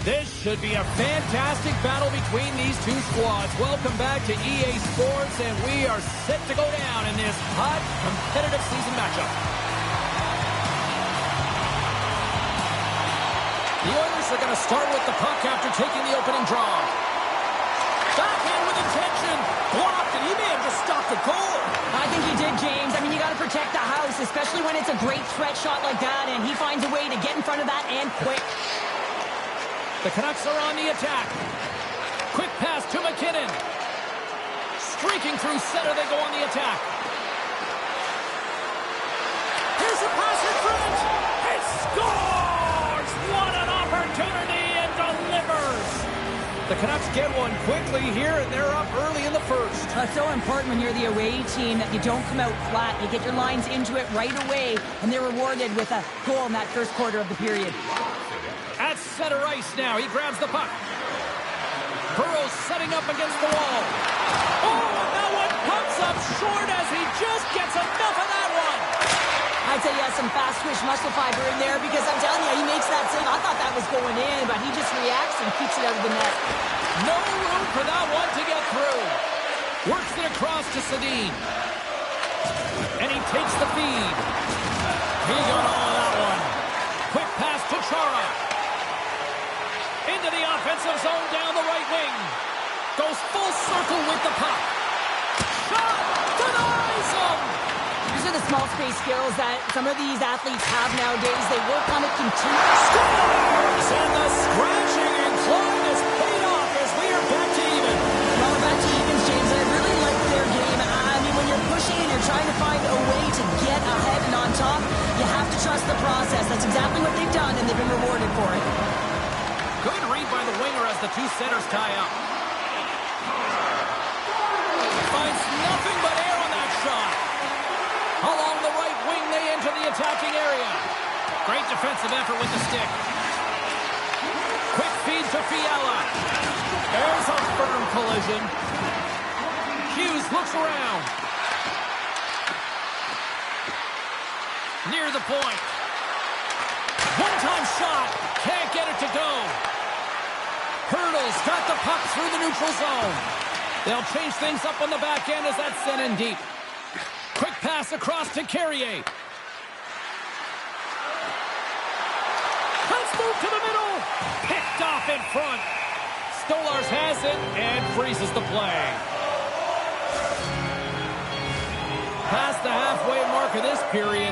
This should be a fantastic battle between these two squads. Welcome back to EA Sports, and we are set to go down in this hot, competitive season matchup. The Oilers are going to start with the puck after taking the opening draw. Backhand with intention. Blocked, and he may have just stopped the goal. I think he did, James. I mean, you got to protect the house, especially when it's a great threat shot like that, and he finds a way to get in front of that and quick. The Canucks are on the attack. Quick pass to McKinnon. Streaking through center, they go on the attack. Here's a pass in front. He scores! What an opportunity, and delivers! The Canucks get one quickly here, and they're up early in the first. It's so important when you're the away team that you don't come out flat. You get your lines into it right away, and they're rewarded with a goal in that first quarter of the period. At center ice now, he grabs the puck. Burrow's setting up against the wall. Oh, and that one comes up short as he just gets enough of that one. I'd say he has some fast twitch muscle fiber in there because I'm telling you, he makes that save. I thought that was going in, but he just reacts and keeps it out of the net. No room for that one to get through. Works it across to Sedin. And he takes the feed. He got all of that one. Quick pass to Chara. Into the offensive zone down the right wing. Goes full circle with the puck. Shot! Denies him! These are the small space skills that some of these athletes have nowadays. They work on it continuously. Scores! And the scratching and clawing is paid off as we are back to even. Well, we're back to evens, James. I really like their game. I mean, when you're pushing and you're trying to find a way to get ahead and on top, you have to trust the process. That's exactly what they've done, and they've been rewarded for it. Good read by the winger as the two centers tie up. Finds nothing but air on that shot. Along the right wing, they enter the attacking area. Great defensive effort with the stick. Quick feed to Fiala. There's a firm collision. Hughes looks around. Near the point. One-time shot. Can't get it to go. Hurdles got the puck through the neutral zone. They'll change things up on the back end as that's sent in deep. Quick pass across to Carrier. Let's move to the middle. Picked off in front. Stolarz has it and freezes the play. Past the halfway mark of this period,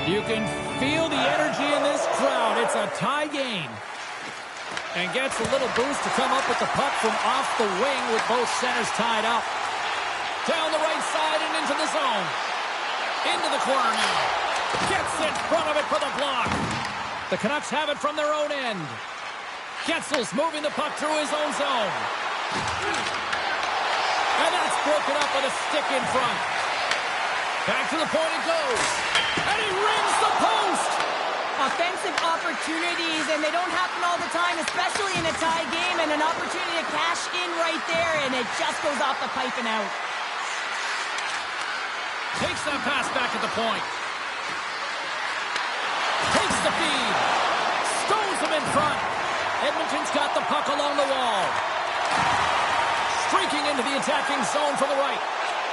you can feel the energy in this crowd. It's a tie game. And gets a little boost to come up with the puck from off the wing with both centers tied up. Down the right side and into the zone. Into the corner now. Gets in front of it for the block. The Canucks have it from their own end. Getzel's moving the puck through his own zone. And that's broken up with a stick in front. Back to the point it goes. And he rings the post. Offensive opportunities, and they don't happen all the time, especially in a tie game, and an opportunity to cash in right there, and it just goes off the pipe and out. Takes that pass back at the point. Takes the feed. Stones him in front. Edmonton's got the puck along the wall. Streaking into the attacking zone from the right.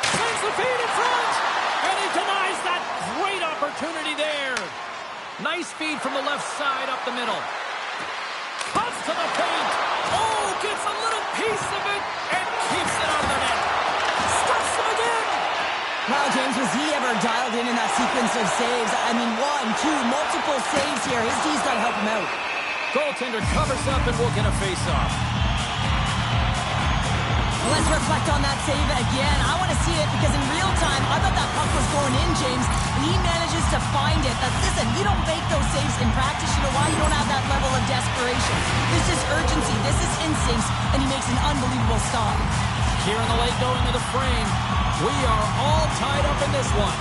Sends the feed in front. And he denies that great opportunity there. Nice feed from the left side up the middle. Cuts to the paint. Oh, gets a little piece of it and keeps it out of the net. Stuffs him again. Wow, James, was he ever dialed in that sequence of saves? I mean, one, two, multiple saves here. His D's got to help him out. Goaltender covers up and will get a face-off. Let's reflect on that save again. I want to see it because in real time, I thought that puck was going in, James. And he manages to find it. Listen, you don't make those saves in practice. You know why? You don't have that level of desperation. This is urgency. This is instincts. And he makes an unbelievable stop. Here in the late going to the frame. We are all tied up in this one.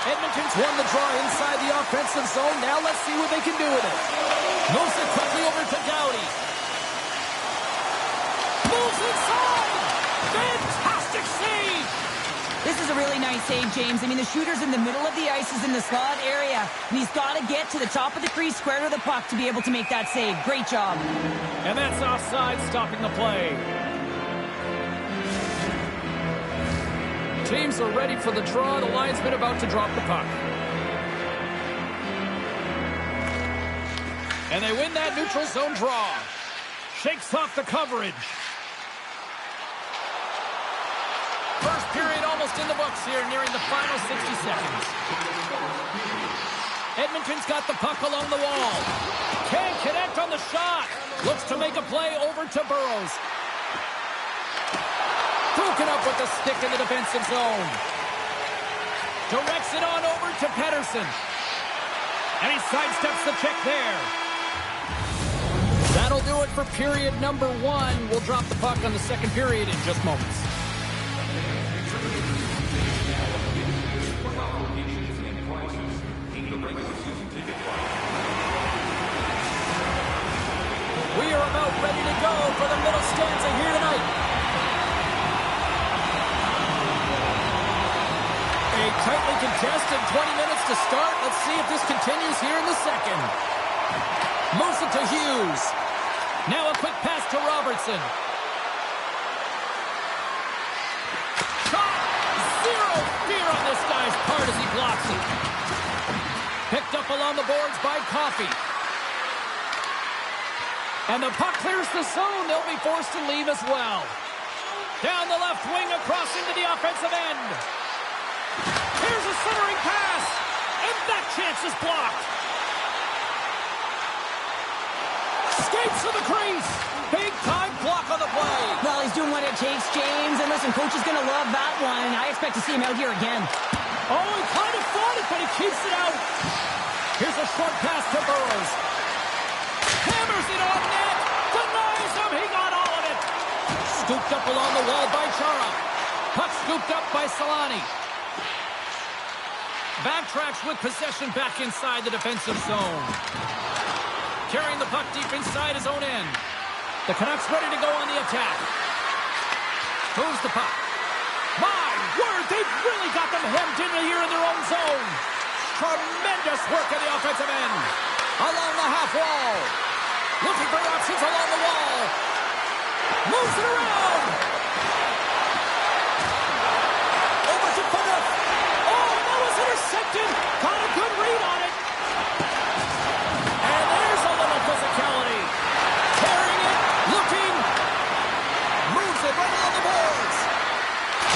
Edmonton's won the draw inside the offensive zone. Now let's see what they can do with it. Moves it quickly over to Gowdy. Moves inside! Fantastic save! This This is a really nice save, James. I mean, the shooter's in the middle of the ice, is in the slot area, and he's got to get to the top of the crease, square to the puck, to be able to make that save. Great job. And that's offside, stopping the play. Teams are ready for the draw. The linesman about to drop the puck. And they win that neutral zone draw. Shakes off the coverage. First period almost in the books here, nearing the final 60 seconds. Edmonton's got the puck along the wall. Can't connect on the shot. Looks to make a play over to Burrows. Broken up with the stick in the defensive zone. Directs it on over to Pettersson. And he sidesteps the check there. That'll do it for period number 1. We'll drop the puck on the second period in just moments. We are about ready to go for the middle stanza here tonight. A tightly contested 20 minutes to start. Let's see if this continues here in the second. Moves it to Hughes. Now a quick pass to Robertson. Shot! Zero fear on this guy's part as he blocks it. Picked up along the boards by Coffey. And the puck clears the zone. They'll be forced to leave as well. Down the left wing across into the offensive end. Here's a centering pass. And that chance is blocked. Skates to the crease. Big time block on the play. Well, he's doing what it takes, James. And listen, coach is going to love that one. I expect to see him out here again. Oh, he kind of fought it, but he keeps it out. Here's a short pass to Burrows. Hammers it on net. Denies him. He got all of it. Scooped up along the wall by Chara. Puck scooped up by Solani. Backtracks with possession back inside the defensive zone. Carrying the puck deep inside his own end. The Canucks ready to go on the attack. Moves the puck. My word, they've really got them hemmed in here in their own zone. Tremendous work on the offensive end. Along the half wall. Looking for options along the wall. Moves it around. Over to Phaneuf. Oh, that was intercepted. Got a good read on it. And there's a little physicality. Carrying it. Looking. Moves it right along the boards.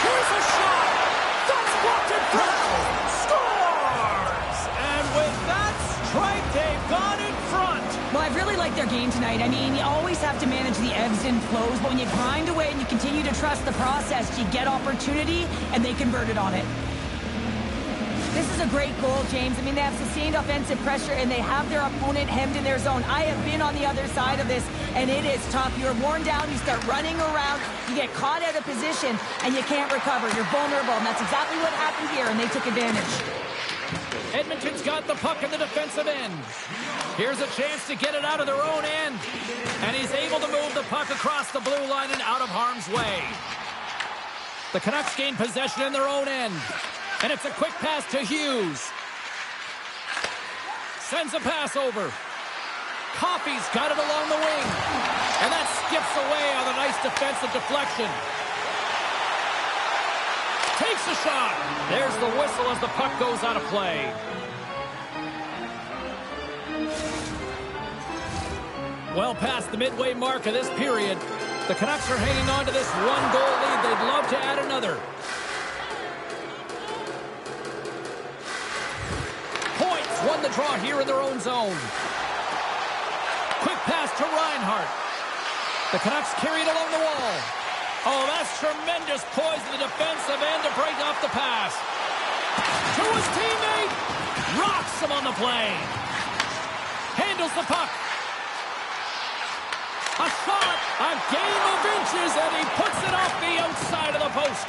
Here's a shot. That's blocked in front. Scores. And with that strike, they've gone in front. Well, I've really liked their game tonight. I mean, you always have to manage the ebbs and flows, but when you grind away and you continue to trust the process, you get opportunity, and they converted on it. This is a great goal, James. I mean, they have sustained offensive pressure, and they have their opponent hemmed in their zone. I have been on the other side of this, and it is tough. You're worn down. You start running around. You get caught out of position, and you can't recover. You're vulnerable, and that's exactly what happened here, and they took advantage. Edmonton's got the puck in the defensive end. Here's a chance to get it out of their own end. And he's able to move the puck across the blue line and out of harm's way. The Canucks gain possession in their own end. And it's a quick pass to Hughes. Sends a pass over. Coffey's got it along the wing. And that skips away on a nice defensive deflection. Takes a shot. There's the whistle as the puck goes out of play. Well past the midway mark of this period, the Canucks are hanging on to this one-goal lead. They'd love to add another. Points won the draw here in their own zone. Quick pass to Reinhart. The Canucks carry it along the wall. Oh, that's tremendous poise in the defensive end to break off the pass. To his teammate. Rocks him on the play. Handles the puck. A shot. A game of inches, and he puts it off the outside of the post.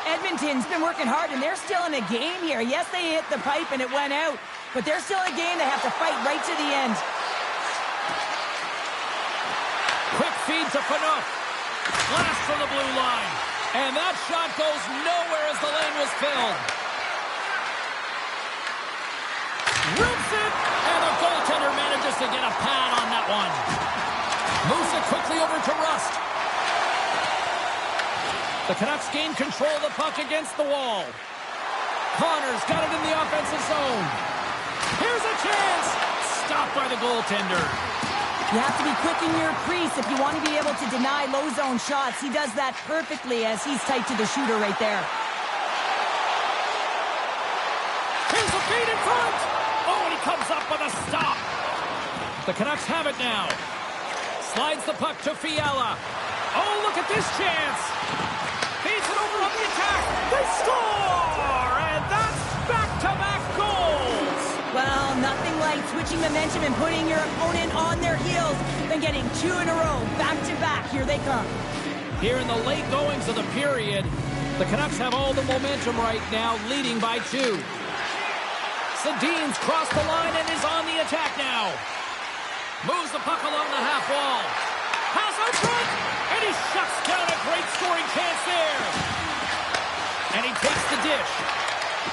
Edmonton's been working hard, and they're still in a game here. Yes, they hit the pipe, and it went out. But they're still in a game. They have to fight right to the end. Quick feed to Phaneuf. Blast from the blue line. And that shot goes nowhere as the lane was filled. Rips it, and the goaltender manages to get a pad on that one. Moves it quickly over to Rust. The Canucks gain control of the puck against the wall. Connor's got it in the offensive zone. Here's a chance. Stopped by the goaltender. You have to be quick in your crease if you want to be able to deny low zone shots. He does that perfectly as he's tight to the shooter right there. Here's a feed in front. Oh, and he comes up with a stop. The Canucks have it now. Slides the puck to Fiala. Oh, look at this chance. Feeds it over on the attack. They score! And that's back-to-back goals. Well, nothing like switching momentum and putting your opponent on their heels than getting two in a row, back-to-back. Here they come. Here in the late goings of the period, the Canucks have all the momentum right now, leading by 2. Sedin's crossed the line and is on the attack now. Moves the puck along the half wall. Pass out front, and he shuts down a great scoring chance there. And he takes the dish.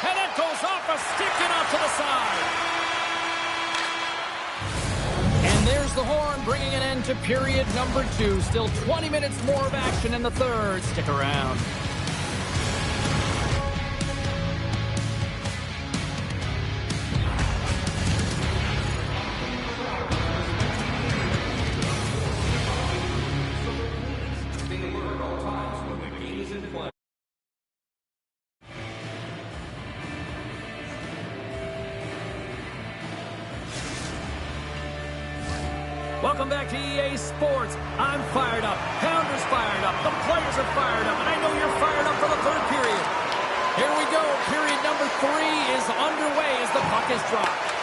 And it goes off a stick and out to the side. And there's the horn, bringing an end to period number 2. Still 20 minutes more of action in the third. Stick around. Welcome back to EA Sports. I'm fired up. Pounder's fired up. The players are fired up. And I know you're fired up for the third period. Here we go. Period number 3 is underway as the puck is dropped.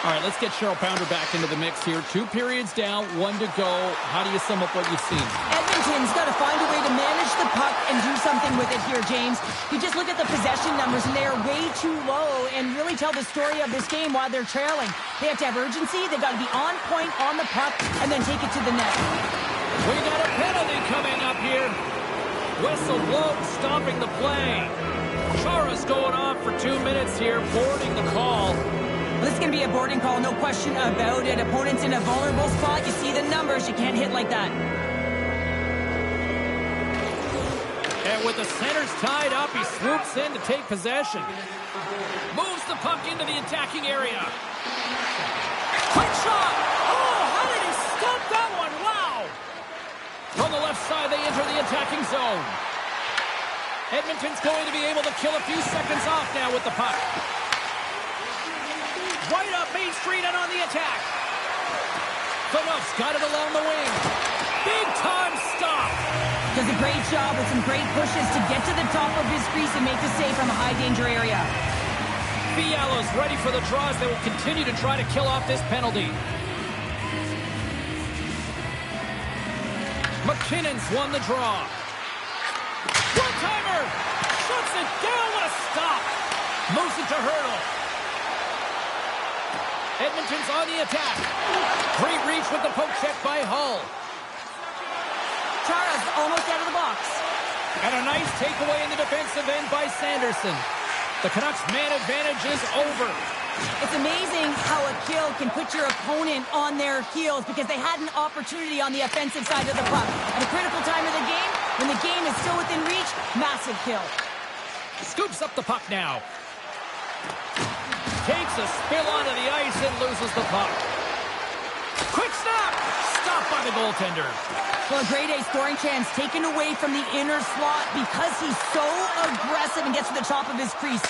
All right, let's get Cheryl Pounder back into the mix here. 2 periods down, 1 to go. How do you sum up what you've seen? Edmonton's got to find a way to manage the puck and do something with it here, James. You just look at the possession numbers, and they are way too low and really tell the story of this game while they're trailing. They have to have urgency. They've got to be on point on the puck and then take it to the net. We got a penalty coming up here. Whistle blown, stopping the play. Chara's going off for 2 minutes here, boarding the call. This is going to be a boarding call, no question about it. Opponent's in a vulnerable spot. You see the numbers. You can't hit like that. And with the centers tied up, he swoops in to take possession. Moves the puck into the attacking area. Quick shot! Oh, how did he stop that one? Wow! From the left side, they enter the attacking zone. Edmonton's going to be able to kill a few seconds off now with the puck. Right up Main Street and on the attack. Phaneuf's got it along the wing. Big time stop. Does a great job with some great pushes to get to the top of his crease and make the save from a high danger area. Fiala's ready for the draws. They will continue to try to kill off this penalty. McKinnon's won the draw. One-timer! Shuts it down. What a stop. Moves it to Hurdle. Edmonton's on the attack. Great reach with the poke check by Hull. Chara's almost out of the box. And a nice takeaway in the defensive end by Sanderson. The Canucks' man advantage is over. It's amazing how a kill can put your opponent on their heels because they had an opportunity on the offensive side of the puck. At a critical time of the game, when the game is still within reach, massive kill. Scoops up the puck now. Takes a spill onto the ice and loses the puck. Quick snap! Stopped by the goaltender. Well, a grade A scoring chance taken away from the inner slot because he's so aggressive and gets to the top of his crease.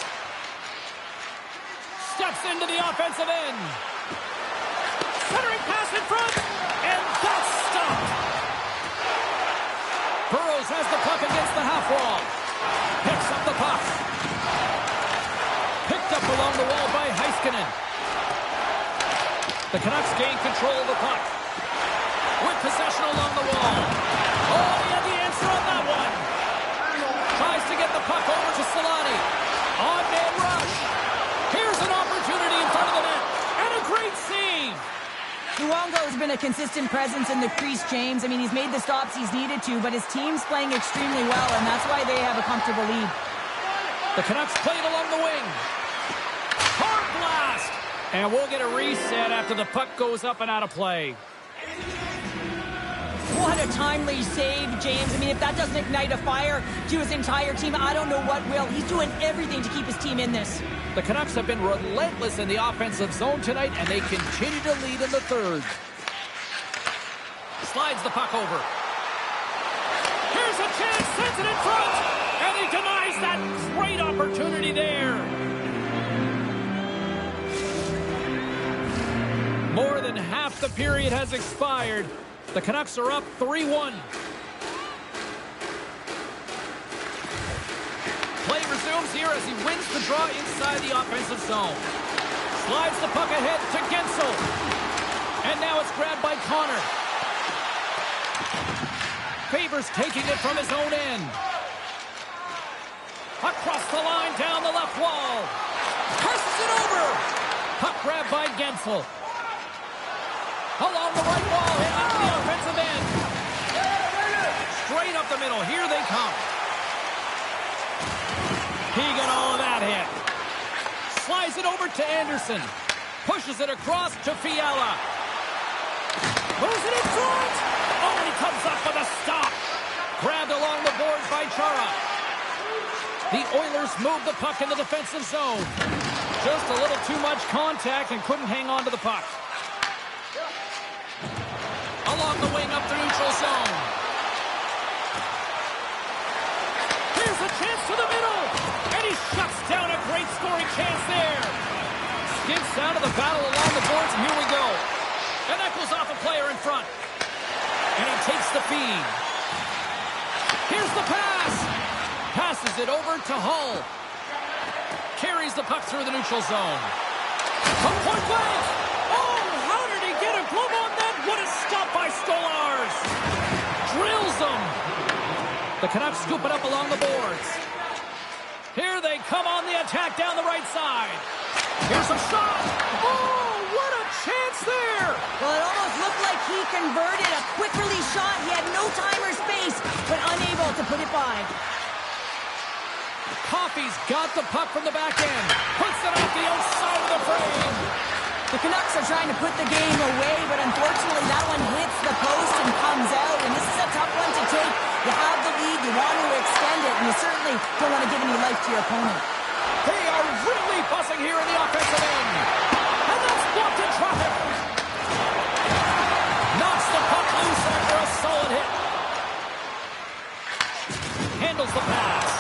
Steps into the offensive end. Centering pass in front, and that's stopped. Burrows has the puck against the half wall. Picks up the puck. Picked up along the wall by Heiskanen. The Canucks gain control of the puck. With possession along the wall. Oh, he had the answer on that one. Tries to get the puck over to Solani. On-man rush. Here's an opportunity in front of the net. And a great save. Luongo has been a consistent presence in the crease, James. I mean, he's made the stops he's needed to, but his team's playing extremely well, and that's why they have a comfortable lead. The Canucks play it along the wing. Hard blast! And we'll get a reset after the puck goes up and out of play. What a timely save, James. I mean, if that doesn't ignite a fire to his entire team, I don't know what will. He's doing everything to keep his team in this. The Canucks have been relentless in the offensive zone tonight, and they continue to lead in the third. Slides the puck over. Here's a chance, sends it in front, and he denies that great opportunity there. More than half the period has expired. The Canucks are up 3-1. Play resumes here as he wins the draw inside the offensive zone. Slides the puck ahead to Gensel. And now it's grabbed by Connor. Favors taking it from his own end. Across the line, down the left wall. Passes it over. Puck grabbed by Gensel. Along the right wall, hit up the offensive end. Straight up the middle. Here they come. He got all of that hit. Slides it over to Anderson. Pushes it across to Fiala. Moves it in front. Oh, and he comes up with a stop. Grabbed along the boards by Chara. The Oilers move the puck in the defensive zone. Just a little too much contact and couldn't hang on to the puck. Along the wing up the neutral zone. Here's a chance to the middle. And he shuts down a great scoring chance there. Skips out of the battle along the boards, and here we go. And that goes off a player in front. And he takes the feed. Here's the pass. Passes it over to Hull. Carries the puck through the neutral zone. From point blank. Oh, how did he get a glove on that? What a stop by Stolarz. Drills them. The Canucks scoop it up along the boards. Here they come on the attack down the right side. Here's a shot. Oh, what a chance there. Well, it almost looked like he converted a quick release shot. He had no time or space, but unable to put it by. Coffey's got the puck from the back end. Puts it off the outside of the frame. The Canucks are trying to put the game away, but unfortunately that one hits the post and comes out. And this is a tough one to take. You have the lead, you want to extend it, and you certainly don't want to give any life to your opponent. They are really buzzing here in the offensive end. And that's blocked in traffic. Knocks the puck loose after a solid hit. Handles the pass.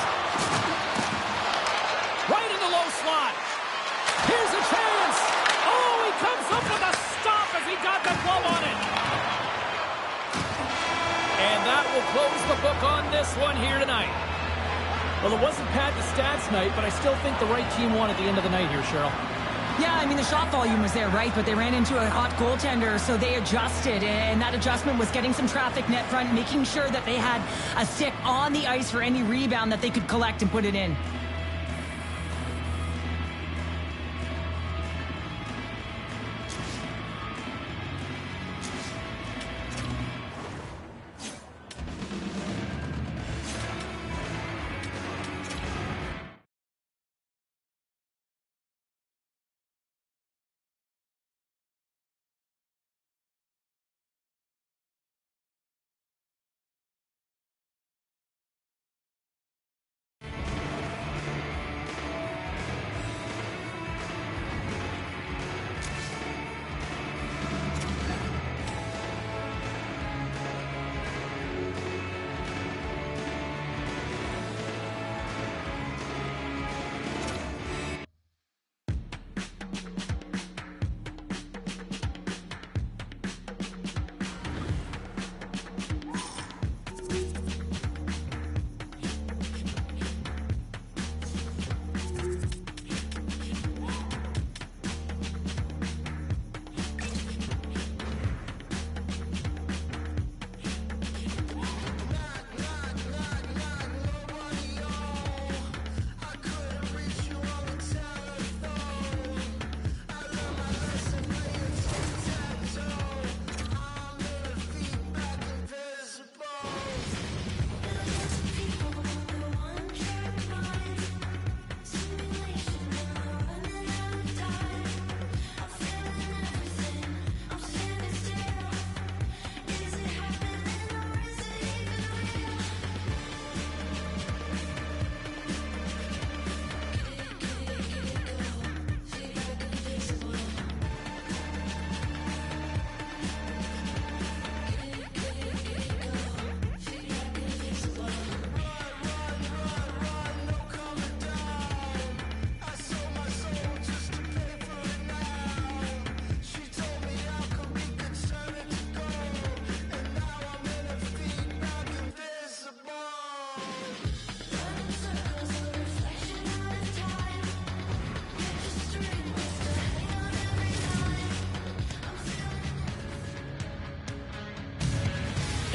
Right in the low slot. Here's a chance. Oh, he comes up with a stop as he got the glove on it. And that will close the book on this one here tonight. Well, it wasn't pad the stats night, but I still think the right team won at the end of the night here, Cheryl. Yeah, I mean, the shot volume was there, right? But they ran into a hot goaltender, so they adjusted. And that adjustment was getting some traffic net front, making sure that they had a stick on the ice for any rebound that they could collect and put it in.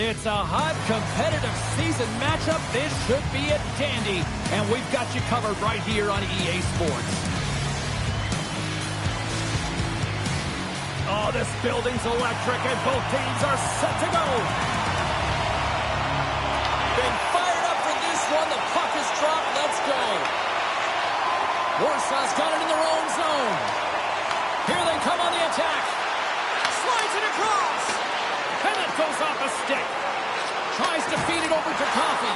It's a hot, competitive season matchup. This should be a dandy. And we've got you covered right here on EA Sports. Oh, this building's electric, and both teams are set to go. Been fired up for this one. The puck is dropped. Let's go. Warsaw's got it in their own zone. Here they come on the attack. Slides it across. And it goes off a stick. Tries to feed it over to Coffey.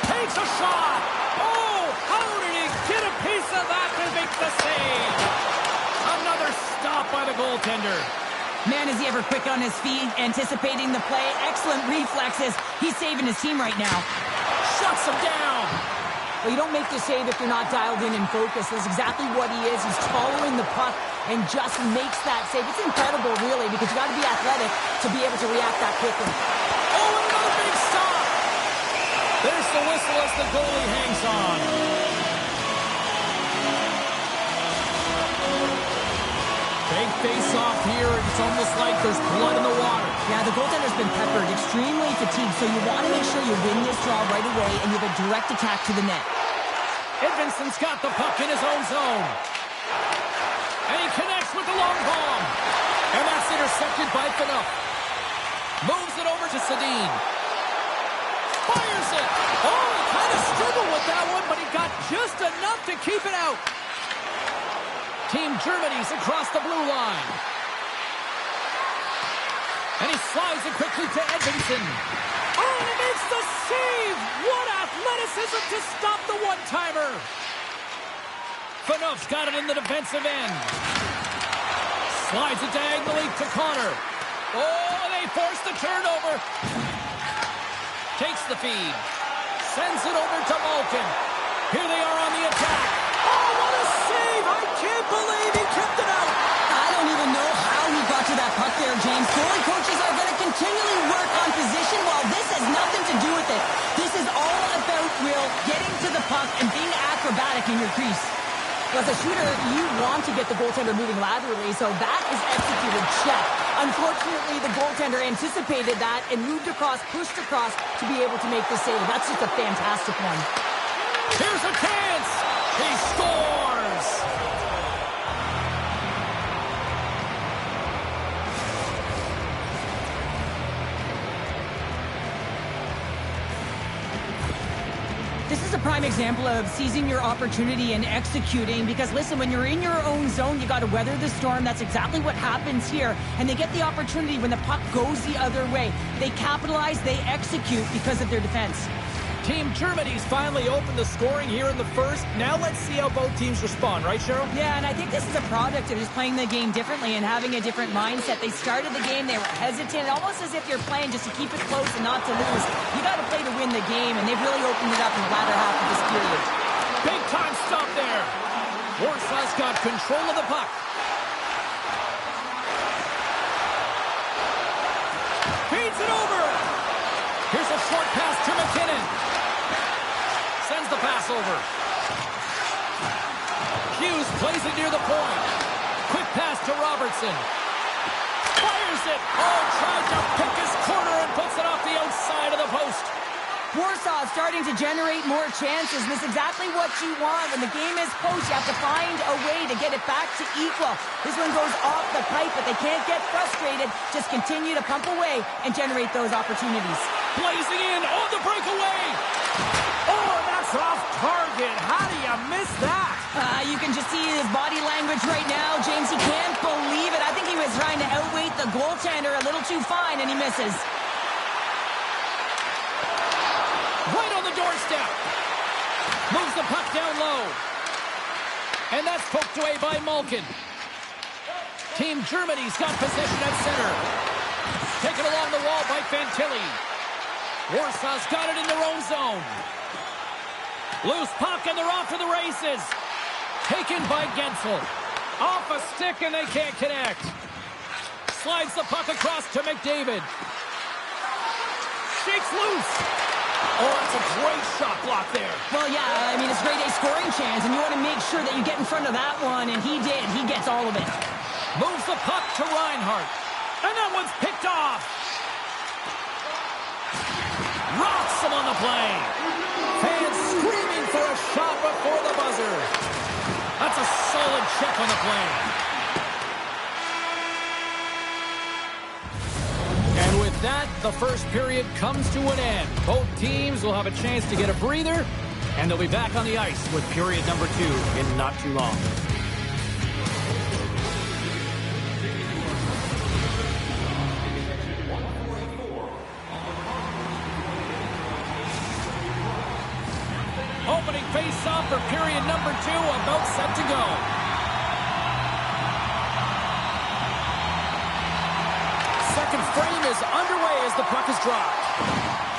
Takes a shot. Oh, how did he get a piece of that to make the save? Another stop by the goaltender. Man, is he ever quick on his feet, anticipating the play. Excellent reflexes. He's saving his team right now. Shuts him down. Well, you don't make the save if you're not dialed in and focused. That's exactly what he is. He's following the puck and just makes that save. It's incredible, really, because you got to be athletic to be able to react that quickly. Oh, another big stop. There's the whistle as the goalie hangs on. Big face-off here. It's almost like there's blood in the water. Yeah, the goaltender's been peppered, extremely fatigued, so you want to make sure you win this draw right away and you have a direct attack to the net. Edvinson's got the puck in his own zone. And he connects with the long bomb. And that's intercepted by Phaneuf. Moves it over to Sedin. Fires it. Oh, he kind of struggled with that one, but he got just enough to keep it out. Team Germany's across the blue line. And he slides it quickly to Edvinsson. Oh, and he makes the save! What athleticism to stop the one-timer! Phaneuf's got it in the defensive end. Slides it diagonally to Connor. Oh, they force the turnover. Takes the feed. Sends it over to Malkin. Here they are on the attack. Oh, what a save! I can't believe he kept it out! I don't even know how he got to that puck there, James. Goalie coaches are going to continually work on position while this has nothing to do with it. This is all about Will getting to the puck and being acrobatic in your crease. As a shooter, you want to get the goaltender moving laterally, so that is executed check. Unfortunately, the goaltender anticipated that and moved across, pushed across to be able to make the save. That's just a fantastic one. Here's a chance! He scores! This is a prime example of seizing your opportunity and executing because, listen, when you're in your own zone, you got to weather the storm. That's exactly what happens here. And they get the opportunity when the puck goes the other way. They capitalize, they execute because of their defense. Team Germany's finally opened the scoring here in the first. Now let's see how both teams respond, right, Cheryl? Yeah, and I think this is a product of just playing the game differently and having a different mindset. They started the game, they were hesitant, almost as if you're playing just to keep it close and not to lose. You got to play to win the game, and they've really opened it up in the latter half of this period. Big time stop there. Warsaw's got control of the puck. Feeds it over. Here's a short pass to McKinnon. Sends the pass over. Hughes plays it near the point. Quick pass to Robertson. Fires it. Oh, tried to pick his corner and puts it off the outside of the post. Warsaw starting to generate more chances. This is exactly what you want. When the game is close, you have to find a way to get it back to equal. This one goes off the pipe, but they can't get frustrated. Just continue to pump away and generate those opportunities. Blazing in on the breakaway. Oh, that's off target. How do you miss that? You can just see his body language right now. James, he can't believe it. I think he was trying to outweight the goaltender a little too fine, and he misses. Right on the doorstep. Moves the puck down low. And that's poked away by Malkin. Team Germany's got possession at center. Taken along the wall by Fantilli. Warsaw's got it in their own zone. Loose puck and they're off to the races. Taken by Gensel. Off a stick and they can't connect. Slides the puck across to McDavid. Shakes loose. Oh, that's a great shot block there. Well, yeah, I mean, it's a grade A scoring chance, and you want to make sure that you get in front of that one, and he did. He gets all of it. Moves the puck to Reinhart. And that one's picked off. Rocks him on the play. Fans screaming for a shot before the buzzer. That's a solid check on the play. And with that, the first period comes to an end. Both teams will have a chance to get a breather, and they'll be back on the ice with period number 2 in not too long. Opening face-off for period number 2, about set to go. Second frame is underway as the puck is dropped.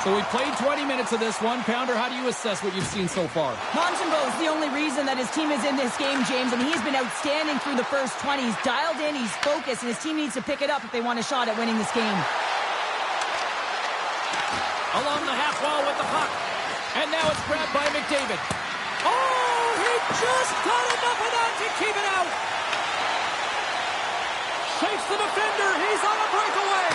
So we played 20 minutes of this one. Pounder, how do you assess what you've seen so far? Montembeault's the only reason that his team is in this game, James, and he's been outstanding through the first 20. He's dialed in, he's focused, and his team needs to pick it up if they want a shot at winning this game. Along the half wall with the puck. And now it's grabbed by McDavid. Oh, he just got enough of that to keep it out. Shakes the defender. He's on a breakaway.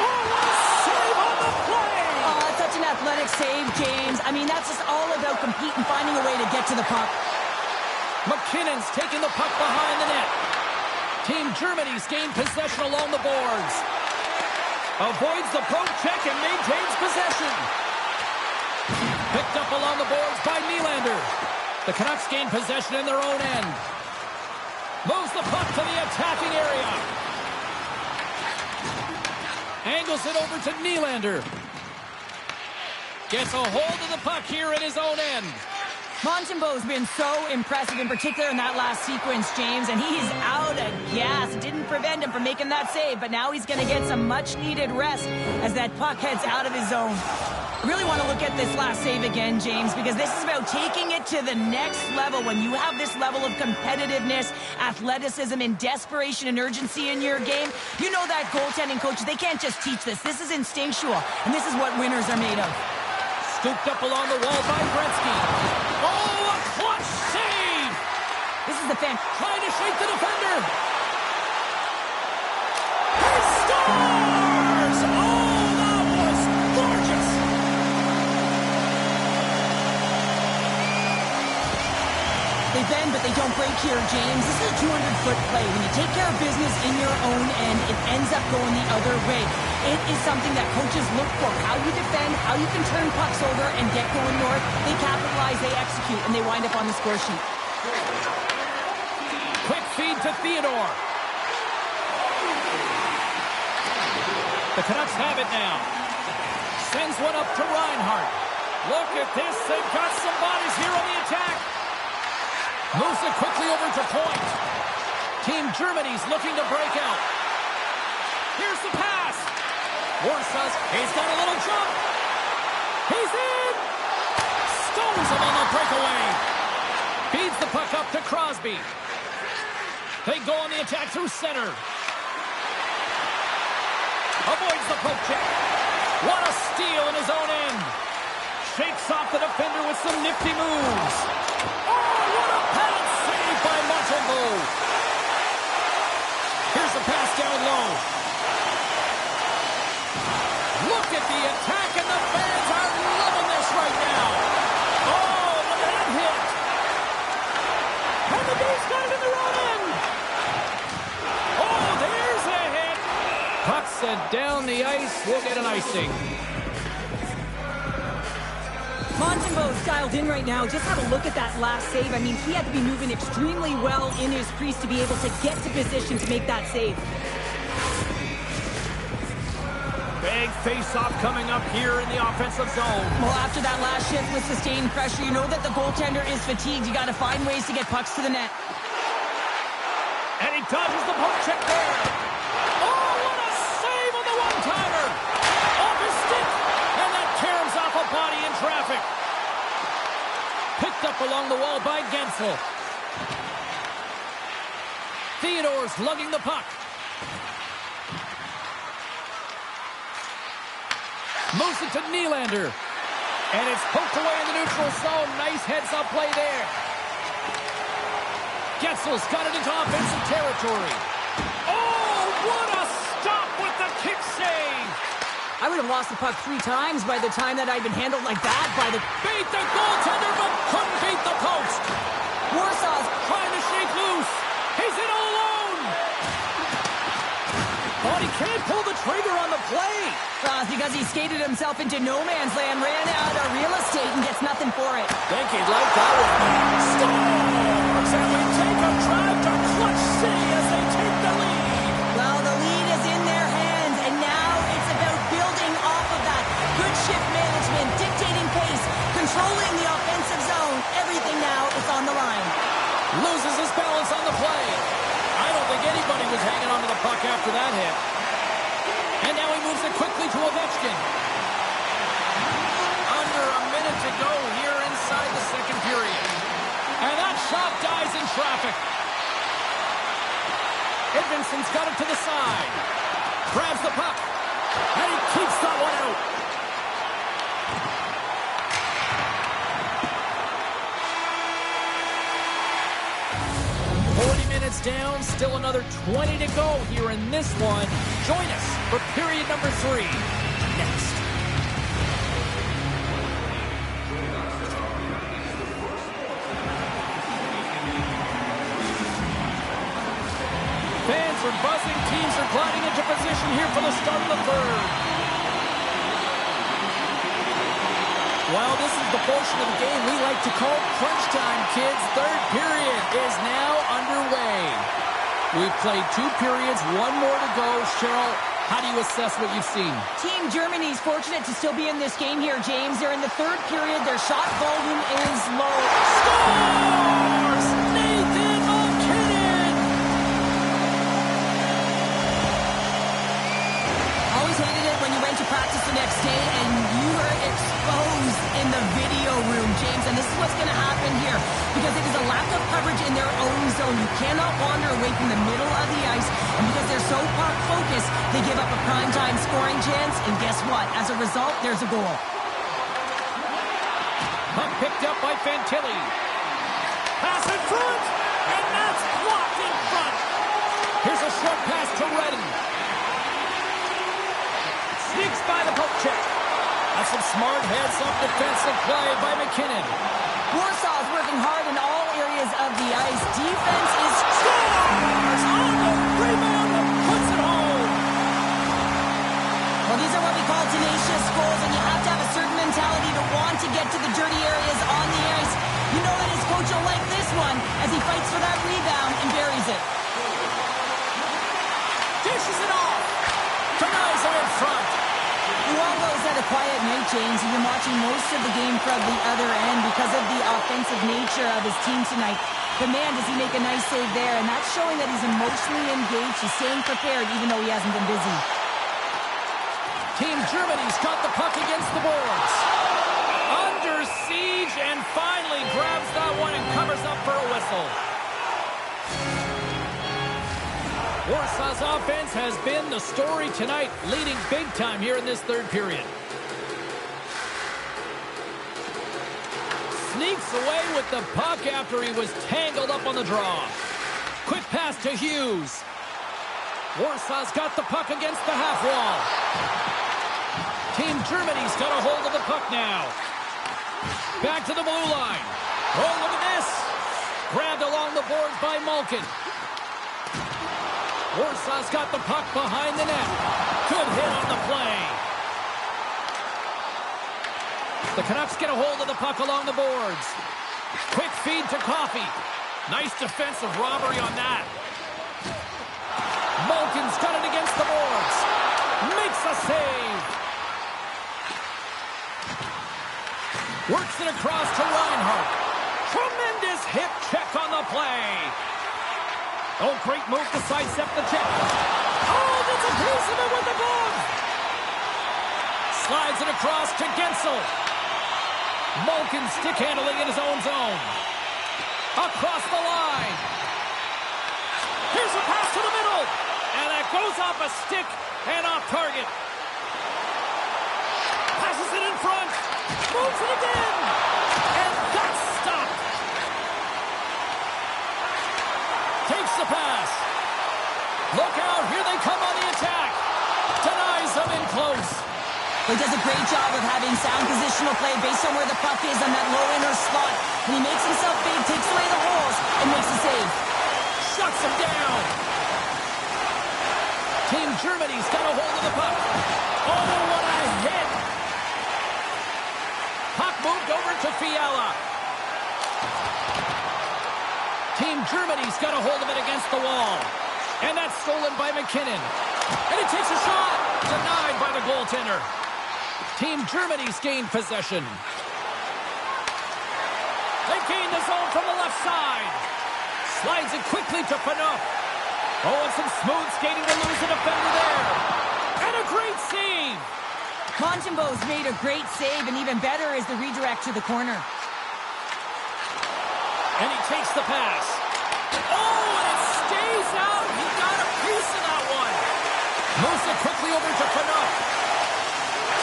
Oh, what a save on the play. Oh, such an athletic save, James. I mean, that's just all about competing, finding a way to get to the puck. McKinnon's taking the puck behind the net. Team Germany's gained possession along the boards. Avoids the poke check and maintains possession. Picked up along the boards by Nylander. The Canucks gain possession in their own end. Moves the puck to the attacking area. Angles it over to Nylander. Gets a hold of the puck here in his own end. Montembeault's been so impressive, in particular in that last sequence, James, and he's out of gas. It didn't prevent him from making that save, but now he's going to get some much-needed rest as that puck heads out of his zone. I really want to look at this last save again, James, because this is about taking it to the next level. When you have this level of competitiveness, athleticism, and desperation and urgency in your game, you know that goaltending coaches, they can't just teach this. This is instinctual, and this is what winners are made of. Scooped up along the wall by Gretzky. Oh, a clutch save! This is the fan trying to shake the defender. He scores! Oh, that was gorgeous! They bend, but they don't break here, James. This is a 200-foot play. When you take care of business in your own end, it ends up going the other way. It is something that coaches look for. How you defend, how you can turn pucks over and get going north. They capitalize, they execute, and they wind up on the score sheet. Quick feed to Theodore. The Canucks have it now. Sends one up to Reinhart. Look at this. They've got some bodies here on the attack. Moves it quickly over to point. Team Germany's looking to break out. Here's the pass. Warsaw, he's got a little jump. He's in. Stones him on the breakaway. Feeds the puck up to Crosby. They go on the attack through center. Avoids the poke check. What a steal in his own end. Shakes off the defender with some nifty moves. Oh, what a pad save by Montembeault. Here's the pass down low. Look at the attack, and the fans are loving this right now. Oh, look at that hit. And the Blues got it in their own end. Oh, there's a hit. Puck sent down the ice. We'll get an icing. Montembeault's dialed in right now. Just have a look at that last save. I mean, he had to be moving extremely well in his crease to be able to get to position to make that save. Big face-off coming up here in the offensive zone. Well, after that last shift with sustained pressure, you know that the goaltender is fatigued. You got to find ways to get pucks to the net. And he dodges the poke check there. Oh, what a save on the one-timer. Off his stick. And that tears off a body in traffic. Picked up along the wall by Gensel. Theodore's lugging the puck. Moves it to Nylander. And it's poked away in the neutral zone. Nice heads-up play there. Getzel's got it into offensive territory. Oh, what a stop with the kick save. I would have lost the puck 3 times by the time that I'd been handled like that by the... Beat the goaltender, but couldn't beat the post. Warsaw's trying to shake loose. He's in all alone. But he can't pull the trigger on the play. Because he skated himself into no man's land, ran out of real estate, and gets nothing for it. Think he'd like that one. Stars, and we take a drive to Clutch City as they take the lead. Well, the lead is in their hands, and now it's about building off of that. Good shift management, dictating pace, controlling the offensive zone. Everything now is on the line. Loses his balance on the play. I don't think anybody was hanging onto the puck after that hit. And now he moves it quickly to Ovechkin. Under a minute to go here inside the second period. And that shot dies in traffic. Edvinson's got it to the side. Grabs the puck. And he keeps that one out. Down, still another 20 to go here in this one. Join us for period number 3 next. Fans are buzzing. Teams are gliding into position here for the start of the third. Well, this is the portion of the game we like to call crunch time, kids. Third period is now underway. We've played 2 periods, 1 more to go. Cheryl, how do you assess what you've seen? Team Germany's fortunate to still be in this game here, James. They're in the third period. Their shot volume is low. Scores! Nathan McKinnon! Always hated it when you went to practice the next day and you were exposed in the video room, James. And this is what's going to happen here because it is a lack of coverage in their own zone. You cannot wander away from the middle of the ice. And because they're so puck focused, they give up a primetime scoring chance. And guess what? As a result, there's a goal. Puck picked up by Fantilli. Pass in front, and that's blocked in front. Here's a short pass to Redden. Sneaks by the poke check. That's some smart heads-up defensive play by McKinnon. Warsaw's working hard in all areas of the ice. Defense is... Scores! On the rebound and puts it home. Well, these are what we call tenacious goals, and you have to have a certain mentality to want to get to the dirty areas on the ice. You know that his coach will like this one as he fights for that rebound and buries it. Dishes it off. Denies him in front. Luongo's had a quiet night, James. He's been watching most of the game from the other end because of the offensive nature of his team tonight. But man, does he make a nice save there, and that's showing that he's emotionally engaged. He's staying prepared even though he hasn't been busy. Team Germany's got the puck against the boards. Under siege and finally grabs that one and covers up for a whistle. Warsaw's offense has been the story tonight, leading big time here in this third period. Sneaks away with the puck after he was tangled up on the draw. Quick pass to Hughes. Warsaw's got the puck against the half wall. Team Germany's got a hold of the puck now. Back to the blue line. Oh, look at this. Grabbed along the boards by Malkin. Warsaw's got the puck behind the net. Good hit on the play. The Canucks get a hold of the puck along the boards. Quick feed to Coffey. Nice defensive robbery on that. Malkin's got it against the boards. Makes a save. Works it across to Reinhart. Tremendous hip check on the play. Oh, great move to sidestep the check. Oh, that's a piece of it with the glove. Slides it across to Gensel. Malkin stick handling in his own zone. Across the line. Here's a pass to the middle. And that goes off a stick and off target. Passes it in front. Moves it again. And that's stopped. Takes the pass. Look out. Here they come on the attack. Denies them in close. He does a great job of having sound positional play based on where the puck is on that low inner slot. And he makes himself big, takes away the holes, and makes a save. Shuts him down. Team Germany's got a hold of the puck. Oh, what a hit. Puck moved over to Fiala. Team Germany's got a hold of it against the wall. And that's stolen by McKinnon. And he takes a shot. Denied by the goaltender. Team Germany's gained possession. They gain the zone from the left side. Slides it quickly to Phaneuf. Oh, and some smooth skating to lose the defender there. And a great save. Montembeau's made a great save, and even better is the redirect to the corner. And he takes the pass. Oh, and it stays out. He got a piece of that one. Moves it quickly over to Phaneuf.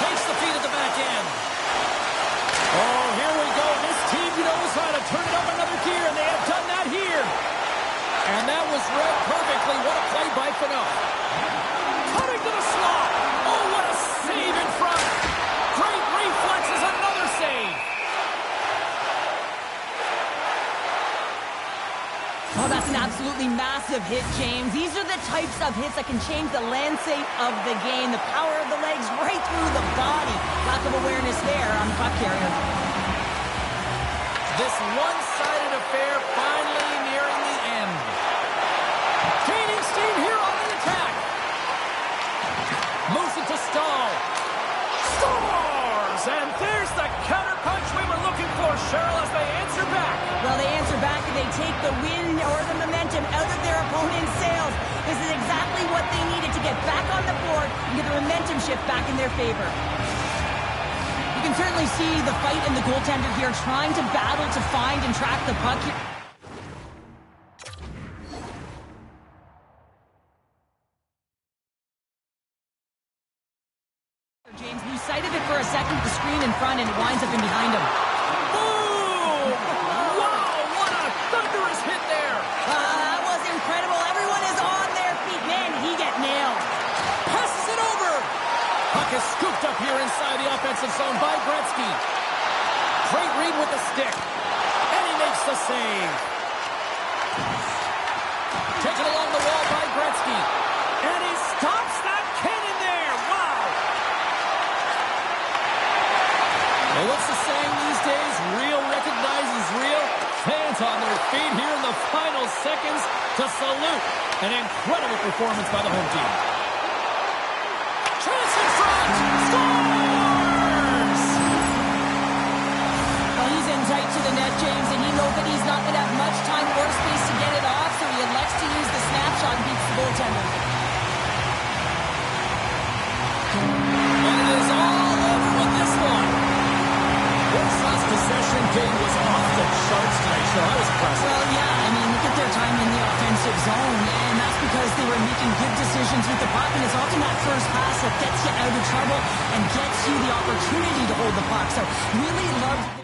Takes the feed at the back end. Oh, here we go. This team knows how to turn it up another gear, and they have done that here. And that was read perfectly. What a play by Phaneuf. Cutting to the slot. Oh, what a save in front. Great reflexes, another save. Oh, that's an absolutely massive hit, James. These are the types of hits that can change the landscape of the game. The power of the legs right through the body. Lack of awareness there on the puck carrier. This one-sided affair finally nearing the end. Gaining steam here on the attack. Moves it to Stahl. Scores! And there's the counterpunch we were looking for, Cheryl, as they answer back. Well, they answer back and they take the win or the momentum out of their opponent's sails. This is exactly what they needed to get back on the board and get the momentum shift back in their favor. You can certainly see the fight in the goaltender here trying to battle to find and track the puck here. James, he sighted it for a second with the screen in front and it winds up in behind him. Boom! Wow, what a thunderous hit there. That was incredible. Everyone is on their feet. Man, he get nailed. Passes it over. Puck is scooped up here inside the offensive zone by Gretzky. Great read with the stick. And he makes the save. Taken along the wall by Gretzky. And he stops that cannon there. Wow. Well, what's the saying these days? Real recognizes real. Fans on their feet here in the final seconds to salute an incredible performance by the home team. Chance in front. Scores! Well, he's in tight to the net, James, and he knows that he's not going to have much time or space to get it off, so he elects to use the snapshot and beats the goaltender. And it is all over with this one. Warsaws' possession game was off the charts tonight, so I was impressed. Well, yeah, I mean, look at their time in the offensive zone, and that's because they were making good decisions with the puck, and it's often that first pass that gets you out of trouble and gets you the opportunity to hold the puck. So really loved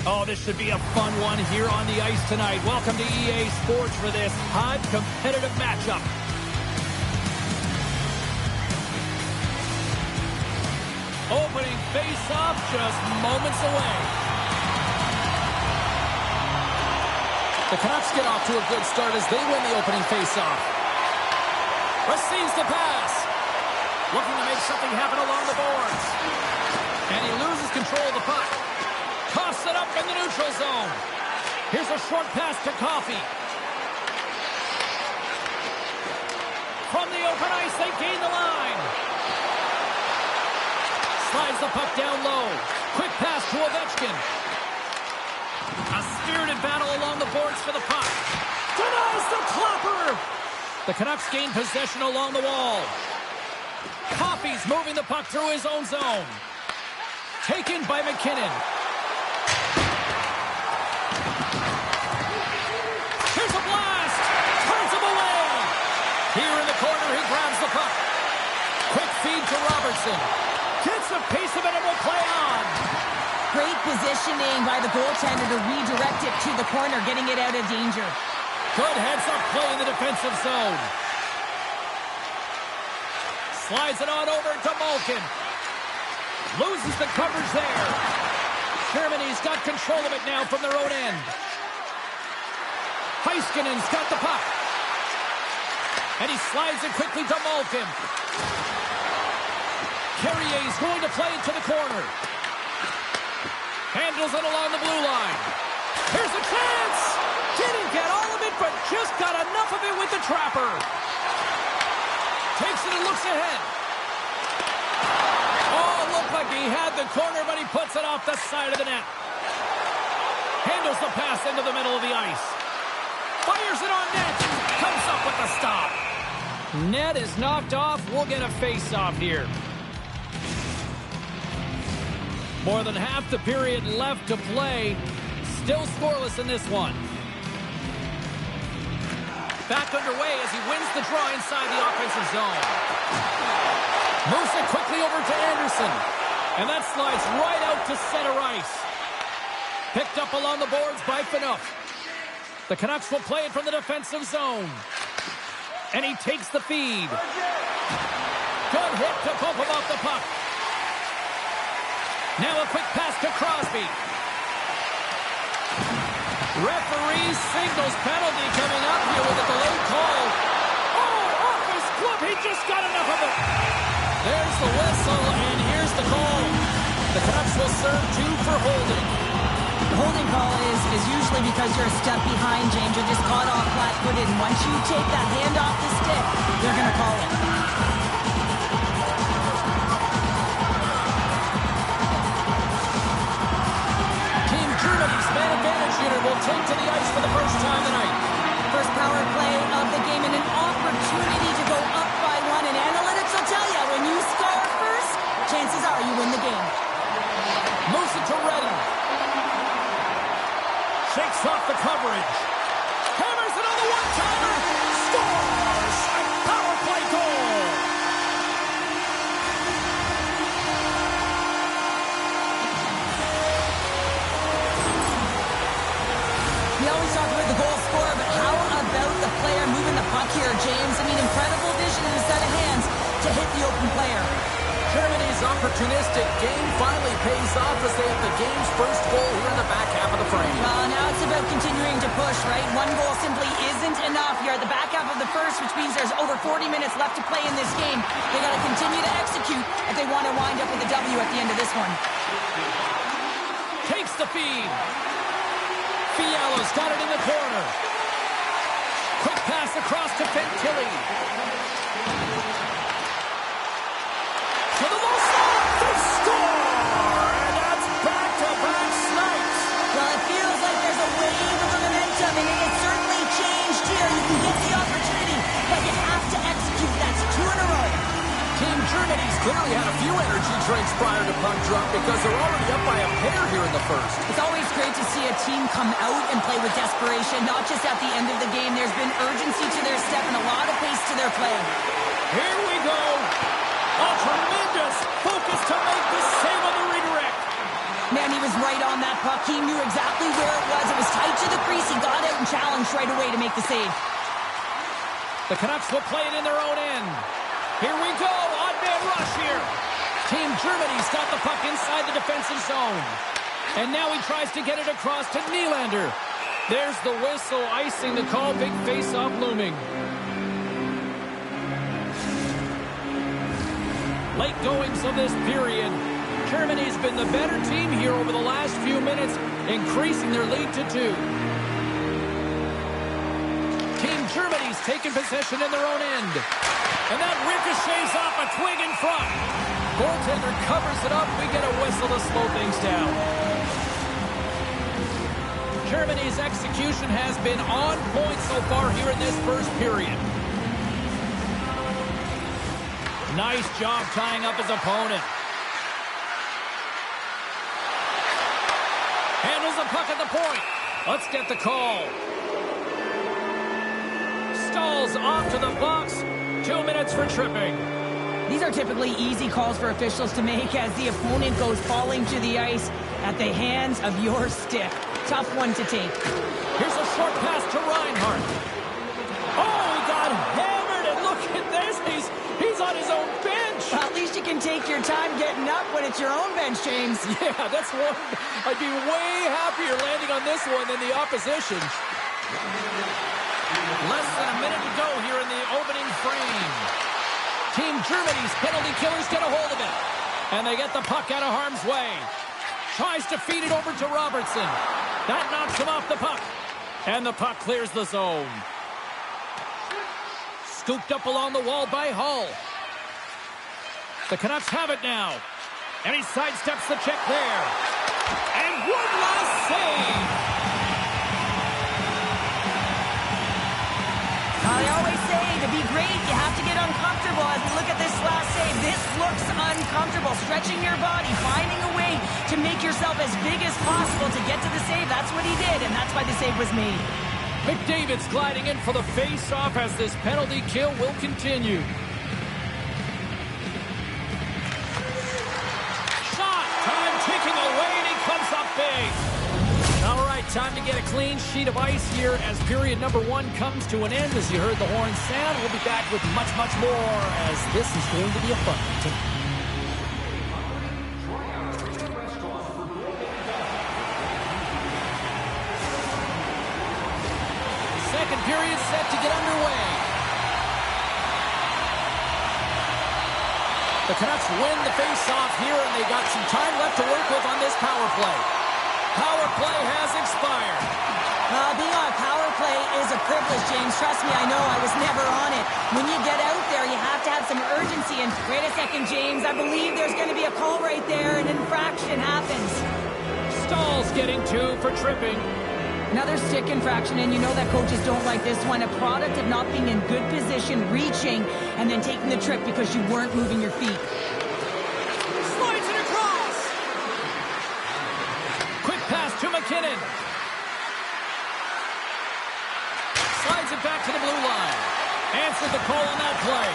Oh, this should be a fun one here on the ice tonight. Welcome to EA Sports for this hot, competitive matchup. Opening face-off just moments away. The Canucks get off to a good start as they win the opening face-off. Receives the pass. Looking to make something happen along the boards. And he loses control of the puck. Toss it up in the neutral zone. Here's a short pass to Coffey. From the open ice, they gain the line. Slides the puck down low. Quick pass to Ovechkin. A spirited battle along the boards for the puck. Denies the clapper. The Canucks gain possession along the wall. Coffey's moving the puck through his own zone. Taken by McKinnon. Here's a blast. Turns him away. Here in the corner, he grabs the puck. Quick feed to Robertson. Gets a piece of it and will play on. Great positioning by the goaltender to redirect it to the corner, getting it out of danger. Good heads-up play in the defensive zone. Slides it on over to Malkin. Loses the coverage there. Germany's got control of it now from their own end. Heiskanen's got the puck. And he slides it quickly to Malkin. Carrier's going to play it to the corner. Handles it along the blue line. Here's a chance! Didn't get all of it, but just got enough of it with the trapper. Takes it and looks ahead. Oh, it looked like he had the corner, but he puts it off the side of the net. Handles the pass into the middle of the ice. Fires it on net. Comes up with the stop. Net is knocked off. We'll get a face-off here. More than half the period left to play. Still scoreless in this one. Back underway as he wins the draw inside the offensive zone. Moves it quickly over to Anderson. And that slides right out to center ice. Picked up along the boards by Phaneuf. The Canucks will play it from the defensive zone. And he takes the feed. Good hit to bump him off the puck. Now a quick pass to Crosby. Referee signals penalty coming up here with a delayed call. Oh, off his glove. He just got enough of it. There's the whistle, and here's the call. The Canucks will serve 2 for holding. The holding call is usually because you're a step behind, James. You're just caught off flat-footed. And once you take that hand off the stick, they're going to call it. Germany's man advantage unit will take to the ice for the first time tonight. First power play of the game and an opportunity to go up by 1. And analytics will tell you, when you score first, chances are you win the game. Moves it to Redden. Shakes off the coverage. Hammers it on the one-timer. Scores! A power play goal! We always talk about the goal scorer, but how about the player moving the puck here, James? I mean, incredible vision and a set of hands to hit the open player. Germany's opportunistic game finally pays off as they have the game's first goal here in the back half of the frame. Well, now it's about continuing to push, right? One goal simply isn't enough. You're at the back half of the first, which means there's over 40 minutes left to play in this game. They got to continue to execute if they want to wind up with a W at the end of this one. Takes the feed. Fiala's got it in the corner. Quick pass across to Fantilli. To the low slot. They score! And that's back-to-back snipes. Well, it feels like there's a wave of momentum, and it has certainly changed here. You can get the opportunity, but you have to execute. That's 2 in a row. Team Germany's clearly had a few energy drinks prior to puck drop because they're already up by a pair here in the first. It's always great to see a team come out and play with desperation, not just at the end of the game. There's been urgency to their step and a lot of pace to their play. Here we go. A tremendous focus to make the save on the redirect. Man, he was right on that puck. He knew exactly where it was. It was tight to the crease. He got out and challenged right away to make the save. The Canucks will play it in their own end. Here we go. Odd-man rush here. Team Germany's got the puck inside the defensive zone. And now he tries to get it across to Nylander. There's the whistle, icing the call. Big face-off looming. Late goings of this period. Germany's been the better team here over the last few minutes, increasing their lead to 2. Team Germany's taken possession in their own end. And that ricochets off a twig in front. Goaltender covers it up. We get a whistle to slow things down. Germany's execution has been on point so far here in this first period. Nice job tying up his opponent. Handles the puck at the point. Let's get the call. Stalls off to the box. 2 minutes for tripping. These are typically easy calls for officials to make as the opponent goes falling to the ice at the hands of your stick. Tough one to take. Here's a short pass to Reinhart. Oh, he got hammered, and look at this. He's on his own bench. Well, at least you can take your time getting up when it's your own bench, James. Yeah, that's one. I'd be way happier landing on this one than the opposition. Less than a minute to go here in the opening frame. Team Germany's penalty killers get a hold of it. And they get the puck out of harm's way. Tries to feed it over to Robertson. That knocks him off the puck. And the puck clears the zone. Scooped up along the wall by Hull. The Canucks have it now. And he sidesteps the check there. And one last save. I always say, to be great, you have to get uncomfortable. As we look at this last save, this looks uncomfortable. Stretching your body, finding a way to make yourself as big as possible to get to the save. That's what he did, and that's why the save was made. McDavid's gliding in for the face-off as this penalty kill will continue. Shot! Time ticking away, and he comes up big. All right, time to get a clean sheet of ice here as period number 1 comes to an end. As you heard the horn sound, we'll be back with much, much more as this is going to be a fun one. Second period set to get underway. The Canucks win the face-off here, and they got some time left to work with on this power play. Power play has expired. Being on a power play is a privilege, James. Trust me, I know. I was never on it. When you get out there, you have to have some urgency. And wait a second, James. I believe there's going to be a call right there. An infraction happens. Stall's getting 2 for tripping. Another stick infraction, and you know that coaches don't like this one. A product of not being in good position, reaching, and then taking the trip because you weren't moving your feet. Slides it across. Quick pass to McKinnon. Slides it back to the blue line. Answered the call on that play.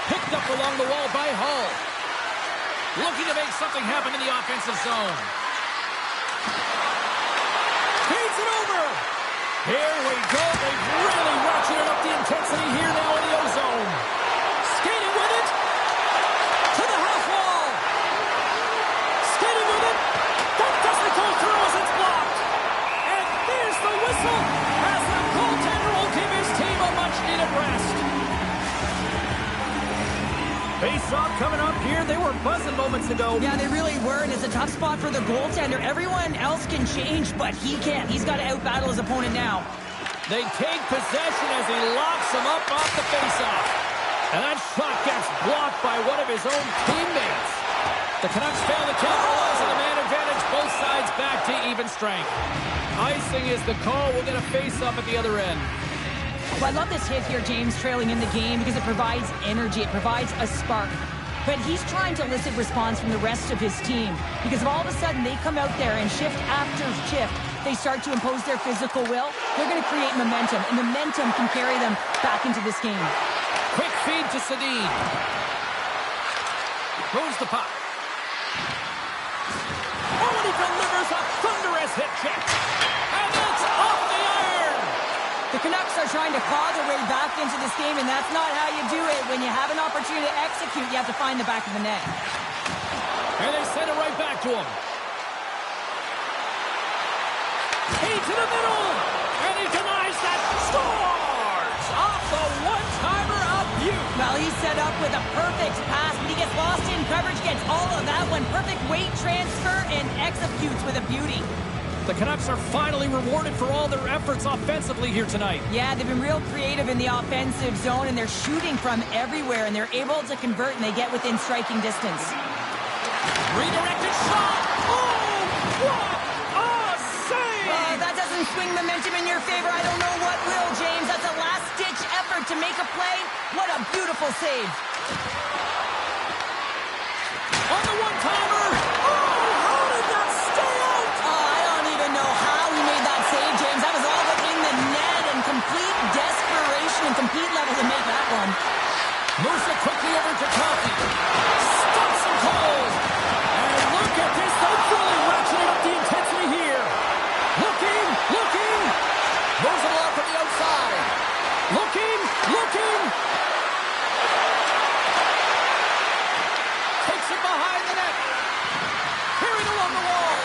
Picked up along the wall by Hull. Looking to make something happen in the offensive zone. Feeds it over. Here we go. They've really ratcheted up the intensity here now in the O-zone. Skating with it. To the half wall. Skating with it. That doesn't go through as it's blocked. And there's the whistle as the goaltender will give his team a much-needed rest. Face-off coming up here. They were buzzing moments ago. Yeah, they really were, and it's a tough spot for the goaltender. Everyone else can change, but he can't. He's got to out-battle his opponent now. They take possession as he locks him up off the face-off. And that shot gets blocked by one of his own teammates. The Canucks fail to capitalize on the man advantage. Both sides back to even strength. Icing is the call. We'll get a face-off at the other end. Well, I love this hit here, James, trailing in the game because it provides energy. It provides a spark. But he's trying to elicit response from the rest of his team because if all of a sudden they come out there and shift after shift, they start to impose their physical will, they're going to create momentum, and momentum can carry them back into this game. Quick feed to Sedin. Moves the puck. trying to claw their way back into this game, and that's not how you do it. When you have an opportunity to execute, you have to find the back of the net. And they send it right back to him. Into the middle, and he denies that. Scores! Off the one-timer of Butte. Well, he's set up with a perfect pass, but he gets lost in coverage, gets all of that one. Perfect weight transfer, and executes with a beauty. The Canucks are finally rewarded for all their efforts offensively here tonight. Yeah, they've been real creative in the offensive zone, and they're shooting from everywhere, and they're able to convert, and they get within striking distance. Redirected shot! Oh, what a save! That doesn't swing momentum in your favor. I don't know what will, James. That's a last-ditch effort to make a play. What a beautiful save. On the one-timer! Oh, how did that stay out? I don't even know how he made that save, James. That was all but in the net and complete desperation and compete level to make that one. Moves it quickly over to Coffey. Stops him cold. And look at this. They're really ratcheting up the intensity here. Looking. Moves it along from the outside. Looking. Takes it behind the net. Carried along the wall.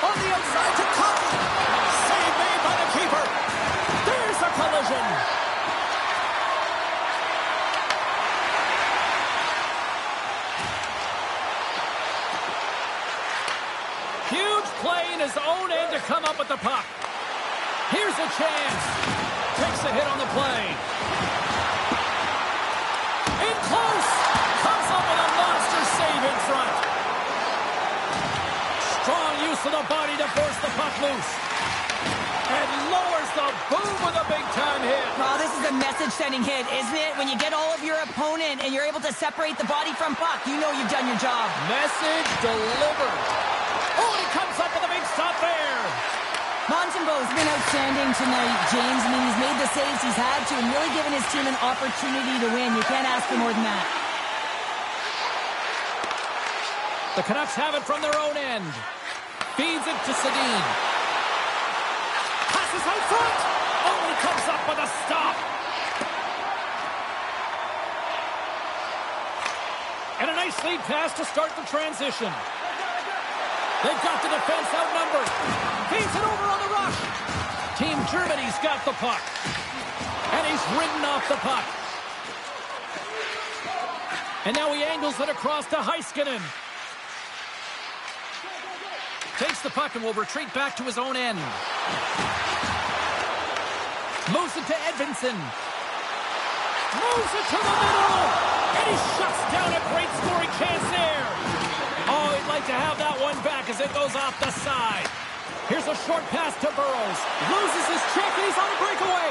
On the outside to Coffey. Save made by the keeper. There's a collision. Huge play in his own end to come up with the puck. Here's a chance. Takes a hit on the play. In close. Comes up with a monster save in front. Strong use of the body to force the puck loose. And lowers the boom with a big-time hit. Well, this is a message-sending hit, isn't it? When you get all of your opponent and you're able to separate the body from puck, you know you've done your job. Message delivered. Oh, and he comes up with a big stop there. Montembeau's been outstanding tonight, James. I mean, he's made the saves he's had to and really given his team an opportunity to win. You can't ask for more than that. The Canucks have it from their own end. Feeds it to Sedin. Passes out front. Only comes up with a stop. And a nice lead pass to start the transition. They've got the defense outnumbered. Feeds it over on the rush. Team Germany's got the puck. And he's ridden off the puck. And now he angles it across to Heiskanen. Takes the puck and will retreat back to his own end. Moves it to Edvinsson. Moves it to the middle. And he shuts down a great scoring chance there. Oh, he'd like to have that one back as it goes off the side. Here's a short pass to Burrows. Loses his check and he's on a breakaway.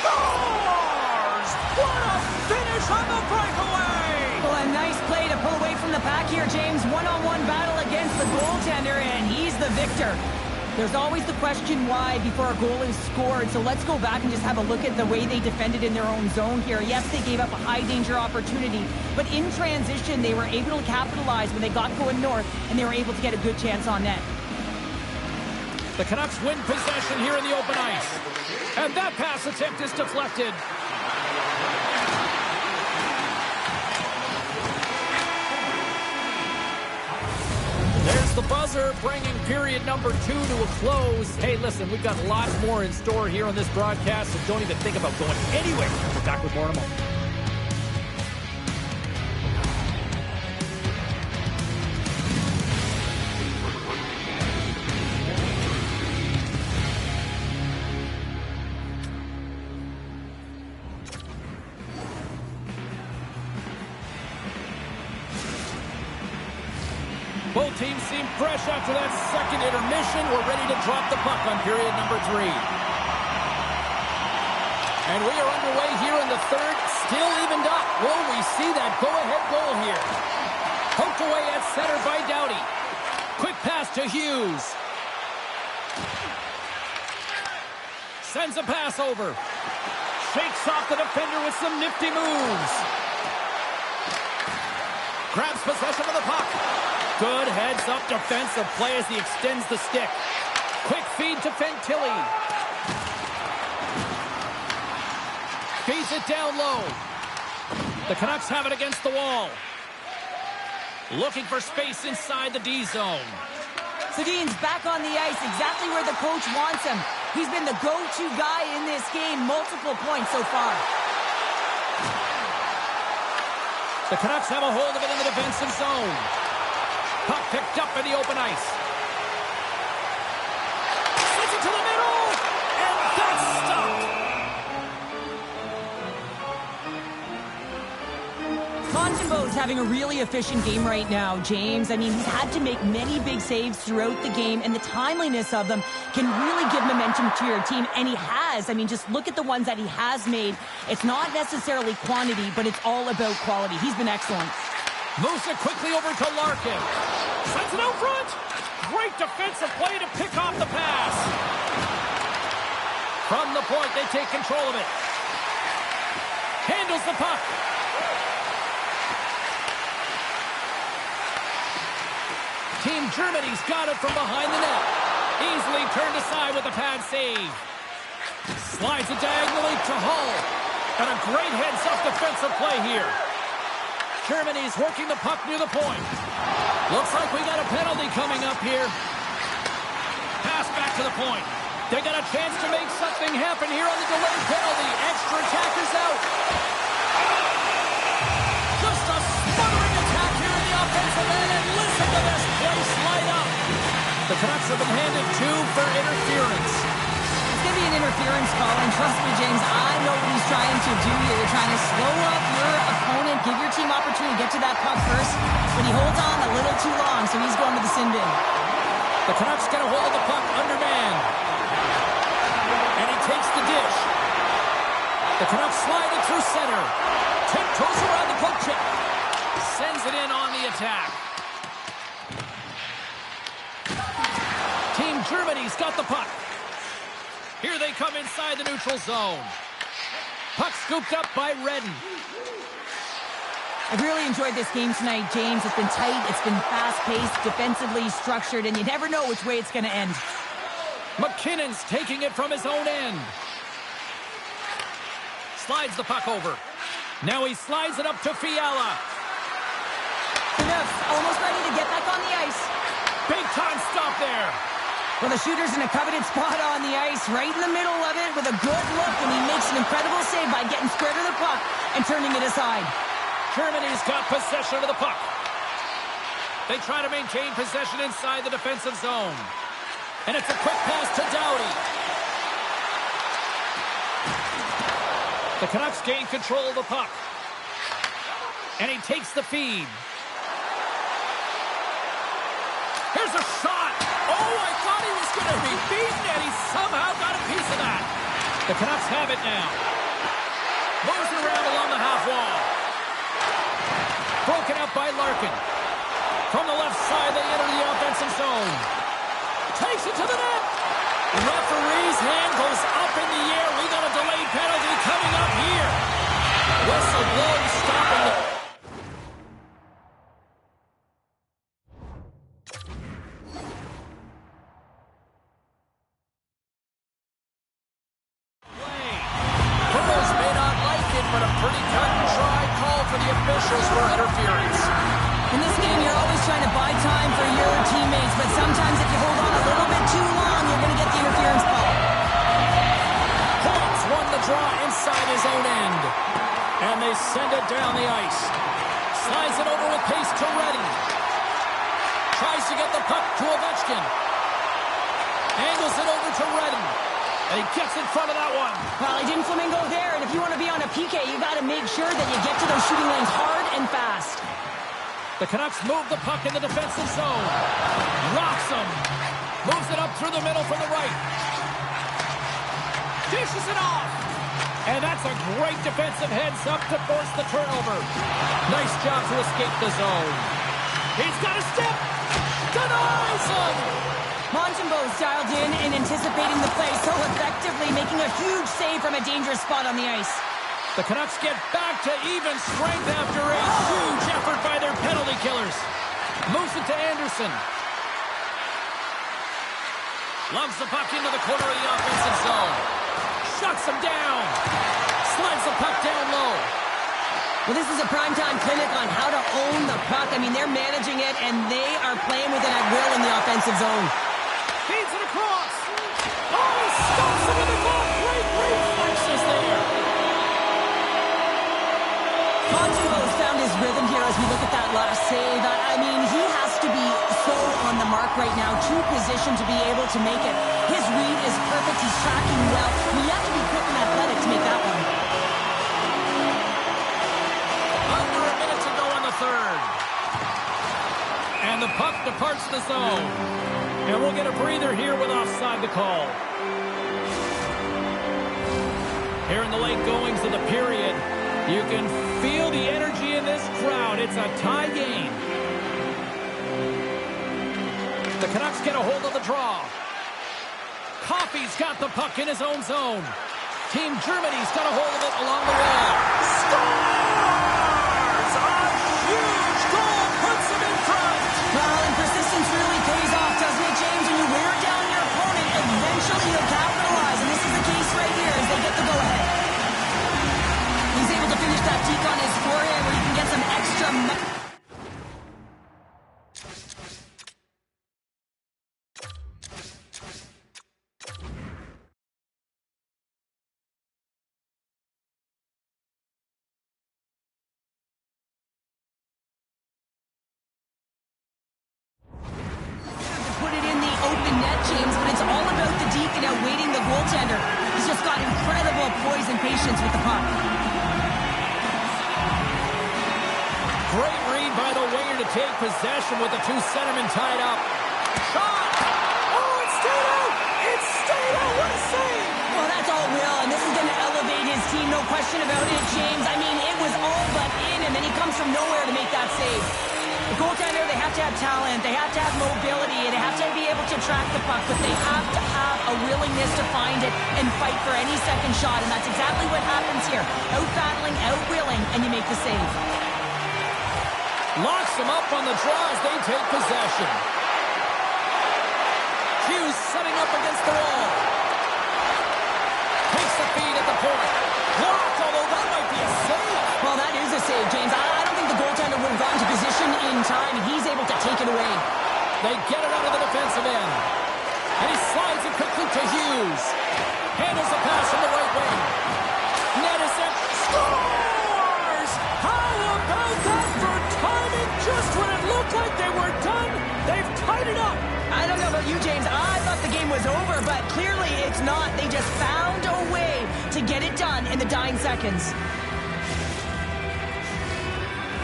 Scores! What a finish on the breakaway! Well, a nice play to pull away from the pack here, James. One-on-one battle against the goaltender, and he's the victor. There's always the question why before a goal is scored, so let's go back and just have a look at the way they defended in their own zone here. Yes, they gave up a high-danger opportunity, but in transition, they were able to capitalize when they got going north, and they were able to get a good chance on net. The Canucks win possession here in the open ice. And that pass attempt is deflected. There's the buzzer, bringing period number 2 to a close. Hey, listen, we've got lots more in store here on this broadcast, so don't even think about going anywhere. We're back with more in a moment. Both teams seem fresh after that second intermission. We're ready to drop the puck on period number 3. And we are underway here in the third, still evened up. Will we see that go-ahead goal here? Poked away at center by Doughty. Quick pass to Hughes. Sends a pass over. Shakes off the defender with some nifty moves. Grabs possession of the puck. Good heads-up defensive play as he extends the stick. Quick feed to Fantilli. it down low. The Canucks have it against the wall. Looking for space inside the D zone. Sedin's back on the ice, exactly where the coach wants him. He's been the go-to guy in this game, multiple points so far. The Canucks have a hold of it in the defensive zone. Puck picked up in the open ice. Sends it to the middle, and that's stopped. Montembeault's having a really efficient game right now, James. I mean, he's had to make many big saves throughout the game, and the timeliness of them can really give momentum to your team, and he has. I mean, just look at the ones that he has made. It's not necessarily quantity, but it's all about quality. He's been excellent. Moves it quickly over to Larkin. Sends it out front. Great defensive play to pick off the pass. From the point, they take control of it. Handles the puck. Team Germany's got it from behind the net. Easily turned aside with a pad save. Slides it diagonally to Hull. And a great heads-up defensive play here. Germany's working the puck near the point. Looks like we got a penalty coming up here. Pass back to the point. They got a chance to make something happen here on the delayed penalty. Extra attackers out. Just a sputtering attack here in the offensive end. And listen to this place light up. The Canucks have been handed 2 for interference. It's going to be an interference call, and trust me, James, I know what he's trying to do here. You're trying to slow up your opponent, give your team opportunity to get to that puck first, but he holds on a little too long, so he's going to the sin bin. The Canucks get a hold of the puck undermanned. And he takes the dish. The Canucks slide it through center. Tiptoes around the poke check. Sends it in on the attack. Team Germany's got the puck. Here they come inside the neutral zone. Puck scooped up by Redden. I've really enjoyed this game tonight, James. It's been tight, it's been fast-paced, defensively structured, and you never know which way it's going to end. McKinnon's taking it from his own end. Slides the puck over. Now he slides it up to Fiala. Canucks almost ready to get back on the ice. Big time stop there. Well, the shooter's in a coveted spot on the ice, right in the middle of it with a good look, and he makes an incredible save by getting square to the puck and turning it aside. Germany's got possession of the puck. They try to maintain possession inside the defensive zone. And it's a quick pass to Doughty. The Canucks gain control of the puck. And he takes the feed. Here's a shot. Oh, I thought he was going to be beaten, and he somehow got a piece of that. The Canucks have it now. Moves it around along the half wall. Broken up by Larkin. From the left side, they enter the offensive zone. Takes it to the net. Referee's hand goes up in the air. We got a delayed penalty coming up here. Whistle blows, stopping the... Pros may not like it, but a pretty cut and dry call for the officials for interference. In this game, you're always trying to buy time for your teammates, but sometimes if you hold on a little bit too long, you're going to get the interference call. Points won the draw inside his own end. And they send it down the ice. Slides it over with pace to Reddy. Tries to get the puck to Ovechkin. Angles it over to Redden. And he gets in front of that one. Well, he didn't flamingo there, and if you want to be on a PK, you got to make sure that you get to those shooting lanes hard and fast. The Canucks move the puck in the defensive zone. Rocks him. Moves it up through the middle from the right. Dishes it off. And that's a great defensive heads-up to force the turnover. Nice job to escape the zone. He's got a step. Denies him. Montembeault's dialed in and anticipating the play so effectively, making a huge save from a dangerous spot on the ice. The Canucks get back to even strength after a huge effort by their penalty killers. Moves it to Anderson. Loves the puck into the corner of the offensive zone. Shuts him down. Slides the puck down low. Well, this is a primetime clinic on how to own the puck. I mean, they're managing it, and they are playing with it at will in the offensive zone. Feeds it across. Oh, he stops it with the glove. Great reflexes there. Montembeault's found his rhythm here as we look at that last save. I mean, he has to be so on the mark right now, true position to be able to make it. His read is perfect. He's tracking well. You have to be quick and athletic to make that one. Under a minute to go in the third. And the puck departs the zone. And we'll get a breather here with offside the call. Here in the late goings of the period, you can feel the energy in this crowd. It's a tie game. The Canucks get a hold of the draw. Coffey's got the puck in his own zone. Team Germany's got a hold of it along the wall. Scores! A huge goal puts him in front. Well, and persistence really pays off, doesn't it, James? When you wear down your opponent, eventually you'll capitalize. And this is the case right here as they get the go-ahead. He's able to finish that deke on his forehand where he can get some extra... put it in the open net, James, but it's all about the deke and outweighting the goaltender. He's just got incredible poise and patience with the puck. Great read by the winger to take possession with the two centermen tied up. Shot! Oh, it stayed out! It stayed out! What a save! Well, that's all will, and this is going to elevate his team, no question about it, James. I mean, it was all but in him, and he comes from nowhere to make that save. The goaltender, they have to have talent, they have to have mobility, and they have to be able to track the puck, but they have to have a willingness to find it and fight for any second shot, and that's exactly what happens here. Out-battling, out-willing, and you make the save. Locks them up on the draw as they take possession. Hughes setting up against the wall. Takes the feed at the point. Blocked, although that might be a save. Well, that is a save, James. I don't think the goaltender would have gotten to position in time, and he's able to take it away. They get it out of the defensive end. And he slides it quickly to Hughes. Handles the pass from the right wing. Net is set. Scores! How about that for timing? Just when it looked like they were done, they've tied it up. I don't know about you, James. I thought the game was over, but clearly it's not. They just found a way to get it done in the dying seconds.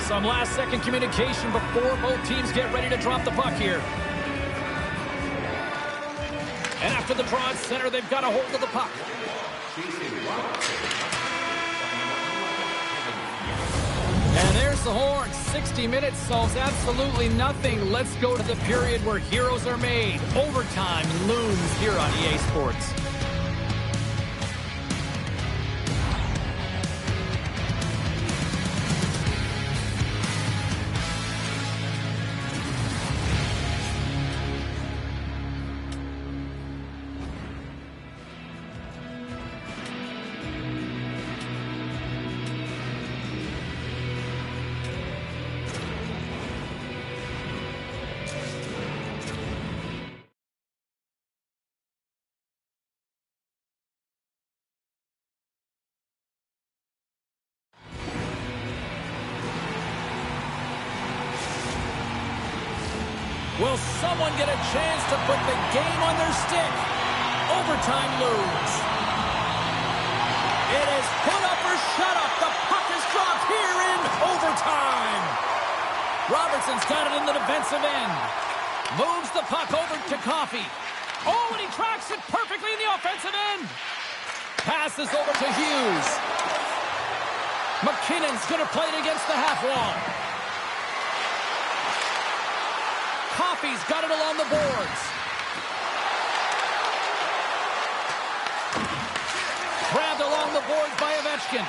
Some last-second communication before both teams get ready to drop the puck here. And after the draw at center, they've got a hold of the puck. And there's the horn. 60 minutes solves absolutely nothing. Let's go to the period where heroes are made. Overtime looms here on EA Sports. Will someone get a chance to put the game on their stick? Overtime lose. It is put up or shut up. The puck is dropped here in overtime. Robertson's got it in the defensive end. Moves the puck over to Coffey. Oh, and he tracks it perfectly in the offensive end. Passes over to Hughes. McKinnon's going to play it against the half wall. Coffey's got it along the boards. Grabbed along the boards by Ovechkin.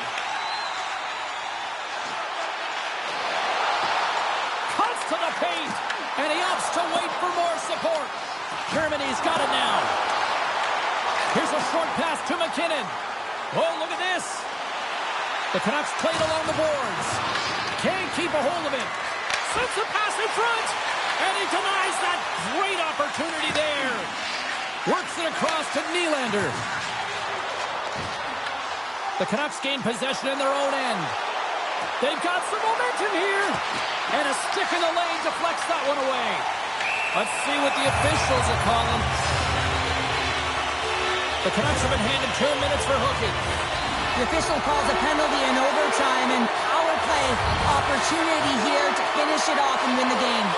Cuts to the paint, and he opts to wait for more support. Germany's got it now. Here's a short pass to McKinnon. Oh, look at this. The Canucks played along the boards. Can't keep a hold of it. Sends a pass in front. And he denies that great opportunity there. Works it across to Nylander. The Canucks gain possession in their own end. They've got some momentum here. And a stick in the lane deflects that one away. Let's see what the officials are calling. The Canucks have been handed 2 minutes for hooking. The official calls a penalty in overtime and power play opportunity here to finish it off and win the game.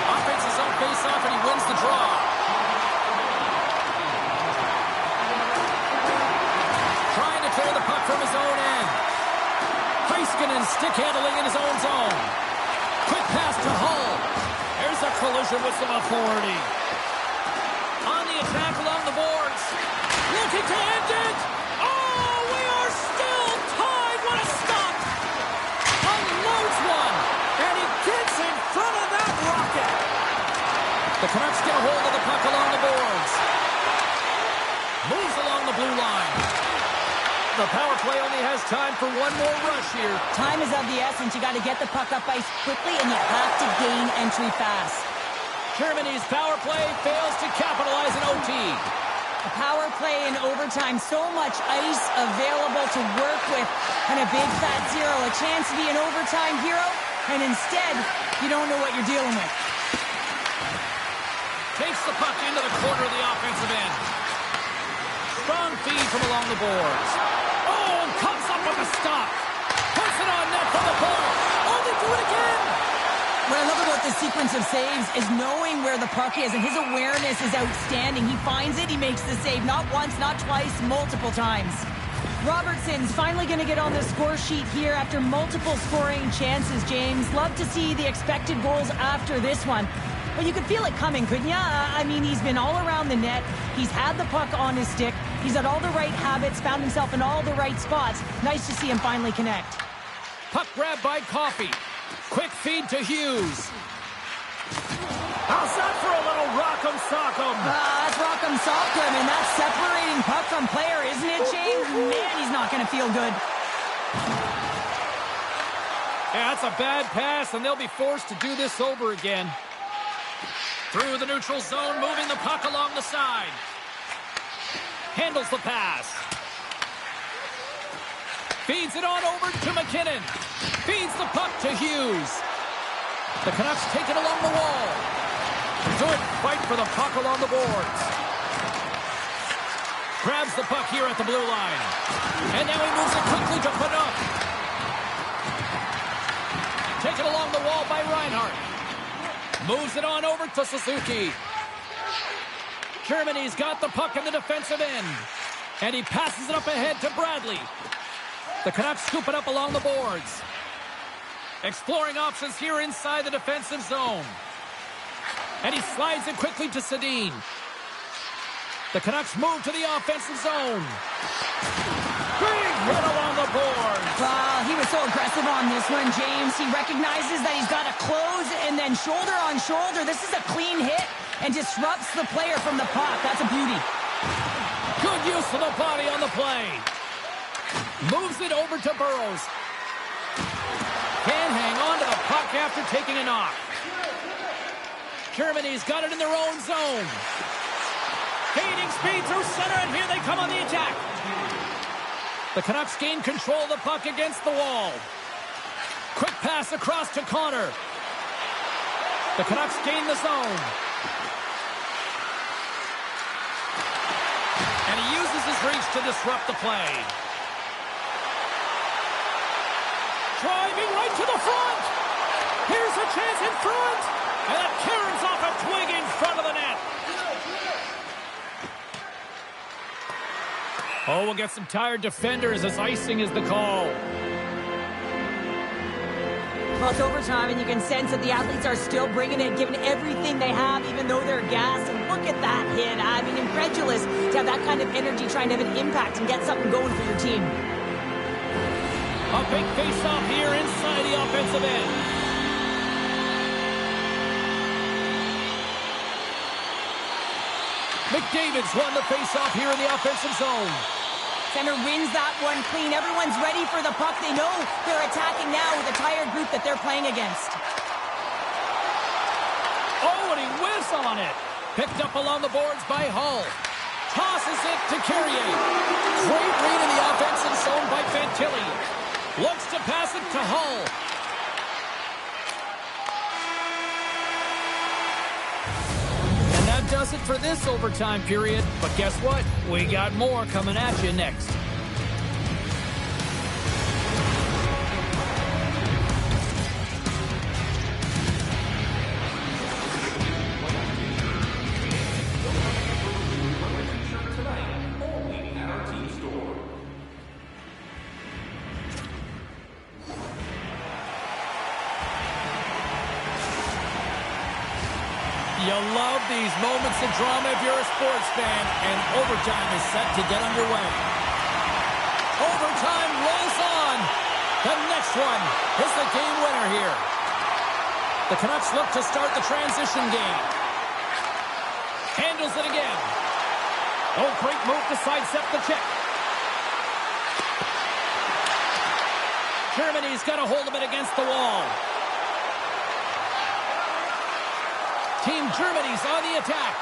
Offense is on face-off and he wins the draw. Trying to clear the puck from his own end. Heiskanen stick handling in his own zone. Quick pass to Hull. There's a collision with some authority. On the attack along the boards. Looking to end it. Oh, we are still tied. What a stop. Unloads one. And he gets in front of that rocket. The Canucks get a hold of the puck along the boards. Moves along the blue line. The power play only has time for one more rush here. Time is of the essence. You got to get the puck up ice quickly, and you have to gain entry fast. Germany's power play fails to capitalize in OT. A power play in overtime, so much ice available to work with, and a big fat zero. A chance to be an overtime hero, and instead, you don't know what you're dealing with. Takes the puck into the corner of the offensive end. Strong feed from along the boards. Oh, comes up with a stop. Puts it on net for the point. Oh, they do it again. What I love about this sequence of saves is knowing where the puck is, and his awareness is outstanding. He finds it, he makes the save, not once, not twice, multiple times. Robertson's finally going to get on the score sheet here after multiple scoring chances, James. Love to see the expected goals after this one. But you could feel it coming, couldn't you? I mean, he's been all around the net. He's had the puck on his stick. He's had all the right habits, found himself in all the right spots. Nice to see him finally connect. Puck grab by Coffey. Quick feed to Hughes. How's that for a little rock'em sock'em? That's rock'em sock'em, and that's separating puck from player, isn't it, James? Man, he's not going to feel good. Yeah, that's a bad pass, and they'll be forced to do this over again. Through the neutral zone, moving the puck along the side. Handles the pass. Feeds it on over to McKinnon. Feeds the puck to Hughes. The Canucks take it along the wall. Good fight for the puck along the boards. Grabs the puck here at the blue line. And now he moves it quickly to Phaneuf. Taken along the wall by Reinhart. Moves it on over to Suzuki. Germany's got the puck in the defensive end. And he passes it up ahead to Bradley. The Canucks scoop it up along the boards. Exploring options here inside the defensive zone. And he slides it quickly to Sedin. The Canucks move to the offensive zone. Big hit along the boards. He was so aggressive on this one, James. He recognizes that he's got to close and then shoulder on shoulder. This is a clean hit and disrupts the player from the puck. That's a beauty. Good use of the body on the play. Moves it over to Burrows. Can't hang on to the puck after taking a knock. Germany's got it in their own zone. Gaining speed through center, and here they come on the attack. The Canucks gain control of the puck against the wall. Quick pass across to Connor. The Canucks gain the zone. And he uses his reach to disrupt the play. Driving right to the front. Here's a chance in front. And it caroms off a twig in front of the net. Oh, we'll get some tired defenders as icing is the call. Well, it's overtime, and you can sense that the athletes are still bringing it, giving everything they have, even though they're gassed. And look at that hit. I mean, incredulous to have that kind of energy trying to have an impact and get something going for your team. A big face-off here inside the offensive end. McDavid's won the face-off here in the offensive zone. Center wins that one clean. Everyone's ready for the puck. They know they're attacking now with a tired group that they're playing against. Oh, and he whiffs on it. Picked up along the boards by Hull. Tosses it to Carrier. Great read in the offensive zone by Fantilli. Looks to pass it to Hull. And that does it for this overtime period. But guess what? We got more coming at you next. You love these moments of drama if you're a sports fan, and overtime is set to get underway. Overtime rolls on. The next one is the game winner here. The Canucks look to start the transition game. Handles it again. Oh, great move to sidestep the check. Germany's got a hold of it against the wall. Team Germany's on the attack.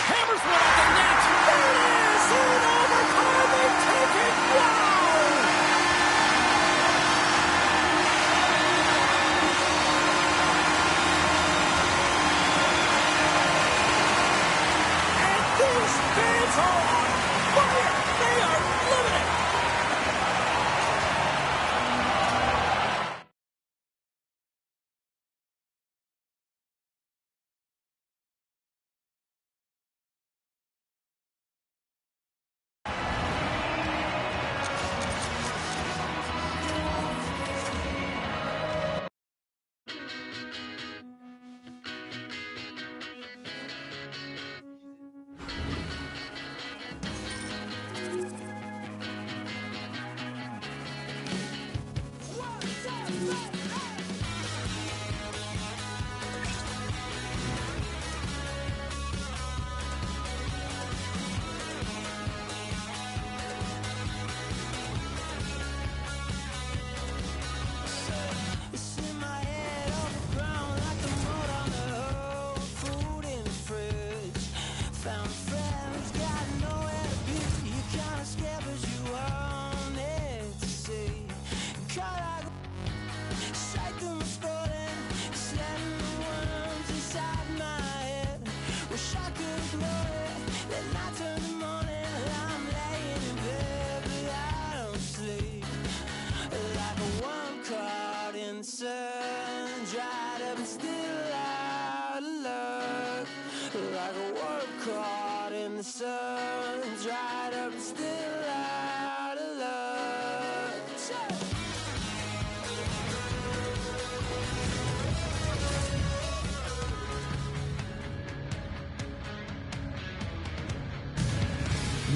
Hammers one at the net. There it is! In overtime, they take it! Wow! And these fans are on fire! They are living it!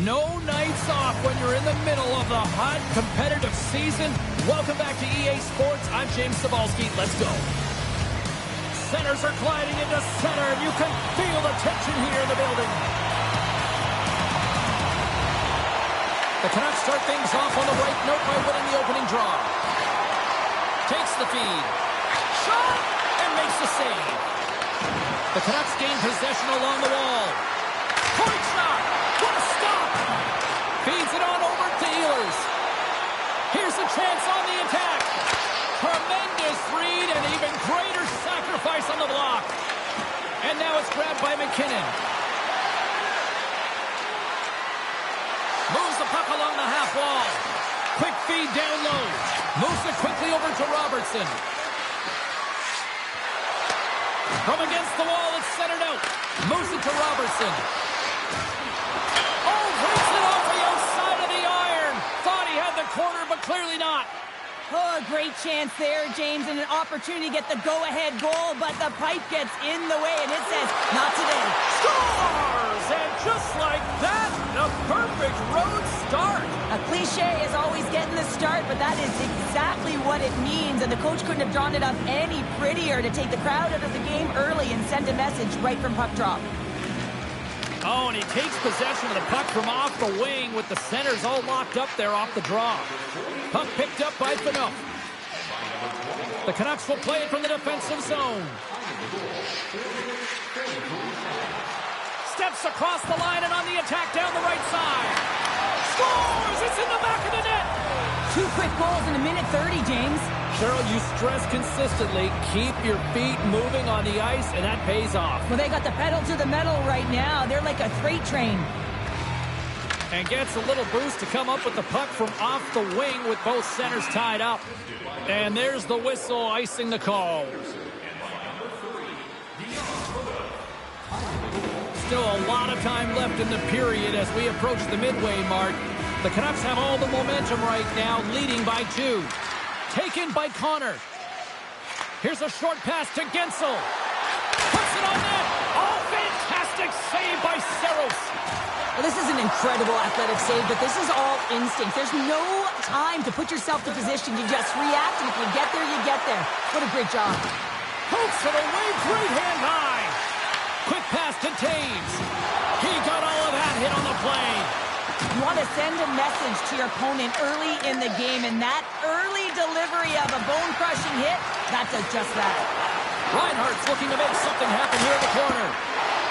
No nights off when you're in the middle of the hot, competitive season. Welcome back to EA Sports. I'm James Cebulski. Let's go. Centers are gliding into center, and you can feel the tension here in the building. The Canucks start things off on the right note by winning the opening draw. Takes the feed. Shot! And makes the save. The Canucks gain possession along the wall. Point shot! What a stop! Feeds it on over to Ehlers. Here's a chance on the attack. Tremendous read and even greater sacrifice on the block. And now it's grabbed by McKinnon. Moves the puck along the half wall. Quick feed down low. Moves it quickly over to Robertson. From against the wall, it's centered out. Moves it to Robertson. Oh, breaks it off the outside of the iron. Thought he had the corner, but clearly not. Oh, a great chance there, James, and an opportunity to get the go-ahead goal, but the pipe gets in the way, and it says, not today. Scores! And just like that, the perfect road start. A cliche is always getting the start, but that is exactly what it means, and the coach couldn't have drawn it up any prettier to take the crowd out of the game early and send a message right from puck drop. Oh, and he takes possession of the puck from off the wing with the centers all locked up there off the draw. Puck picked up by Phaneuf. The Canucks will play it from the defensive zone. Steps across the line and on the attack down the right side. Scores! It's in the back of the net! 2 quick goals in a minute 30, James. Cheryl, you stress consistently, keep your feet moving on the ice, and that pays off. Well, they got the pedal to the metal right now. They're like a freight train. And gets a little boost to come up with the puck from off the wing with both centers tied up. And there's the whistle icing the call. Still a lot of time left in the period as we approach the midway mark. The Canucks have all the momentum right now, leading by 2. Taken by Connor. Here's a short pass to Gensel. Puts it on net. Oh, fantastic save by Saros. Well, this is an incredible athletic save, but this is all instinct. There's no time to put yourself to position. You just react, and if you get there, you get there. What a great job. Pokes it away, great hand high. Quick pass to Taves. He got all of that hit on the play. You want to send a message to your opponent early in the game, and that early delivery of a bone-crushing hit, that does just that. Reinhardt's looking to make something happen here in the corner.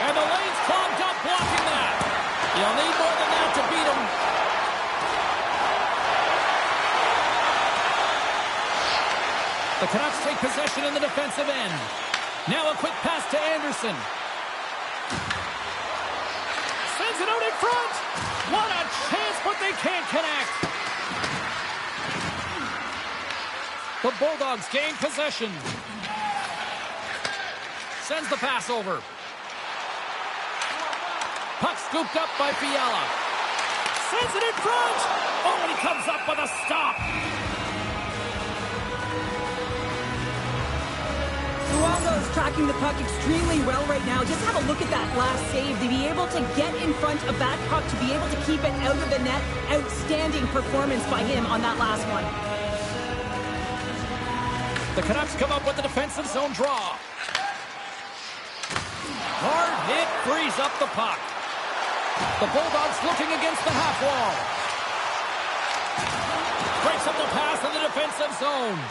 And the lane's clogged up blocking that. You'll need more than that to beat him. The Canucks take possession in the defensive end. Now a quick pass to Anderson. Sends it out in front. What a chance, but they can't connect. The Bulldogs gain possession. Sends the pass over. Puck scooped up by Fiala. Sends it in front. Oh, and he comes up with a stop. Luongo's tracking the puck extremely well right now. Just have a look at that last save. To be able to get in front of that puck, to be able to keep it out of the net, outstanding performance by him on that last one. The Canucks come up with the defensive zone draw. Hard hit frees up the puck. The Bulldogs looking against the half wall. Breaks up the pass in the defensive zone.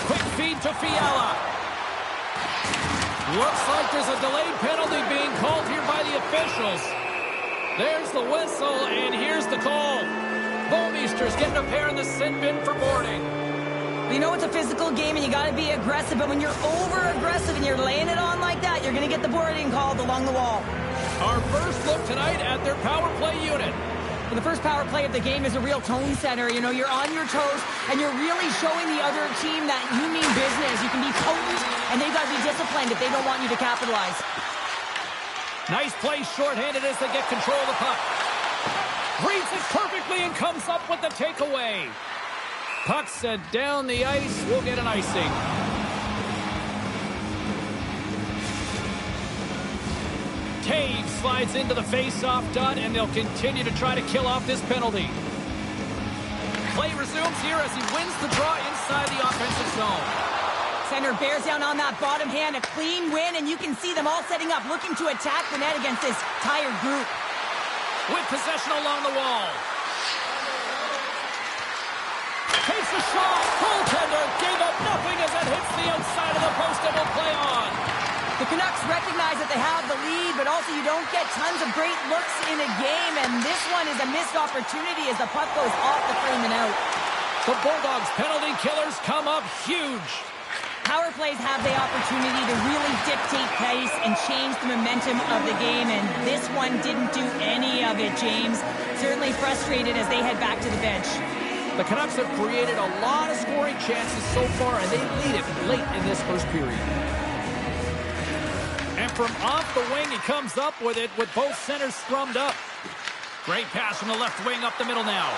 Quick feed to Fiala. Looks like there's a delayed penalty being called here by the officials. There's the whistle, and here's the call. Bouwmeester's getting a pair in the sin bin for boarding. You know it's a physical game and you got to be aggressive, but when you're over-aggressive and you're laying it on like that, you're going to get the boarding called along the wall. Our first look tonight at their power play unit. Well, the first power play of the game is a real tone setter. You know, you're on your toes, and you're really showing the other team that you mean business. You can be potent, and they've got to be disciplined if they don't want you to capitalize. Nice play shorthanded as they get control of the puck. Reads it perfectly and comes up with the takeaway. Puck sent down the ice. We'll get an icing. Taves slides into the face-off dot, and they'll continue to try to kill off this penalty. Play resumes here as he wins the draw inside the offensive zone. Center bears down on that bottom hand, a clean win, and you can see them all setting up, looking to attack the net against this tired group. With possession along the wall. Takes a shot. Goaltender gave up nothing as it hits the outside of the post and will play on. The Canucks recognize that they have the lead, but also you don't get tons of great looks in a game, and this one is a missed opportunity as the puck goes off the frame and out. The Bulldogs penalty killers come up huge. Power plays have the opportunity to really dictate pace and change the momentum of the game, and this one didn't do any of it, James. Certainly frustrated as they head back to the bench. The Canucks have created a lot of scoring chances so far, and they lead it late in this first period. And from off the wing, he comes up with it with both centers scrummed up. Great pass from the left wing up the middle now.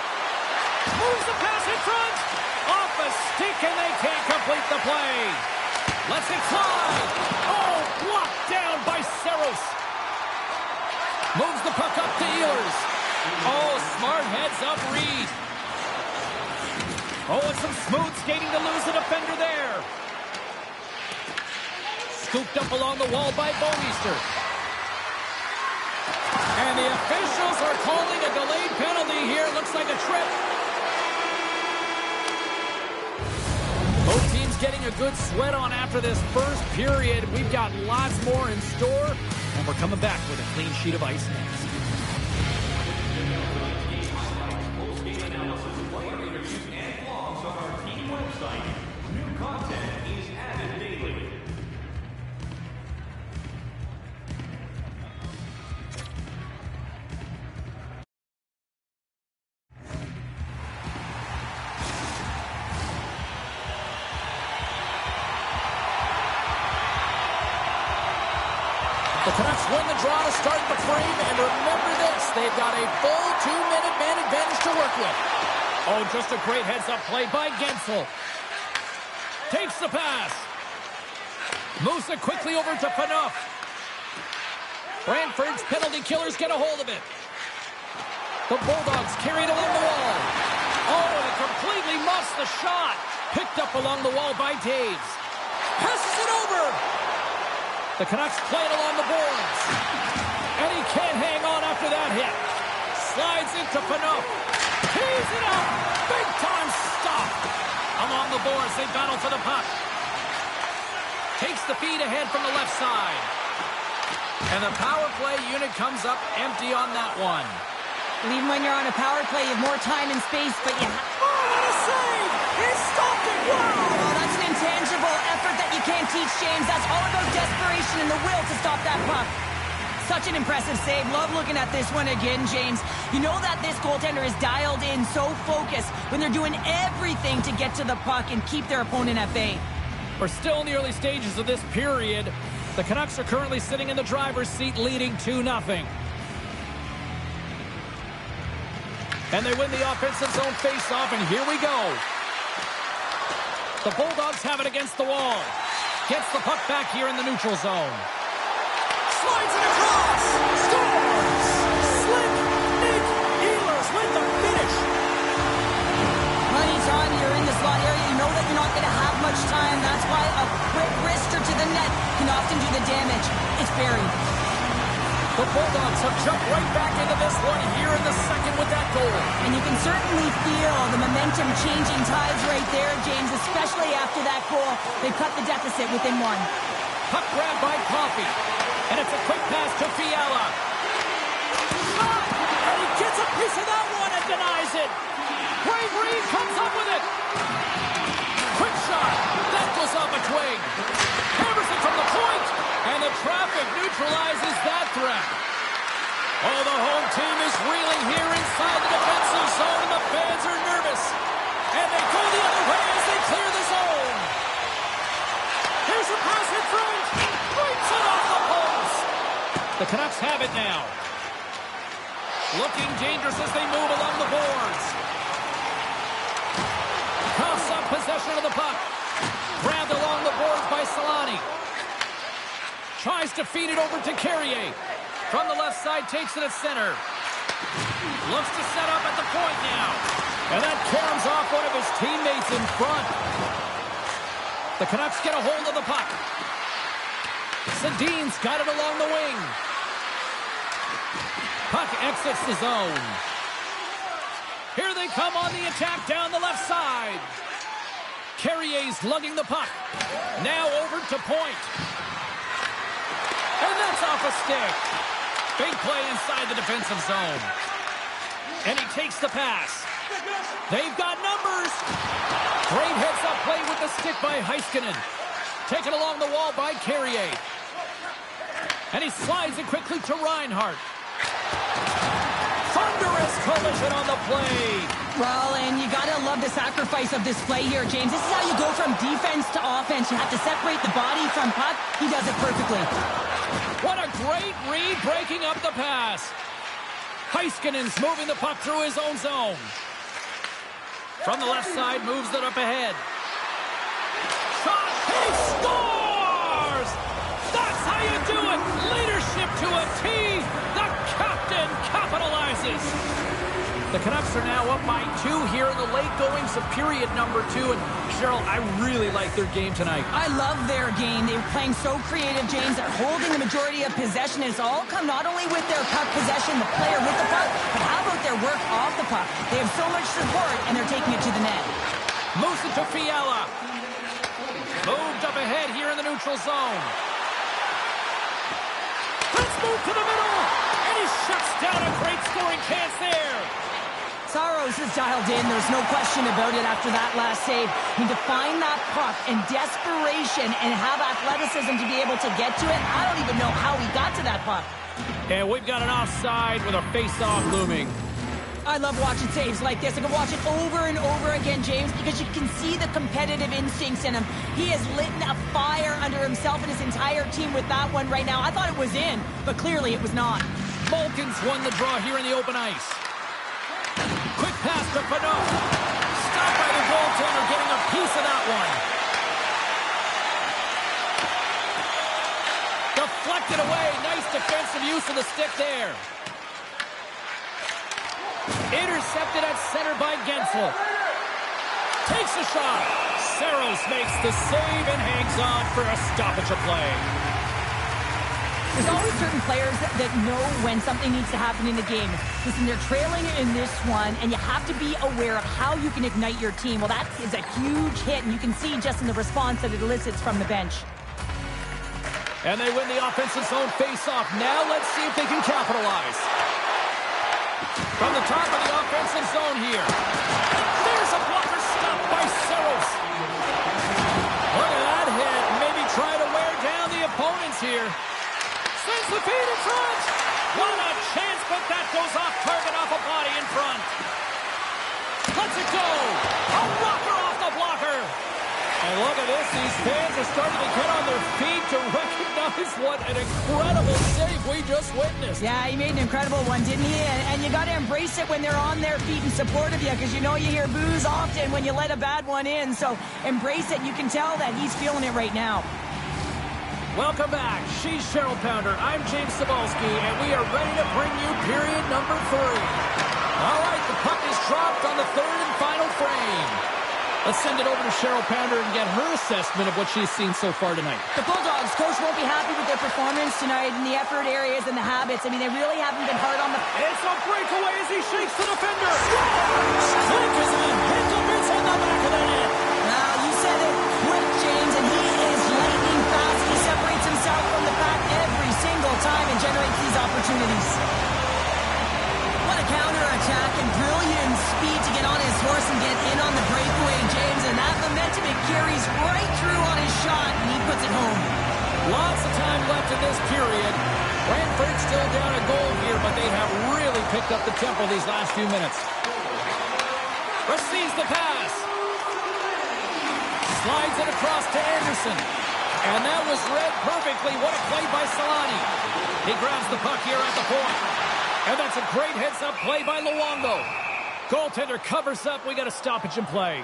Moves the pass in front. Off a stick, and they can't complete the play. Lets it fly. Oh, blocked down by Saros. Moves the puck up to Ehlers. Oh, smart heads up Reed. Oh, and some smooth skating to lose the defender there. Scooped up along the wall by Bouwmeester. And the officials are calling a delayed penalty here. Looks like a trip. Both teams getting a good sweat on after this first period. We've got lots more in store, and we're coming back with a clean sheet of ice next. The Canucks win the draw to start the frame, and remember this, they've got a full 2-minute man advantage to work with. Oh, just a great heads-up play by Gensel. Takes the pass. Moves it quickly over to Phaneuf. Brantford's penalty killers get a hold of it. The Bulldogs carry it along the wall. Oh, and it completely muffs the shot. Picked up along the wall by Taves. Passes it over. The Canucks play it along the boards. And he can't hang on after that hit. Slides into Phaneuf. Tees it up. Big time stop. Along the boards, they battle for the puck. Takes the feed ahead from the left side. And the power play unit comes up empty on that one. Even when you're on a power play, you have more time and space, but you have... Oh, what a save! He stopped it! Wow! Oh, that's an intangible effort that you can't teach, James. That's all about desperation and the will to stop that puck. Such an impressive save. Love looking at this one again, James. You know that this goaltender is dialed in, so focused, when they're doing everything to get to the puck and keep their opponent at bay. We're still in the early stages of this period. The Canucks are currently sitting in the driver's seat, leading 2-0. And they win the offensive zone face-off, and here we go. The Bulldogs have it against the wall. Gets the puck back here in the neutral zone. Slides it across. Scores! Slick Nick Ehlers with the finish. Anytime you're in the slot area, you know that you're not going to have much time. That's why a quick wrister to the net can often do the damage. It's buried. The Bulldogs have jumped right back into this one here in the second with that goal. And you can certainly feel the momentum changing tides right there, James, especially after that goal. They cut the deficit within one. Puck grab by Coffey. And it's a quick pass to Fiala. Shot! And he gets a piece of that one and denies it. Bravery comes up with it. Quick shot. That goes off a twig. Hammers it from the point. And the traffic neutralizes that threat. Oh, the home team is reeling here inside the defensive zone, and the fans are nervous. And they go the other way as they clear the zone. Here's a pass in front. Breaks it off the post. The Canucks have it now. Looking dangerous as they move along the boards. Coughs up possession of the puck. Grabbed along the boards by Solani. Tries to feed it over to Carrier. From the left side, takes it at center. Looks to set up at the point now. And that caroms off one of his teammates in front. The Canucks get a hold of the puck. Sedin's got it along the wing. Puck exits the zone. Here they come on the attack down the left side. Carrier's lugging the puck. Now over to point. And that's off a stick. Big play inside the defensive zone. And he takes the pass. They've got numbers. Great heads-up play with the stick by Heiskanen. Taken along the wall by Carrier. And he slides it quickly to Reinhart. Thunderous collision on the play. Well, and you gotta love the sacrifice of this play here, James. This is how you go from defense to offense. You have to separate the body from puck. He does it perfectly. What a great read breaking up the pass. Heiskanen's moving the puck through his own zone. From the left side, moves it up ahead. Shot, he scores! That's how you do it! Leadership to a T! The captain capitalizes! The Canucks Canucks are now up by 2 here in the late goings of period number 2. And Cheryl, I really like their game tonight. I love their game. They were playing so creative, James. They're holding the majority of possession. It's all come not only with their puck possession, the player with the puck, but how about their work off the puck? They have so much support, and they're taking it to the net. Moves it to Fiala. Moved up ahead here in the neutral zone. Let's move to the middle. And he shuts down a great scoring chance there. Saros is dialed in. There's no question about it after that last save. He to find that puck in desperation and have athleticism to be able to get to it. I don't even know how he got to that puck. And we've got an offside with a face-off looming. I love watching saves like this. I can watch it over and over again, James, because you can see the competitive instincts in him. He has lit a fire under himself and his entire team with that one right now. I thought it was in, but clearly it was not. Malkin's won the draw here in the open ice. Quick pass to Pinot. Stopped by the goaltender, getting a piece of that one. Deflected away. Nice defensive use of the stick there. Intercepted at center by Gensel. Takes a shot. Saros makes the save and hangs on for a stoppage of play. There's always certain players that know when something needs to happen in the game. Listen, they're trailing in this one, and you have to be aware of how you can ignite your team. Well, that is a huge hit, and you can see just in the response that it elicits from the bench. And they win the offensive zone face-off. Now let's see if they can capitalize. From the top of the offensive zone here. There's a blocker stopped by Saros. Look at that hit. Maybe try to wear down the opponents here. Sends the feed in front. What a chance, but that goes off target, off a body in front. Lets it go. A rocker off the blocker. And look at this. These fans are starting to get on their feet to recognize what an incredible save we just witnessed. Yeah, he made an incredible one, didn't he? And you got to embrace it when they're on their feet in support of you, because you know you hear boos often when you let a bad one in. So embrace it. You can tell that he's feeling it right now. Welcome back. She's Cheryl Pounder. I'm James Cebulski, and we are ready to bring you period number 3. All right, the puck is dropped on the third and final frame. Let's send it over to Cheryl Pounder and get her assessment of what she's seen so far tonight. The Bulldogs, coach, won't be happy with their performance tonight in the effort areas and the habits. I mean, they really haven't been hard on the... It's a breakaway as he shakes the defender. Stick is in. Hit the bits on the back of the net. Now, you said it quick, James, and he is lightning fast. He separates himself from the pack every single time and generates these opportunities. What a counterattack and brilliant speed to get on his horse and get in on the breakaway, James. And that momentum, it carries right through on his shot, and he puts it home. Lots of time left in this period. Brantford still down a goal here, but they have really picked up the tempo these last few minutes. Receives the pass. Slides it across to Anderson. And that was read perfectly. What a play by Solani. He grabs the puck here at the point. And that's a great heads-up play by Luongo. Goaltender covers up. We got a stoppage in play.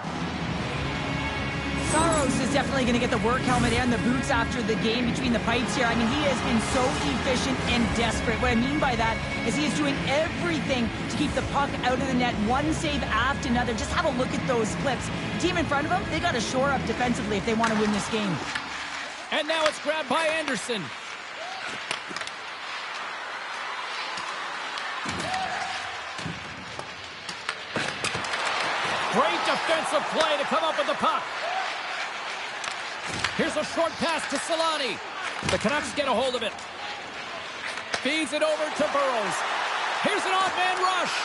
Saros is definitely going to get the work helmet and the boots after the game between the pipes here. I mean, he has been so efficient and desperate. What I mean by that is he is doing everything to keep the puck out of the net, one save after another. Just have a look at those clips. The team in front of him, they got to shore up defensively if they want to win this game. And now it's grabbed by Anderson. Great defensive play to come up with the puck. Here's a short pass to Solani. The Canucks get a hold of it. Feeds it over to Burrows. Here's an odd-man rush.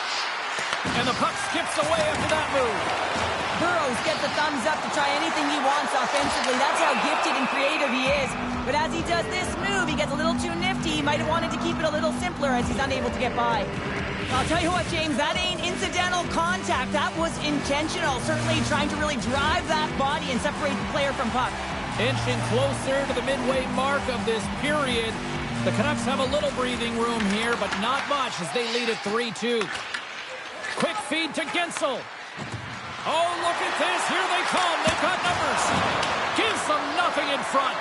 And the puck skips away after that move. Burrows gets the thumbs up to try anything he wants offensively. That's how gifted and creative he is. But as he does this move, he gets a little too nifty. He might have wanted to keep it a little simpler as he's unable to get by. I'll tell you what, James, that ain't incidental contact. That was intentional. Certainly trying to really drive that body and separate the player from puck. Inching closer to the midway mark of this period. The Canucks have a little breathing room here, but not much as they lead at 3-2. Quick feed to Gensel. Oh, look at this. Here they come. They've got numbers. Gives them nothing in front.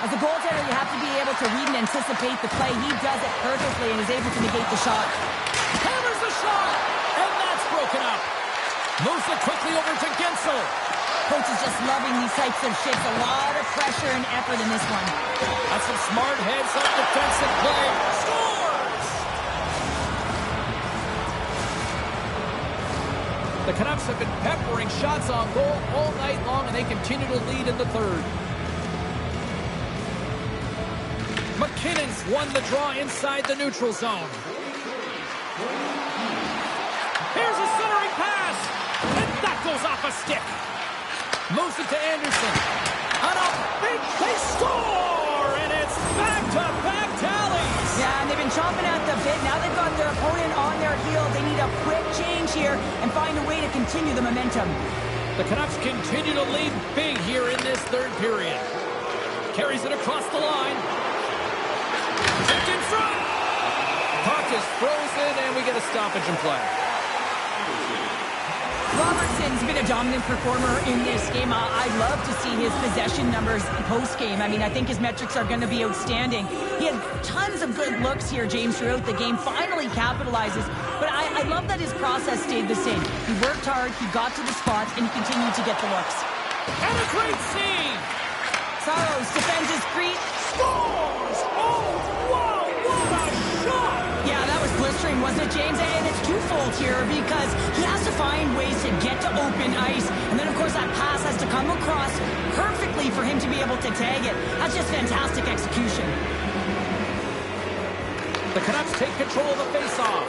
As a goaltender, you have to be able to read and anticipate the play. He does it perfectly and is able to negate the shot. Hammers the shot. And that's broken up. Moves it quickly over to Gensel. Coach is just loving these types of shifts. A lot of pressure and effort in this one. That's some smart heads-up defensive play. Scores! The Canucks have been peppering shots on goal all night long, and they continue to lead in the third. McKinnon's won the draw inside the neutral zone. Here's a centering pass, and that goes off a stick. Moves it to Anderson. On a big, they score! And it's back-to-back tallies! Yeah, and they've been chomping at the bit. Now they've got their opponent on their heels. They need a quick change here and find a way to continue the momentum. The Canucks continue to lead big here in this third period. Carries it across the line. Tipped in front! Puck is frozen, and we get a stoppage in play. Robertson's been a dominant performer in this game. I'd love to see his possession numbers post-game. I mean, I think his metrics are going to be outstanding. He had tons of good looks here, James, throughout the game. Finally capitalizes. But I love that his process stayed the same. He worked hard, he got to the spots, and he continued to get the looks. And a great save! Saros defends his feet. Scores! Oh, wow, what a shot! Yeah, that was blistering, wasn't it, James? And it's twofold here because he has to find ways to get to open ice. And then, of course, that pass has to come across perfectly for him to be able to tag it. That's just fantastic execution. The Canucks take control of the faceoff.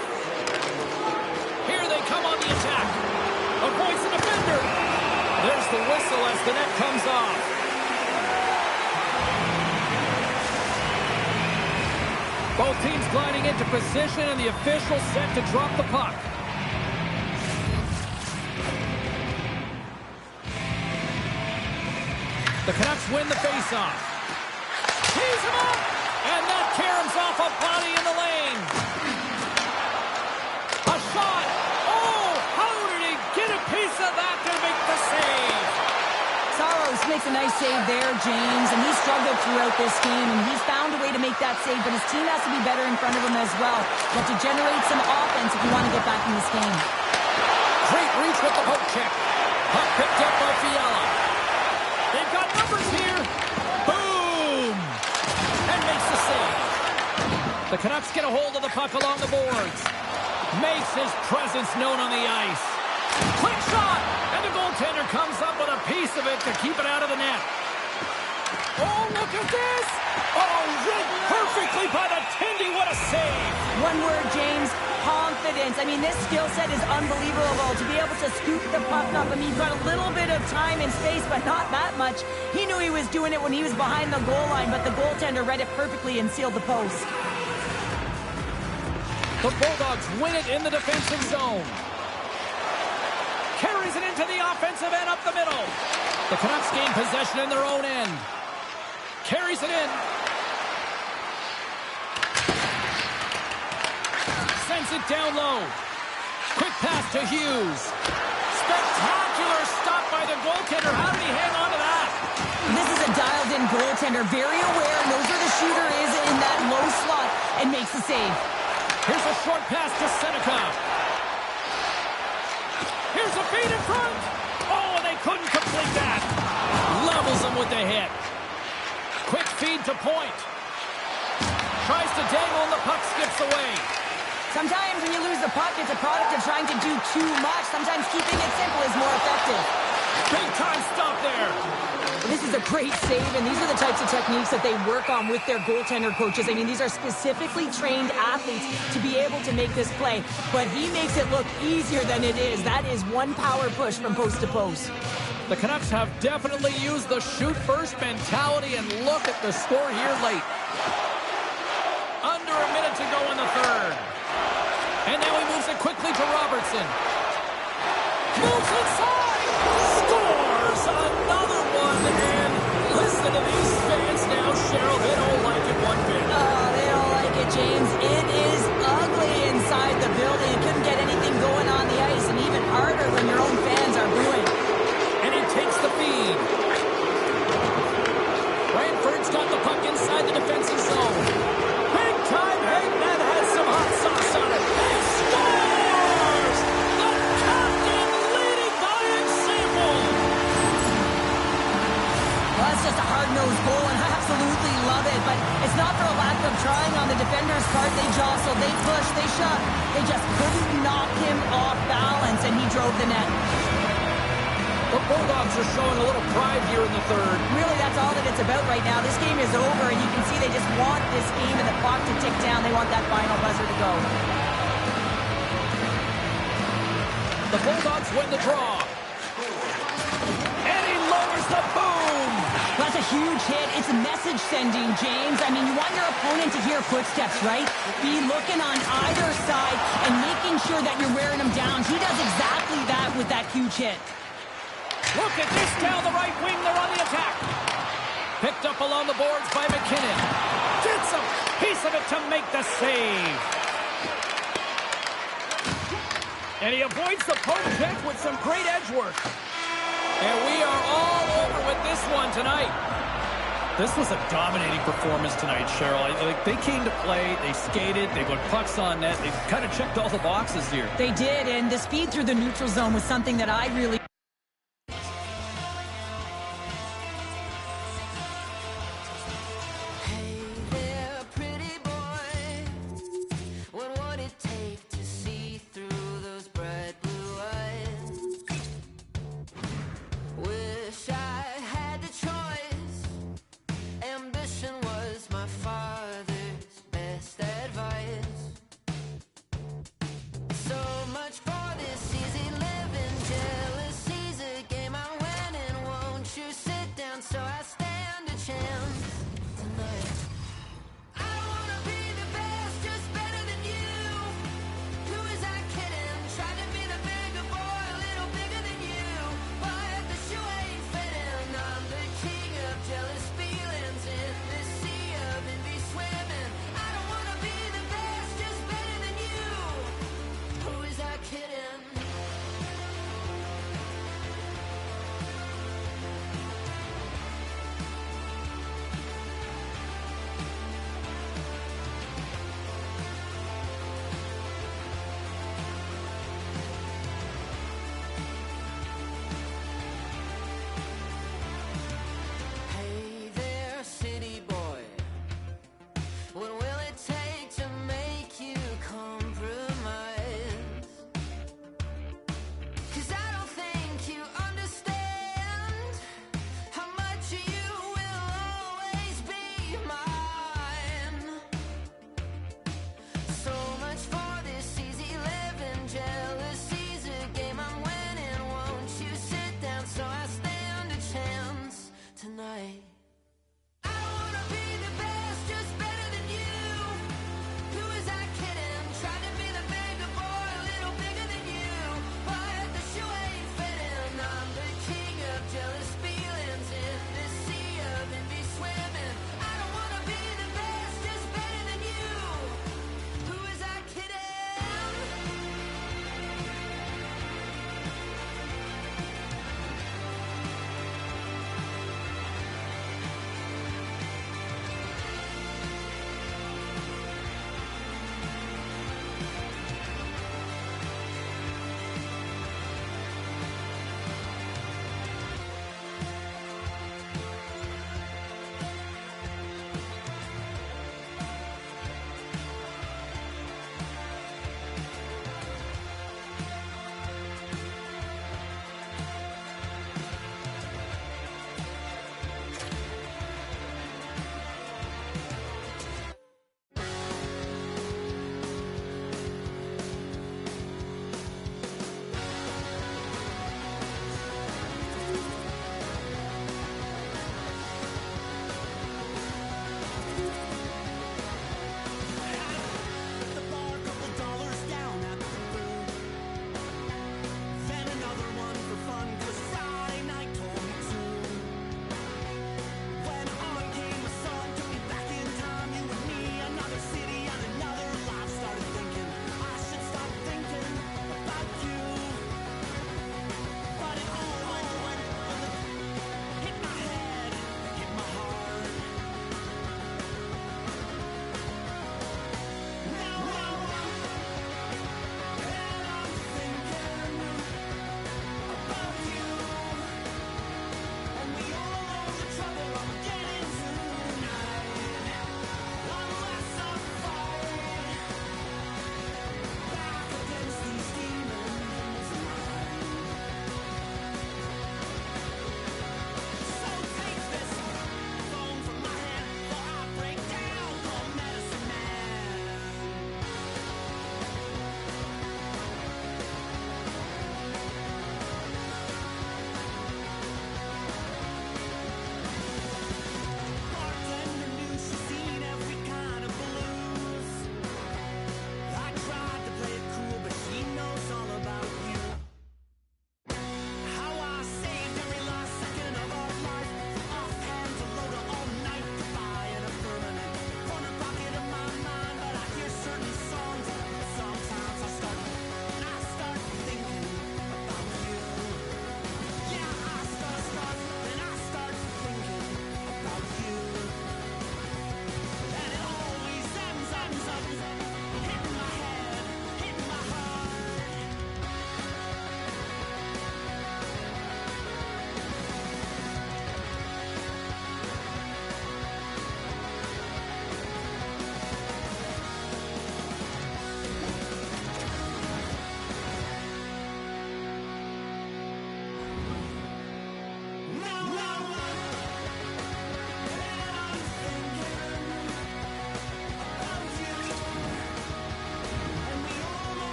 Here they come on the attack. Avoids the defender. There's the whistle as the net comes off. Both teams gliding into position, and the official set to drop the puck. The Canucks win the faceoff. Tees him up, and that caroms off a body in the lane. A shot. Oh, how did he get a piece of that to make the save? Saros makes a nice save there, James, and he struggled throughout this game, and he's found a way to make that save, but his team has to be better in front of him as well. You have to generate some offense if you want to get back in this game. Great reach with the poke check. Puck picked up by Fiala. They've got numbers here. Boom! And makes the save. The Canucks get a hold of the puck along the boards. Makes his presence known on the ice. Quick shot! And the goaltender comes up with a piece of it to keep it out of the net. Oh, look at this! Oh, read perfectly by the Tindy. What a save! One word, James, confidence. I mean, this skill set is unbelievable. To be able to scoop the puck up, I mean, he's got a little bit of time and space, but not that much. He knew he was doing it when he was behind the goal line, but the goaltender read it perfectly and sealed the post. The Bulldogs win it in the defensive zone. Carries it into the offensive end up the middle. The Canucks gain possession in their own end. Carries it in. Sends it down low. Quick pass to Hughes. Spectacular stop by the goaltender. How did he hang on to that? This is a dialed-in goaltender. Very aware, knows where the shooter is in that low slot, and makes the save. Here's a short pass to Seneca. Here's a feed in front. Oh, and they couldn't complete that. Levels them with the hit. Quick feed to Point. Tries to dangle and the puck skips away. Sometimes when you lose the puck, it's a product of trying to do too much. Sometimes keeping it simple is more effective. Big time stop there. This is a great save, and these are the types of techniques that they work on with their goaltender coaches. I mean, these are specifically trained athletes to be able to make this play, but he makes it look easier than it is. That is one power push from post to post. The Canucks have definitely used the shoot-first mentality, and look at the score here late. Under a minute to go in the third. And now he moves it quickly to Robertson. Moves inside! Scores another one! And listen to these fans now, Cheryl. They don't like it one bit. Oh, they don't like it, James. It is ugly inside the building. You couldn't get anything going on the ice, and even harder when your own fans are booing. And he takes the feed. Brantford's got the puck inside the defensive zone. Big time hit. That has some hot sauce on it. He scores! The his part. They jostled, they pushed, they shoved. They just couldn't knock him off balance, and he drove the net. The Bulldogs are showing a little pride here in the third. Really, that's all that it's about right now. This game is over, and you can see they just want this game and the clock to tick down. They want that final buzzer to go. The Bulldogs win the draw. And he lowers the boom. That's a huge hit. It's a message sending, James. I mean, you want your opponent to hear footsteps, right? Be looking on either side and making sure that you're wearing them down. He does exactly that with that huge hit. Look at this down the right wing. They're on the attack. Picked up along the boards by McKinnon. Gets a piece of it to make the save. And he avoids the poke check with some great edge work. And we are all over with this one tonight. This was a dominating performance tonight, Cheryl. They came to play, they skated, they put pucks on net, they kind of checked all the boxes here. They did, and the speed through the neutral zone was something that I really...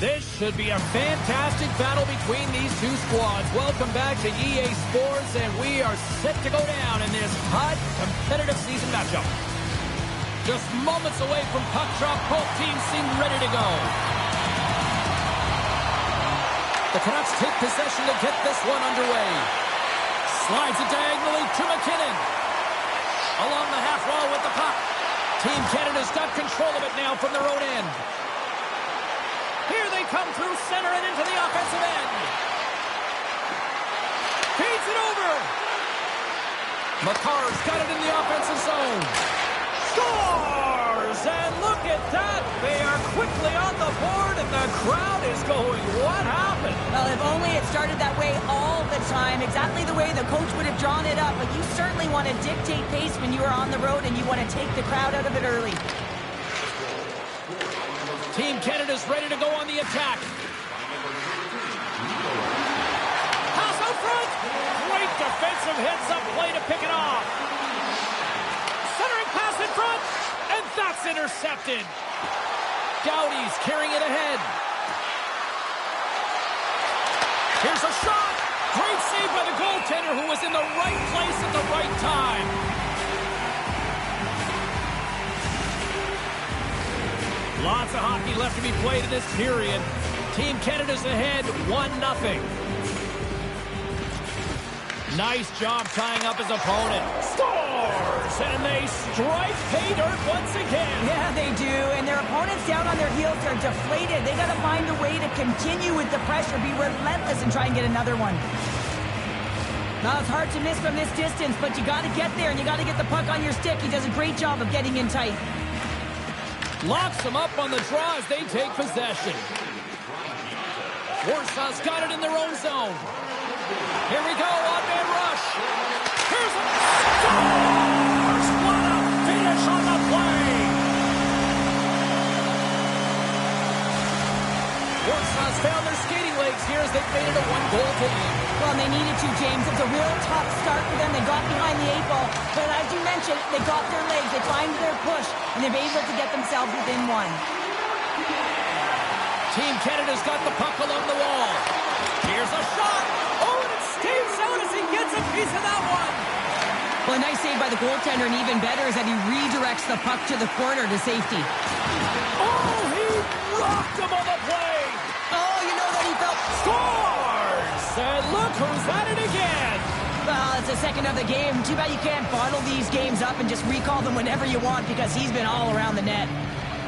This should be a fantastic battle between these two squads. Welcome back to EA Sports, and we are set to go down in this hot, competitive season matchup. Just moments away from puck drop, both teams seem ready to go. The Canucks take possession to get this one underway. Slides it diagonally to McKinnon. Along the half wall with the puck. Team Canada's got control of it now from their own end. Here they come through center and into the offensive end. Feeds it over. Makar's got it in the offensive zone. Scores! And look at that. They are quickly on the board, and the crowd is going, what happened? Well, if only it started that way all the time, exactly the way the coach would have drawn it up. But you certainly want to dictate pace when you are on the road, and you want to take the crowd out of it early. Team Canada's ready to go on the attack. Pass out front. Great defensive heads-up play to pick it off. Centering pass in front. And that's intercepted. Gaudi's carrying it ahead. Here's a shot. Great save by the goaltender, who was in the right place at the right time. Lots of hockey left to be played in this period. Team Canada's ahead 1-0. Nice job tying up his opponent. Scores! And they strike pay dirt once again. Yeah, they do. And their opponents down on their heels are deflated. They got to find a way to continue with the pressure, be relentless, and try and get another one. Now, it's hard to miss from this distance, but you got to get there, and you got to get the puck on your stick. He does a great job of getting in tight. Locks them up on the draw as they take possession. Warsaw's got it in their own zone. Here we go, on-man rush. Here's a scores! What a finish on the play! Warsaw's found their skating legs here as they've made it a one-goal game. Well, they needed to, James. It was a real tough start for them. They got behind the 8 ball. But as you mentioned, they got their legs. They climbed their push, and they've been able to get themselves within one. Team Canada's got the puck along the wall. Here's a shot. Oh, and it stays out as he gets a piece of that one. Well, a nice save by the goaltender, and even better is that he redirects the puck to the corner to safety. Oh, he rocked him on the play. Oh, you know that he felt... Scores! And look who's at it again. Well, it's the second of the game. Too bad you can't bottle these games up and just recall them whenever you want, because he's been all around the net.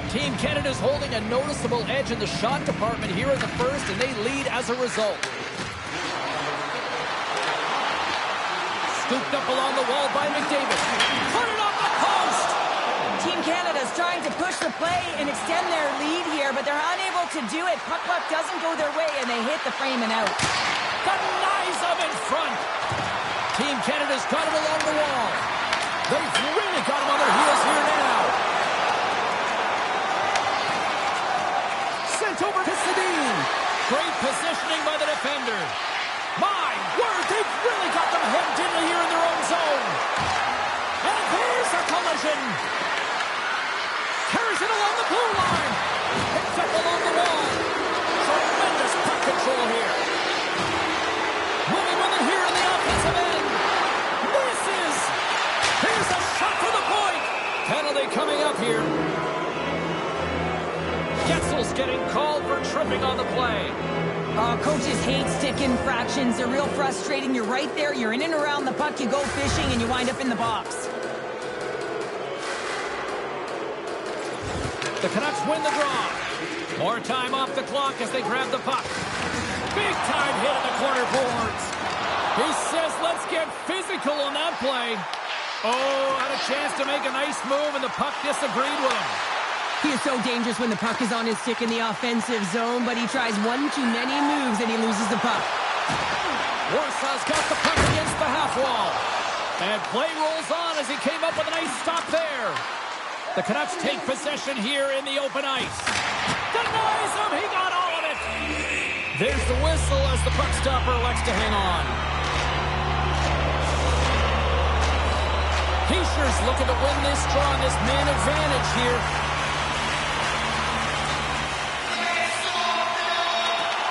Team Canada's holding a noticeable edge in the shot department here in the first, and they lead as a result. Scooped up along the wall by McDavid. Put it on the post! Team Canada's trying to push the play and extend their lead here, but they're unable to do it. Puck doesn't go their way, and they hit the frame and out. Got eyes of in front. Team Canada's got it along the wall. They've really got him on their heels here now. Sent over to Sedin. Great positioning by the defender. My word, they've really got them hemmed in here in their own zone. And here's a collision. Carries it along the blue line. Picks up along the wall. Tremendous puck control here. Moving with it here in the offensive end. Misses. Here's a shot for the point. Penalty coming up here. Getzel's getting called for tripping on the play. Coaches hate stick infractions. They're real frustrating. You're right there. You're in and around the puck. You go fishing, and you wind up in the box. The Canucks win the draw. More time off the clock as they grab the puck. Big time hit in the corner boards. He says, let's get physical on that play. Oh, had a chance to make a nice move, and the puck disagreed with him. He is so dangerous when the puck is on his stick in the offensive zone, but he tries one too many moves and he loses the puck. Warsaw's got the puck against the half wall. And play rolls on as he came up with a nice stop there. The Canucks take possession here in the open ice. Denies him, he got all of it. There's the whistle as the puck stopper elects to hang on. Heischer's looking to win this draw on this man advantage here.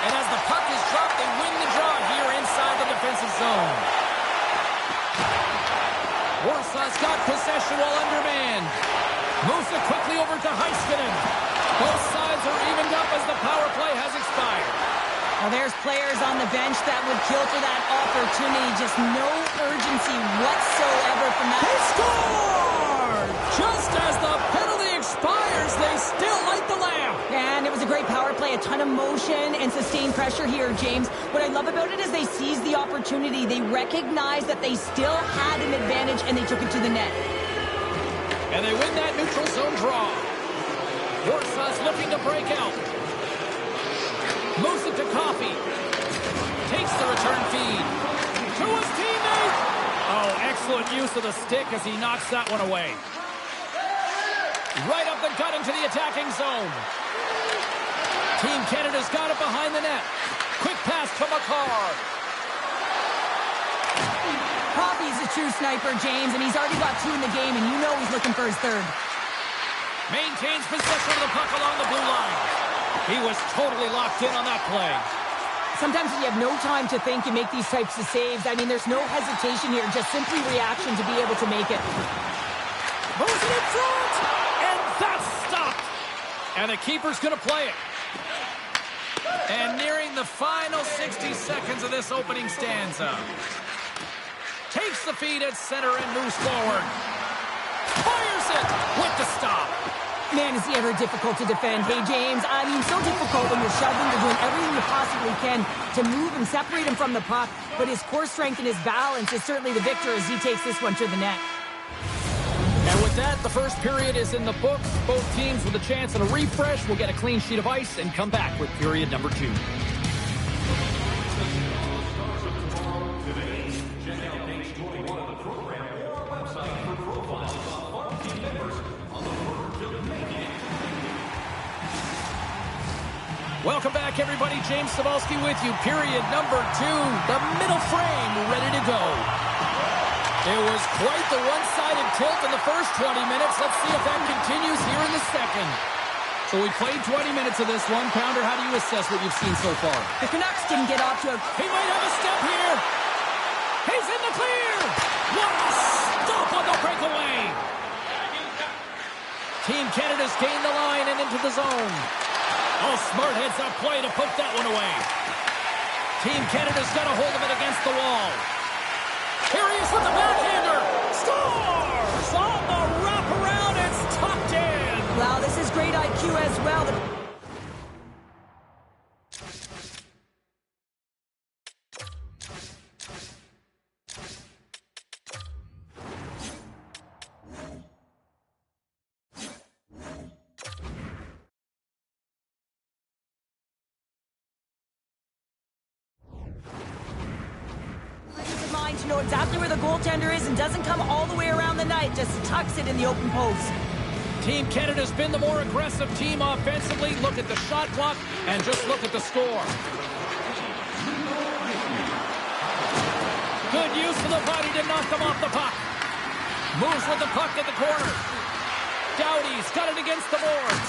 And as the puck is dropped, they win the draw here inside the defensive zone. Warsaw's got possession while undermanned. Moves it quickly over to Heiskanen. Both sides are evened up as the power play has expired. Well, there's players on the bench that would kill for that opportunity. Just no urgency whatsoever from that. They score! Just as the penalty expires, they still light the lamp. And it was a great power play, a ton of motion and sustained pressure here, James. What I love about it is they seized the opportunity. They recognized that they still had an advantage, and they took it to the net. And they win that neutral zone draw. Warsaw's looking to break out. Moves it to Coffey. Takes the return feed. To his teammate. Oh, excellent use of the stick as he knocks that one away. Right up the gut into the attacking zone. Team Canada's got it behind the net. Quick pass to McCarr. Coffey's a true sniper, James, and he's already got 2 in the game, and you know he's looking for his third. Maintains possession of the puck along the blue line. He was totally locked in on that play. Sometimes when you have no time to think, you make these types of saves. I mean, there's no hesitation here, just simply reaction to be able to make it. Moves it in front, and that's stopped. And the keeper's going to play it. And nearing the final 60 seconds of this opening stanza. Takes the feed at center and moves forward. Fires it with the stop. Man, is he ever difficult to defend. Hey, James, I mean, so difficult when you're shoving, you're doing everything you possibly can to move and separate him from the puck. But his core strength and his balance is certainly the victor as he takes this one to the net. And with that, the first period is in the books. Both teams with a chance at a refresh will get a clean sheet of ice and come back with period number 2. Welcome back, everybody. James Cybulski with you. Period number 2. The middle frame ready to go. It was quite the one-sided tilt in the first 20 minutes. Let's see if that continues here in the second. So we played 20 minutes of this one. Pounder, how do you assess what you've seen so far? The Canucks didn't get off to a... He might have a step here. He's in the clear. What a stop on the breakaway. Team Canada's gained the line and into the zone. Oh, smart heads-up play to poke that one away. Team Canada's got a hold of it against the wall. Here he is with the backhander. Scores! On the wraparound, it's tucked in. Wow, this is great IQ as well. line to know exactly where the goaltender is and doesn't come all the way around the net, just tucks it in the open post. Team Canada's been the more aggressive team offensively. Look at the shot clock and just look at the score. Good use of the body to knock them off the puck. Moves with the puck in the corner. Doughty's got it against the boards.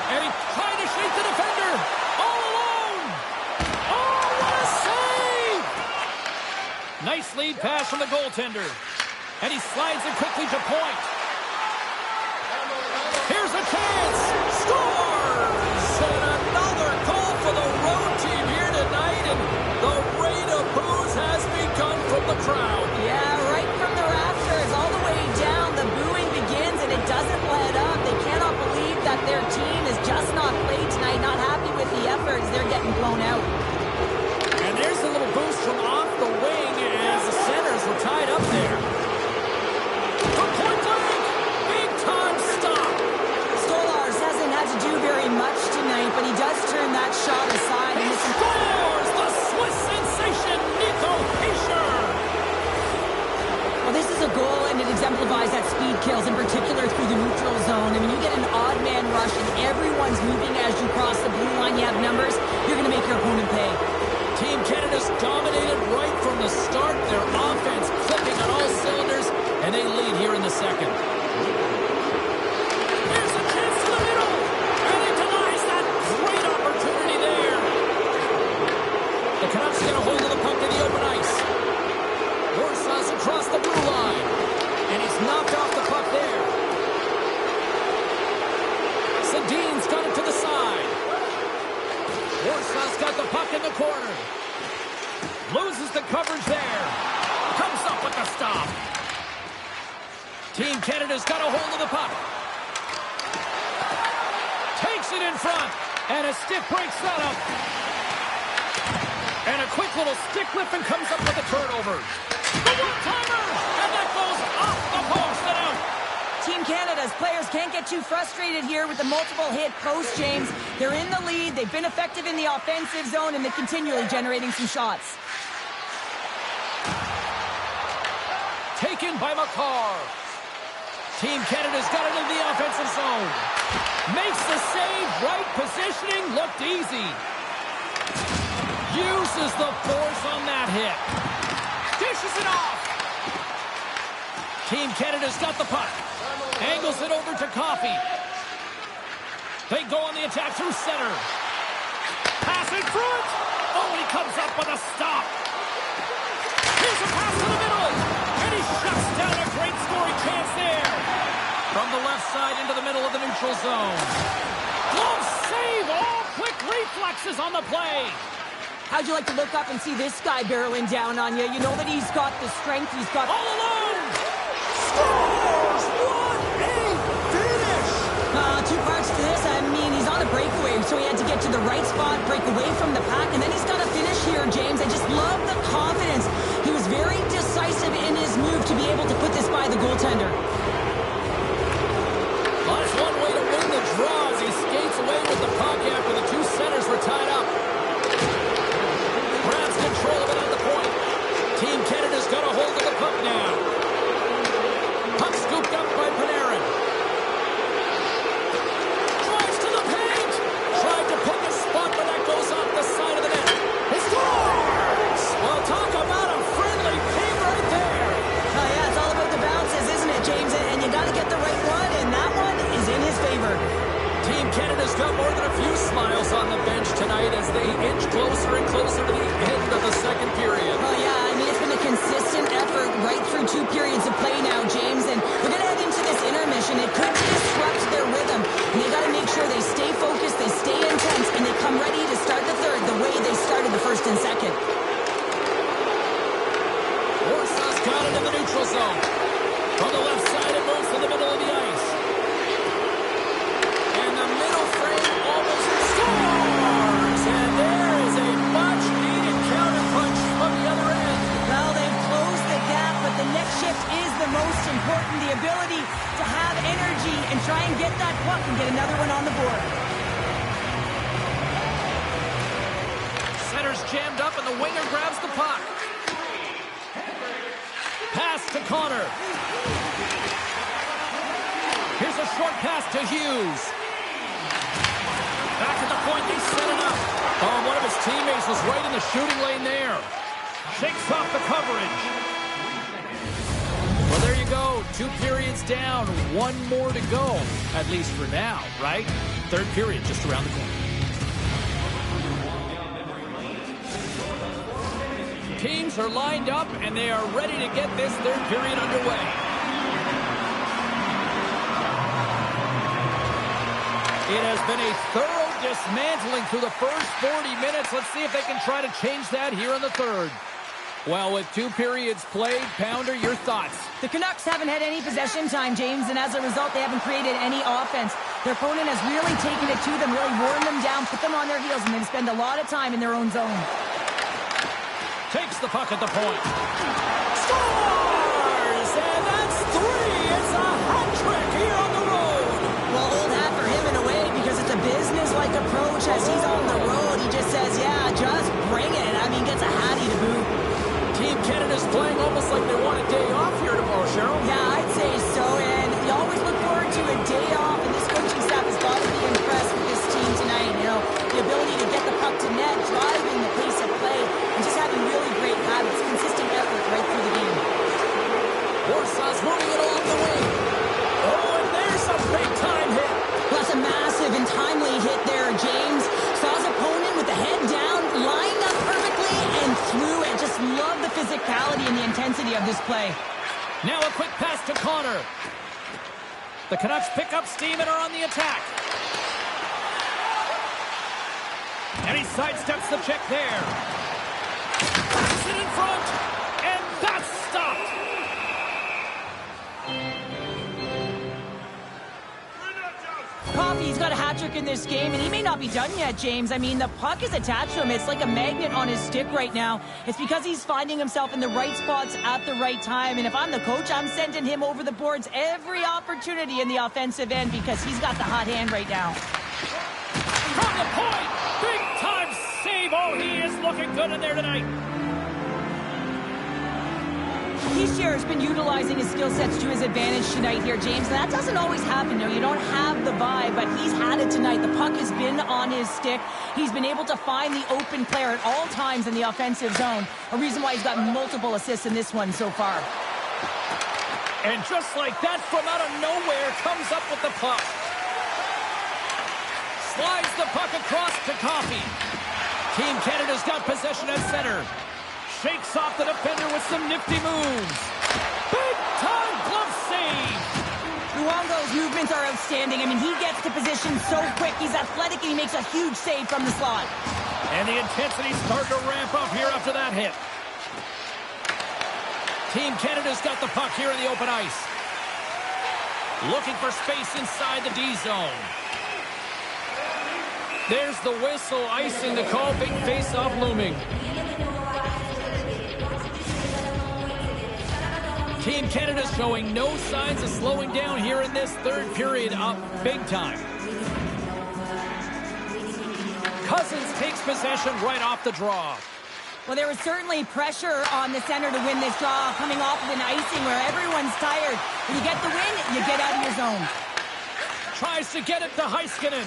And he's trying to shake the defender. All alone. Oh, what a save! Nice lead pass from the goaltender. And he slides it quickly to point. Here's a chance. Scores! And another goal for the road team here tonight. And the rain of boos has begun from the crowd. Yeah, right from the rafters all the way down. The booing begins and it doesn't let up. They cannot believe that their team has just not played tonight. Not happy with the effort as they're getting blown out. And there's a little boost from off the wing as the centers were tied up there. From point blank, big time stop. Stolars hasn't had to do very much tonight, but he does turn that shot aside. He scores! The Swiss sensation, Nico Hischier. Well, this is a goal, and it exemplifies that speed kills, in particular through the neutral zone. I mean, you get an odd man rush, and everyone's moving as you cross the blue line. You have numbers. You're going to make your opponent pay. Team Canada's dominated right from the start. Their offense clicking on all cylinders, and they lead here in the second. Here's a chance to the middle, and he denies that great opportunity there. The Canucks get a hold of the puck in the open ice. Warsaw's across the blue line, and he's knocked off the puck there. Sedin's got it to the side. Warsaw's got the puck in the corner. Loses the coverage there. Comes up with the stop. Team Canada's got a hold of the puck. Takes it in front. And a stick breaks that up. And a quick little stick lift and comes up with a turnover. The one-timer! And that goes off the post and out. Team Canada's players can't get too frustrated here with the multiple hit post, James. They're in the lead. They've been effective in the offensive zone, and they're continually generating some shots. Taken by McCarr. Team Canada's got it in the offensive zone. Makes the save. Right positioning. Looked easy. Uses the force on that hit. Dishes it off. Team Canada's got the puck. Angles it over to Coffey. They go on the attack through center. Pass in front. Oh, and he comes up with a stop. Here's a pass to the middle. And he shuts down a great scoring chance there. From the left side into the middle of the neutral zone. Glove save. All quick reflexes on the play. How'd you like to look up and see this guy barreling down on you? You know that he's got the strength. He's got... All alone. Scores! What a finish! Two parts to this. I mean, he's on a breakaway, so he had to get to the right spot, break away from the pack, and then he's got to finish here, James. I just love the confidence. He was very decisive in his move to be able to put this by the goaltender. Well, that's one way to win the draw as he skates away with the puck after the two centers were tied up. Grabs control of it at the point. Team Canada's got a hold of the puck now. Puck scooped up by Panarin. Drives to the paint. Tried to pick a spot, but that goes off the side of the net. He scores! Well, talk about a friendly game right there. Oh, yeah, it's all about the bounces, isn't it, James? And you got to get the right one, and that one is in his favor. Team Canada's got more than a few smiles on the bench tonight as they inch closer and closer to the end of the second period. Oh, yeah, I mean, it's been a consistent effort right through two periods of play now, James, and we're going to head into this intermission. It could disrupt their rhythm, and they got to make sure they stay focused, they stay intense, and they come ready to start the third the way they started the first and second. Warsaw's got it in the neutral zone. From the left side, it moves to the middle of the ice. And the middle frame almost scores! And there is a much-needed counterpunch from the other end. Well, they've closed the gap, but the next shift is the most important. The ability to have energy and try and get that puck and get another one on the board. Center's jammed up, and the winger grabs the puck. to Hughes. Back at the point, they set it up. Oh, one of his teammates was right in the shooting lane there. Shakes off the coverage. Well, there you go. 2 periods down. 1 more to go. At least for now, right? Third period just around the corner. Teams are lined up, and they are ready to get this third period underway. It has been a thorough dismantling through the first 40 minutes. Let's see if they can try to change that here in the third. Well, with 2 periods played, Pounder, your thoughts? The Canucks haven't had any possession time, James, and as a result, they haven't created any offense. Their opponent has really taken it to them, really worn them down, put them on their heels, and they spend a lot of time in their own zone. Takes the puck at the point. Scores! And that's 3! It's a hat trick here on the road. Well, old hat for him in a way because it's a business-like approach. As he's on the road, he just says, yeah, just bring it. I mean, gets a hattie to boot. Team Canada's playing almost like they want a day off here tomorrow, Cheryl. Yeah, I'd say so. And you always look forward to a day off, and this coaching staff has got to be impressed with this team tonight. You know, the ability to get the puck to net, driving the pace of play, and just having really great habits, consistent effort right through the game. Warsaw's moving it along the wing. Oh, and there's a big-time hit. Well, that's a massive and timely hit there, James. Saw his opponent with the head down, lined up perfectly, and threw it. Just love the physicality and the intensity of this play. Now a quick pass to Connor. The Canucks pick up steam and are on the attack. And he sidesteps the check there. Backs it in front, and that's stopped. Coffey's got a hat trick in this game, and he may not be done yet, James. I mean, the puck is attached to him. It's like a magnet on his stick right now. It's because he's finding himself in the right spots at the right time. And if I'm the coach, I'm sending him over the boards every opportunity in the offensive end because he's got the hot hand right now. From the point, big-time save. Oh, he is looking good in there tonight. Hischier has been utilizing his skill sets to his advantage tonight here, James. That doesn't always happen. No, you don't have the vibe, but he's had it tonight. The puck has been on his stick. He's been able to find the open player at all times in the offensive zone. A reason why he's got multiple assists in this one so far. And just like that, from out of nowhere, comes up with the puck. Slides the puck across to Coffey. Team Canada's got possession at center. Shakes off the defender with some nifty moves. Big-time glove save. Luongo's movements are outstanding. I mean, he gets to position so quick. He's athletic, and he makes a huge save from the slot. And the intensity's starting to ramp up here after that hit. Team Canada's got the puck here in the open ice. Looking for space inside the D zone. There's the whistle, icing the call. Big face-off looming. Team Canada showing no signs of slowing down here in this third period, up big time. Cousins takes possession right off the draw. Well, there was certainly pressure on the center to win this draw, coming off of an icing where everyone's tired. When you get the win, you get out of your zone. Tries to get it to Heiskanen.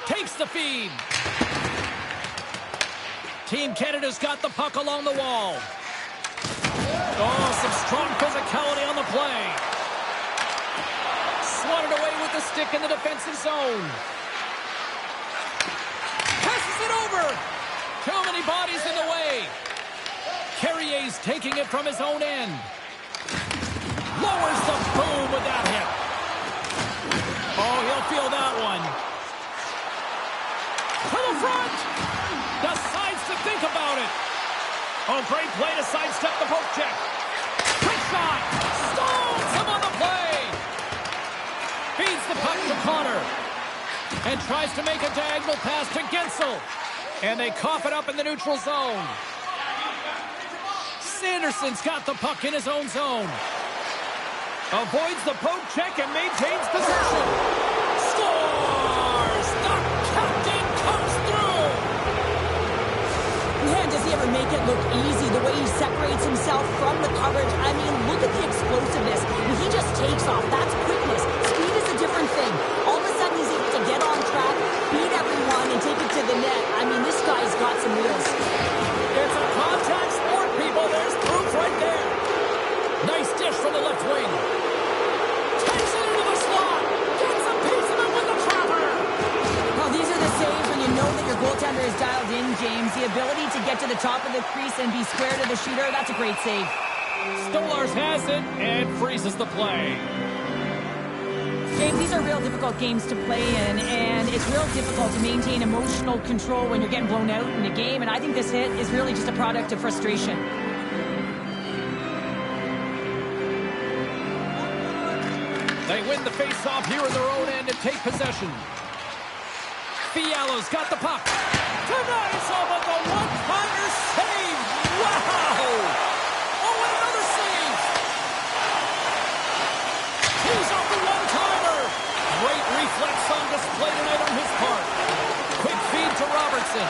Takes the feed. Team Canada's got the puck along the wall. Oh, some strong physicality on the play. Swatted away with the stick in the defensive zone. Passes it over. Too many bodies in the way. Carrier's taking it from his own end. Lowers the boom with that hit. Oh, he'll feel that one. To the front. Decides to think about it. Oh, great play to sidestep the poke check. Quick shot. Stalls him on the play. Feeds the puck to Connor. And tries to make a diagonal pass to Gensel. And they cough it up in the neutral zone. Sanderson's got the puck in his own zone. Avoids the poke check and maintains possession. Scores! The captain comes through! Man, does he ever make it look easy, the way he separates himself from the coverage. I mean, look at the explosiveness. I mean, he just takes off. That's quickness. Speed is a difference thing. All of a sudden, he's able to get on track, beat everyone, and take it to the net. I mean, this guy's got some wheels. It's a contact sport, people. There's proof right there. Nice dish from the left wing. Takes it into the slot. Gets a piece of it with the trapper. Well, these are the saves when you know that your goaltender is dialed in, James. The ability to get to the top of the crease and be square to the shooter, that's a great save. Stolarz has it and freezes the play. James, these are real difficult games to play in, and it's real difficult to maintain emotional control when you're getting blown out in a game, and I think this hit is really just a product of frustration. They win the face-off here in their own end and take possession. Fiala's got the puck. Tonight, but the one-timer save. Wow! Oh, and another save. He's off the one-timer. Great reflex on display tonight on his part. Quick feed to Robertson.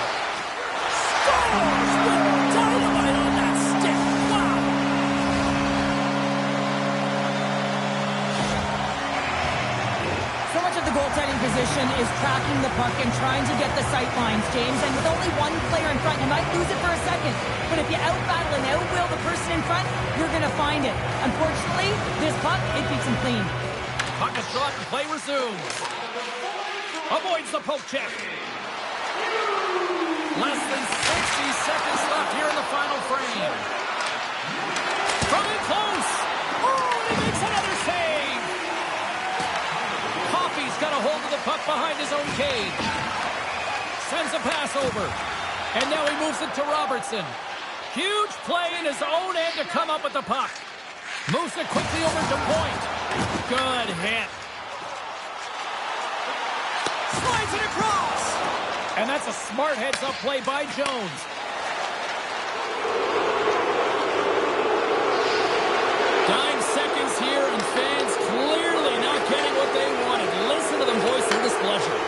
Scores with dynamite on that stick. Wow! So much of the goaltending position is tracking the puck and trying to get the sight lines, James. And with only one player in front, you might lose it for a second. But if you out-battle and out-will the person in front, you're going to find it. Unfortunately, this puck, it beats him clean. Puck is shot and play resumes. Avoids the poke check. Less than 60 seconds left here in the final frame. From in close. Oh, and he makes another save. Coffey's got a hold of the puck behind his own cage. Sends a pass over. And now he moves it to Robertson. Huge play in his own end to come up with the puck. Moves it quickly over to point. Good hit. Slides it across. And that's a smart heads-up play by Jones. Dying seconds here, and fans clearly not getting what they wanted. Listen to them voice their displeasure.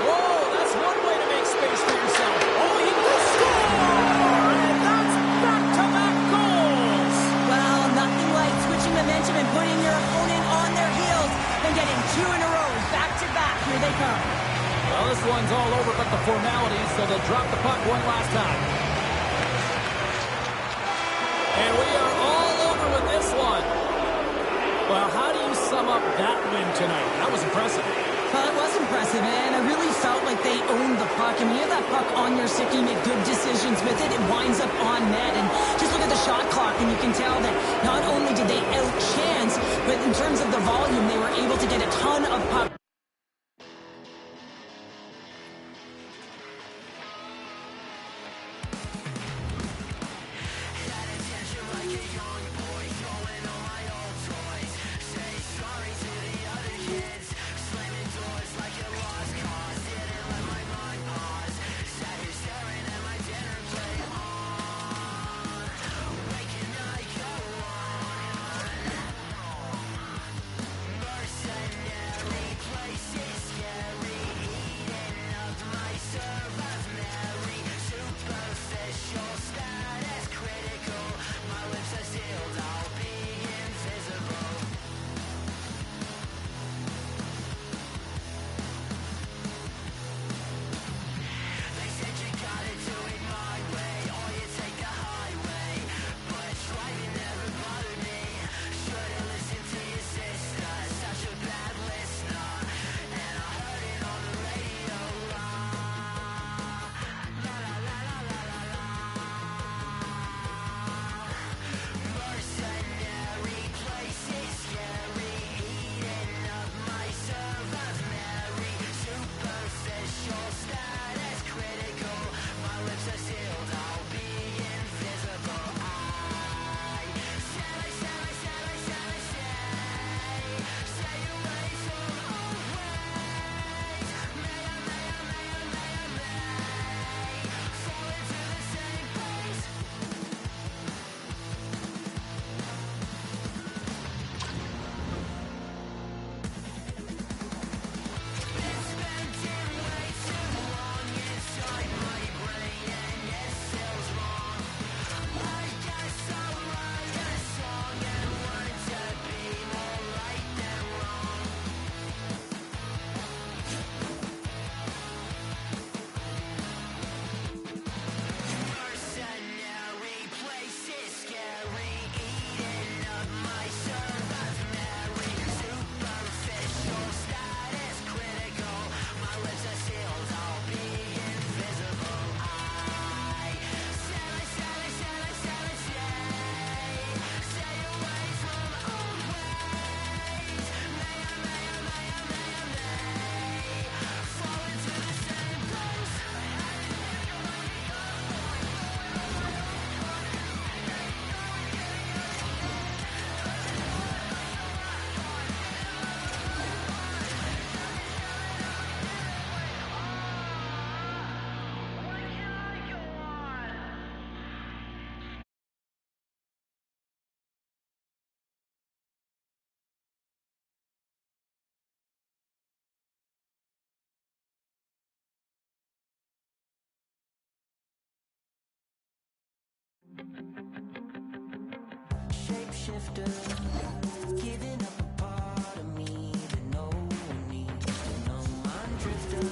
Whoa, that's one way to make space for yourself. Oh, he will score! And that's back-to-back goals! Well, nothing like switching momentum and putting your opponent on their heels and getting two in a row, back-to-back. Here they come. Well, this one's all over but the formalities, so they'll drop the puck one last time. And we are all over with this one. Well, how do you sum up that win tonight? That was impressive. Well, it was impressive, and I really felt like they owned the puck. And when you have that puck on your stick, you make good decisions with it. It winds up on net. And just look at the shot clock, and you can tell that not only did they outchance, but in terms of the volume, they were able to get a ton of puck. Shapeshifter, giving up a part of me that no one needs to know. I'm drifter,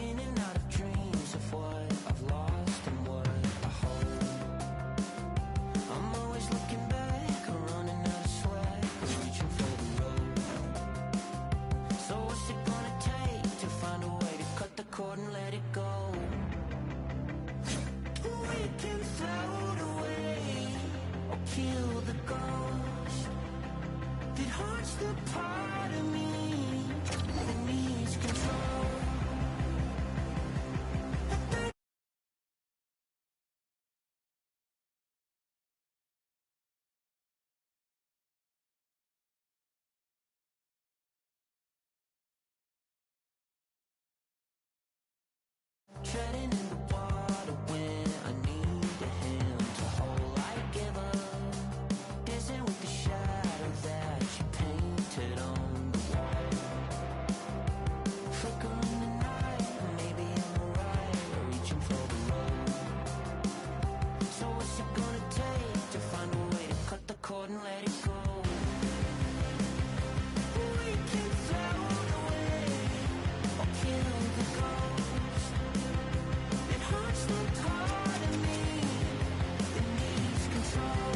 in and out of dreams of what I've lost and what I hold. I'm always looking back, running out of swag, reaching for the road. So what's it gonna take to find a way to cut the cord and let it go? We can float away or kill the ghost that haunts the part of me that needs control. Treading in the water when I need a hand to hold. I give up, dancing with the shadow that you painted on the wall. Flickering the night, maybe I'm alright, reaching for the road. So what's it gonna take to find a way to cut the cord and let it go? We can float away or kill the ghost that haunts the part of me that needs control.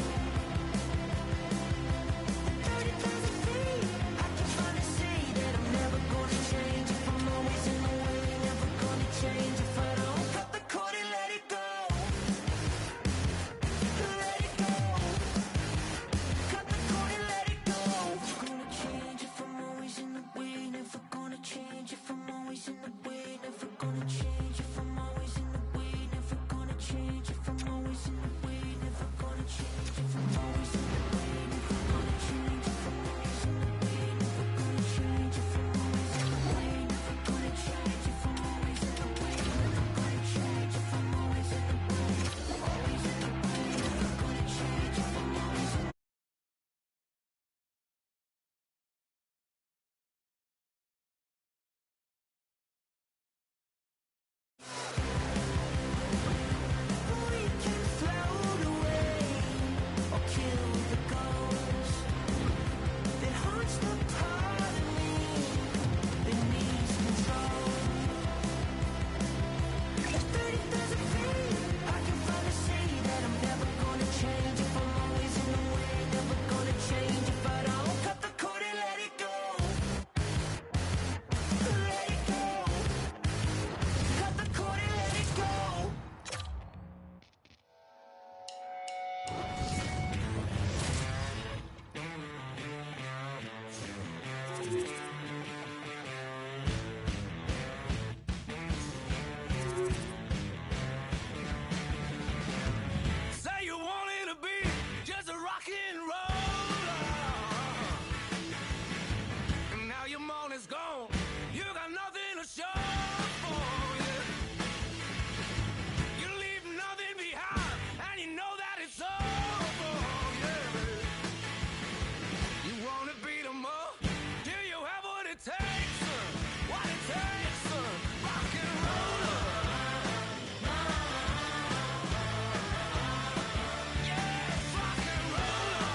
At 30,000 feet, I can finally see that I'm never gonna change. If I'm always in the way, never gonna change. If I don't cut the cord and let it go, let it go. Cut the cord and let it go. Never gonna change if I'm always in the way. Never gonna change if I'm always in the way. Never gonna change if I'm always in the way. Never gonna change if I'm always in the way. Never gonna change if I'm always in the way. Never gonna change if I'm always in the way. Never gonna change if I'm always in the way. Never gonna change if I'm always in the way. Never gonna change if I'm always in the way. Always in the way. Never gonna change if I'm always in the way. We can float away or kill the ghost that haunts the part of me that needs control. At 30,000 feet, I can finally see that I'm never gonna change. If I'm always in the way, never gonna change. If I don't cut the cord and let it go, let it go. Cut the cord and let it go. Say you wanted to be just a rock and roll, and now your money's gone. You got nothing to show for it. You leave nothing behind, and you know that it's over. Yeah. You wanna beat 'em up? Do you have what it takes? What it takes? Rock and roller. Yes, rock and roller.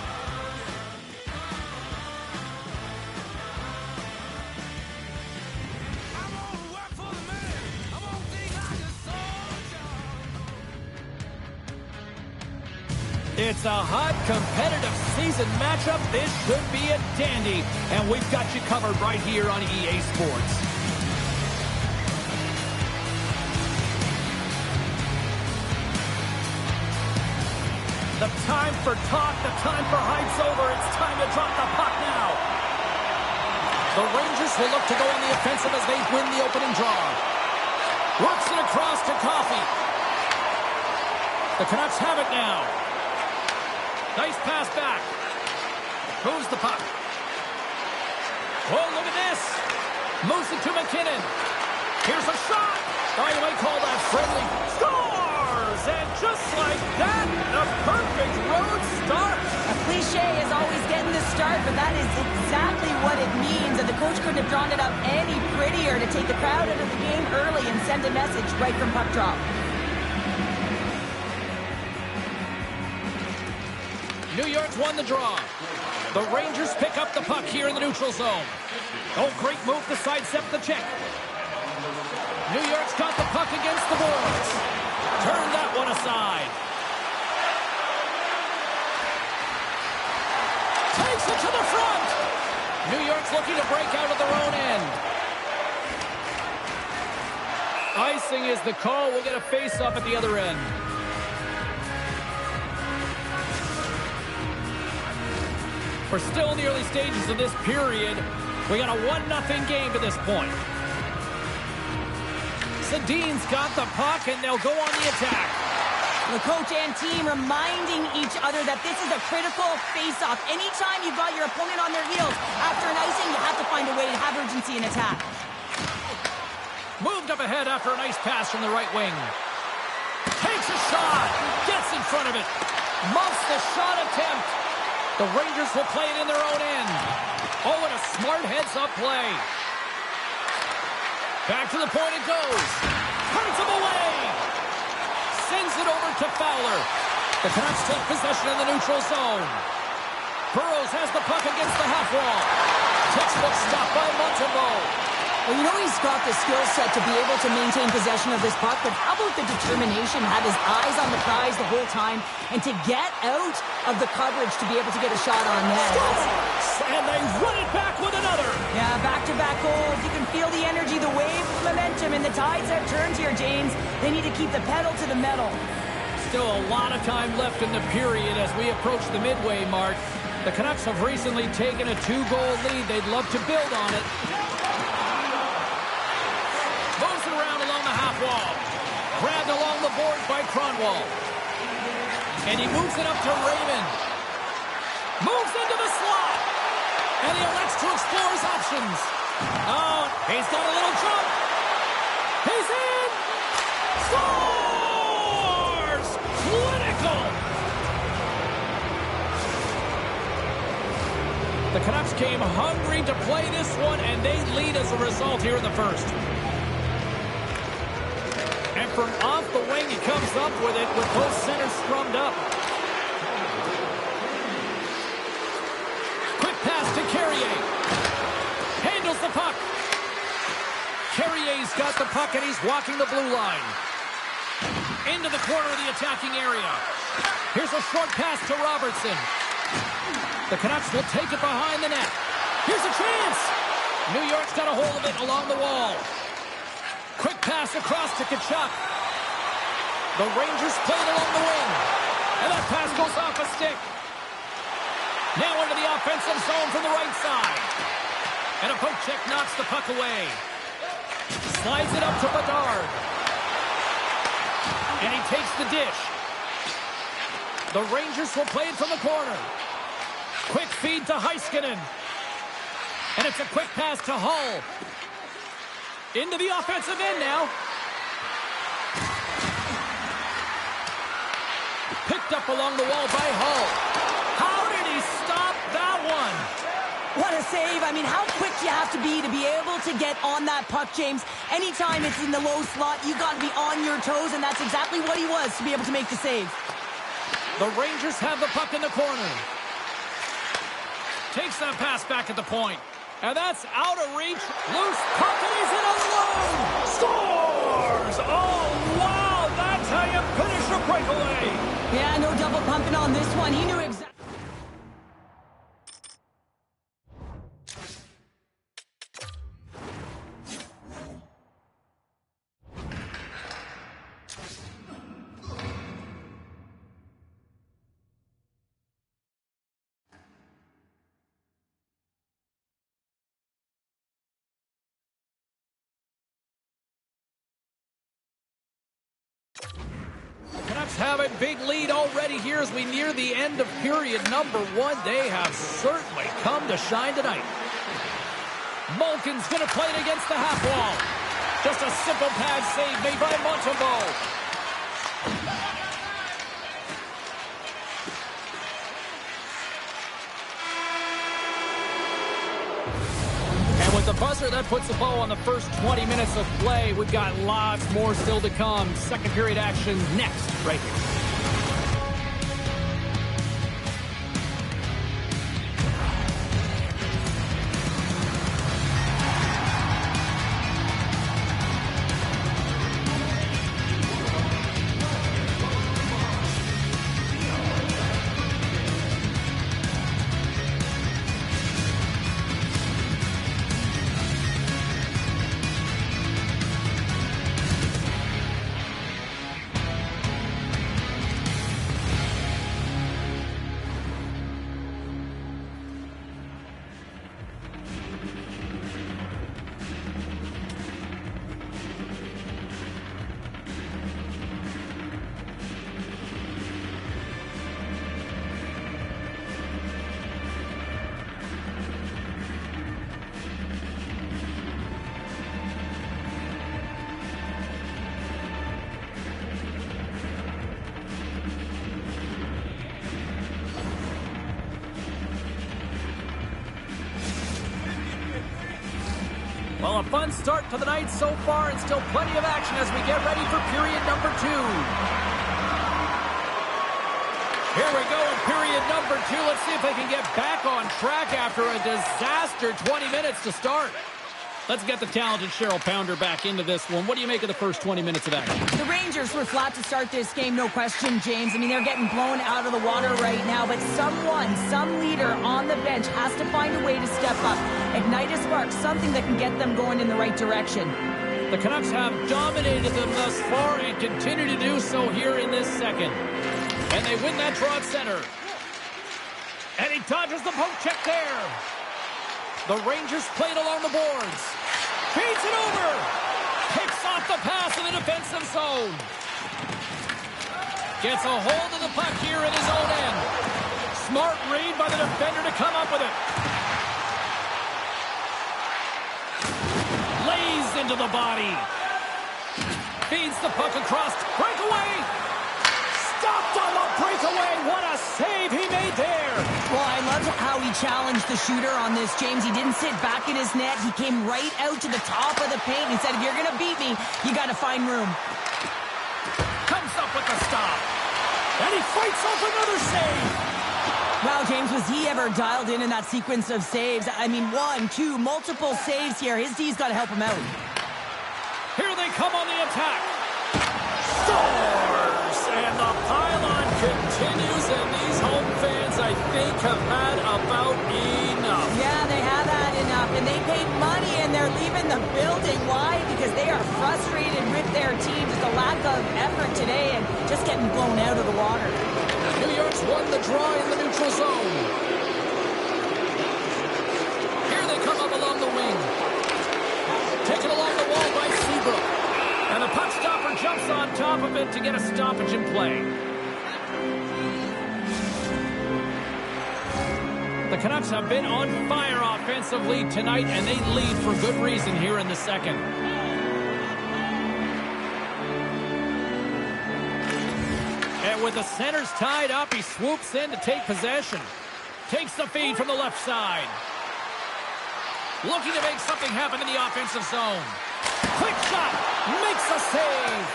I wanna work for the man. I won't think like a soldier. It's a hot, competitive season matchup. This should be a dandy, and we've got you covered right here on EA Sports. The time for talk, the time for hype's over. It's time to drop the puck now. The Rangers will look to go on the offensive as they win the opening draw. Works it across to Coffey. The Canucks have it now. Nice pass back. Moves the puck. Oh, look at this. Moves it to McKinnon. Here's a shot. By the way, call that friendly. Scores! And just like that, the perfect road start. A cliche is always getting the start, but that is exactly what it means. And the coach couldn't have drawn it up any prettier to take the crowd out of the game early and send a message right from puck drop. New York's won the draw. The Rangers pick up the puck here in the neutral zone. Oh, great move to sidestep the check. New York's got the puck against the boards. Turn that one aside. Takes it to the front. New York's looking to break out of their own end. Icing is the call. We'll get a face-off at the other end. We're still in the early stages of this period. We got a 1-0 game to this point. Sedin's got the puck, and they'll go on the attack. The coach and team reminding each other that this is a critical face-off. Anytime you've got your opponent on their heels after an icing, you have to find a way to have urgency in attack. Moved up ahead after a nice pass from the right wing. Takes a shot. Gets in front of it. Muffs the shot attempt. The Rangers will play it in their own end. Oh, and a smart heads-up play. Back to the point it goes. Turns him away. Sends it over to Fowler. The Canucks take possession in the neutral zone. Burrows has the puck against the half wall. Textbook stop by Montembeault. Well, you know he's got the skill set to be able to maintain possession of this puck, but how about the determination, have his eyes on the prize the whole time, and to get out of the coverage to be able to get a shot on net. And they run it back with another. Yeah, back-to-back goals. You can feel the energy, the wave, the momentum, and the tides have turned here, James. They need to keep the pedal to the metal. Still a lot of time left in the period as we approach the midway mark. The Canucks have recently taken a 2-goal lead. They'd love to build on it. Moves it around along the half wall. Grabbed along the boards by Cronwall. And he moves it up to Raymond. Moves into the slot. And he elects to explore his options. Oh, he's got a little jump. He's in. Scores! Clinical! The Canucks came hungry to play this one, and they lead as a result here in the first. And from off the wing, he comes up with it with both centers scrummed up. Quick pass to Carrier. Handles the puck. Carrier's got the puck, and he's walking the blue line. Into the corner of the attacking area. Here's a short pass to Robertson. The Canucks will take it behind the net. Here's a chance. New York's got a hold of it along the wall. Quick pass across to Tkachuk. The Rangers play it along the wing. And that pass goes off a stick. Now into the offensive zone from the right side. And a poke check knocks the puck away. Slides it up to Bedard. And he takes the dish. The Rangers will play it from the corner. Quick feed to Heiskanen. And it's a quick pass to Hull. Into the offensive end now. Picked up along the wall by Hull. How did he stop that one? What a save. I mean, how quick do you have to be able to get on that puck, James? Anytime it's in the low slot, you got to be on your toes, and that's exactly what he was to be able to make the save. The Rangers have the puck in the corner. Takes that pass back at the point. And that's out of reach. Loose puck, and he's in alone. Scores! Oh, wow! That's how you finish a breakaway. Yeah, no double pumping on this one. He knew exactly. Canucks have a big lead already here as we near the end of period number 1. They have certainly come to shine tonight. Malkin's going to play it against the half wall. Just a simple pad save made by Montembeault. With the buzzer, that puts the bow on the first 20 minutes of play. We've got lots more still to come. Second period action next, right here. Well, a fun start to the night so far, and still plenty of action as we get ready for period number 2. Here we go in period number 2. Let's see if they can get back on track after a disaster 20 minutes to start. Let's get the talented Cheryl Pounder back into this one. What do you make of the first 20 minutes of action? The Rangers were flat to start this game, no question, James. I mean, they're getting blown out of the water right now, but some leader on the bench has to find a way to step up, ignite a spark, something that can get them going in the right direction. The Canucks have dominated them thus far and continue to do so here in this second. And they win that draw at center. And he dodges the poke check there. The Rangers played along the boards. Feeds it over. Picks off the pass in the defensive zone. Gets a hold of the puck here in his own end. Smart read by the defender to come up with it. Lays into the body. Feeds the puck across. Breakaway. Stopped on the breakaway. What a save he made there. Well, I loved how he challenged the shooter on this, James. He didn't sit back in his net. He came right out to the top of the paint and said, if you're going to beat me, you got to find room. Comes up with the stop. And he fights off another save. Wow, James, was he ever dialed in that sequence of saves? I mean, 1, 2, multiple saves here. His D's got to help him out. Here they come on the attack. Scores! And the pylon continues, and these home fans, I think, have had about enough. Yeah, they have had enough, and they paid money, and they're leaving the building. Why? Because they are frustrated with their team. Just a lack of effort today and just getting blown out of the water. New York's won the draw in the neutral zone. Here they come up along the wing. Taken along the wall by Seabrook. And the puck stopper jumps on top of it to get a stoppage in play. The Canucks have been on fire offensively tonight, and they lead for good reason here in the second. And with the centers tied up, he swoops in to take possession. Takes the feed from the left side. Looking to make something happen in the offensive zone. Quick shot. Makes a save.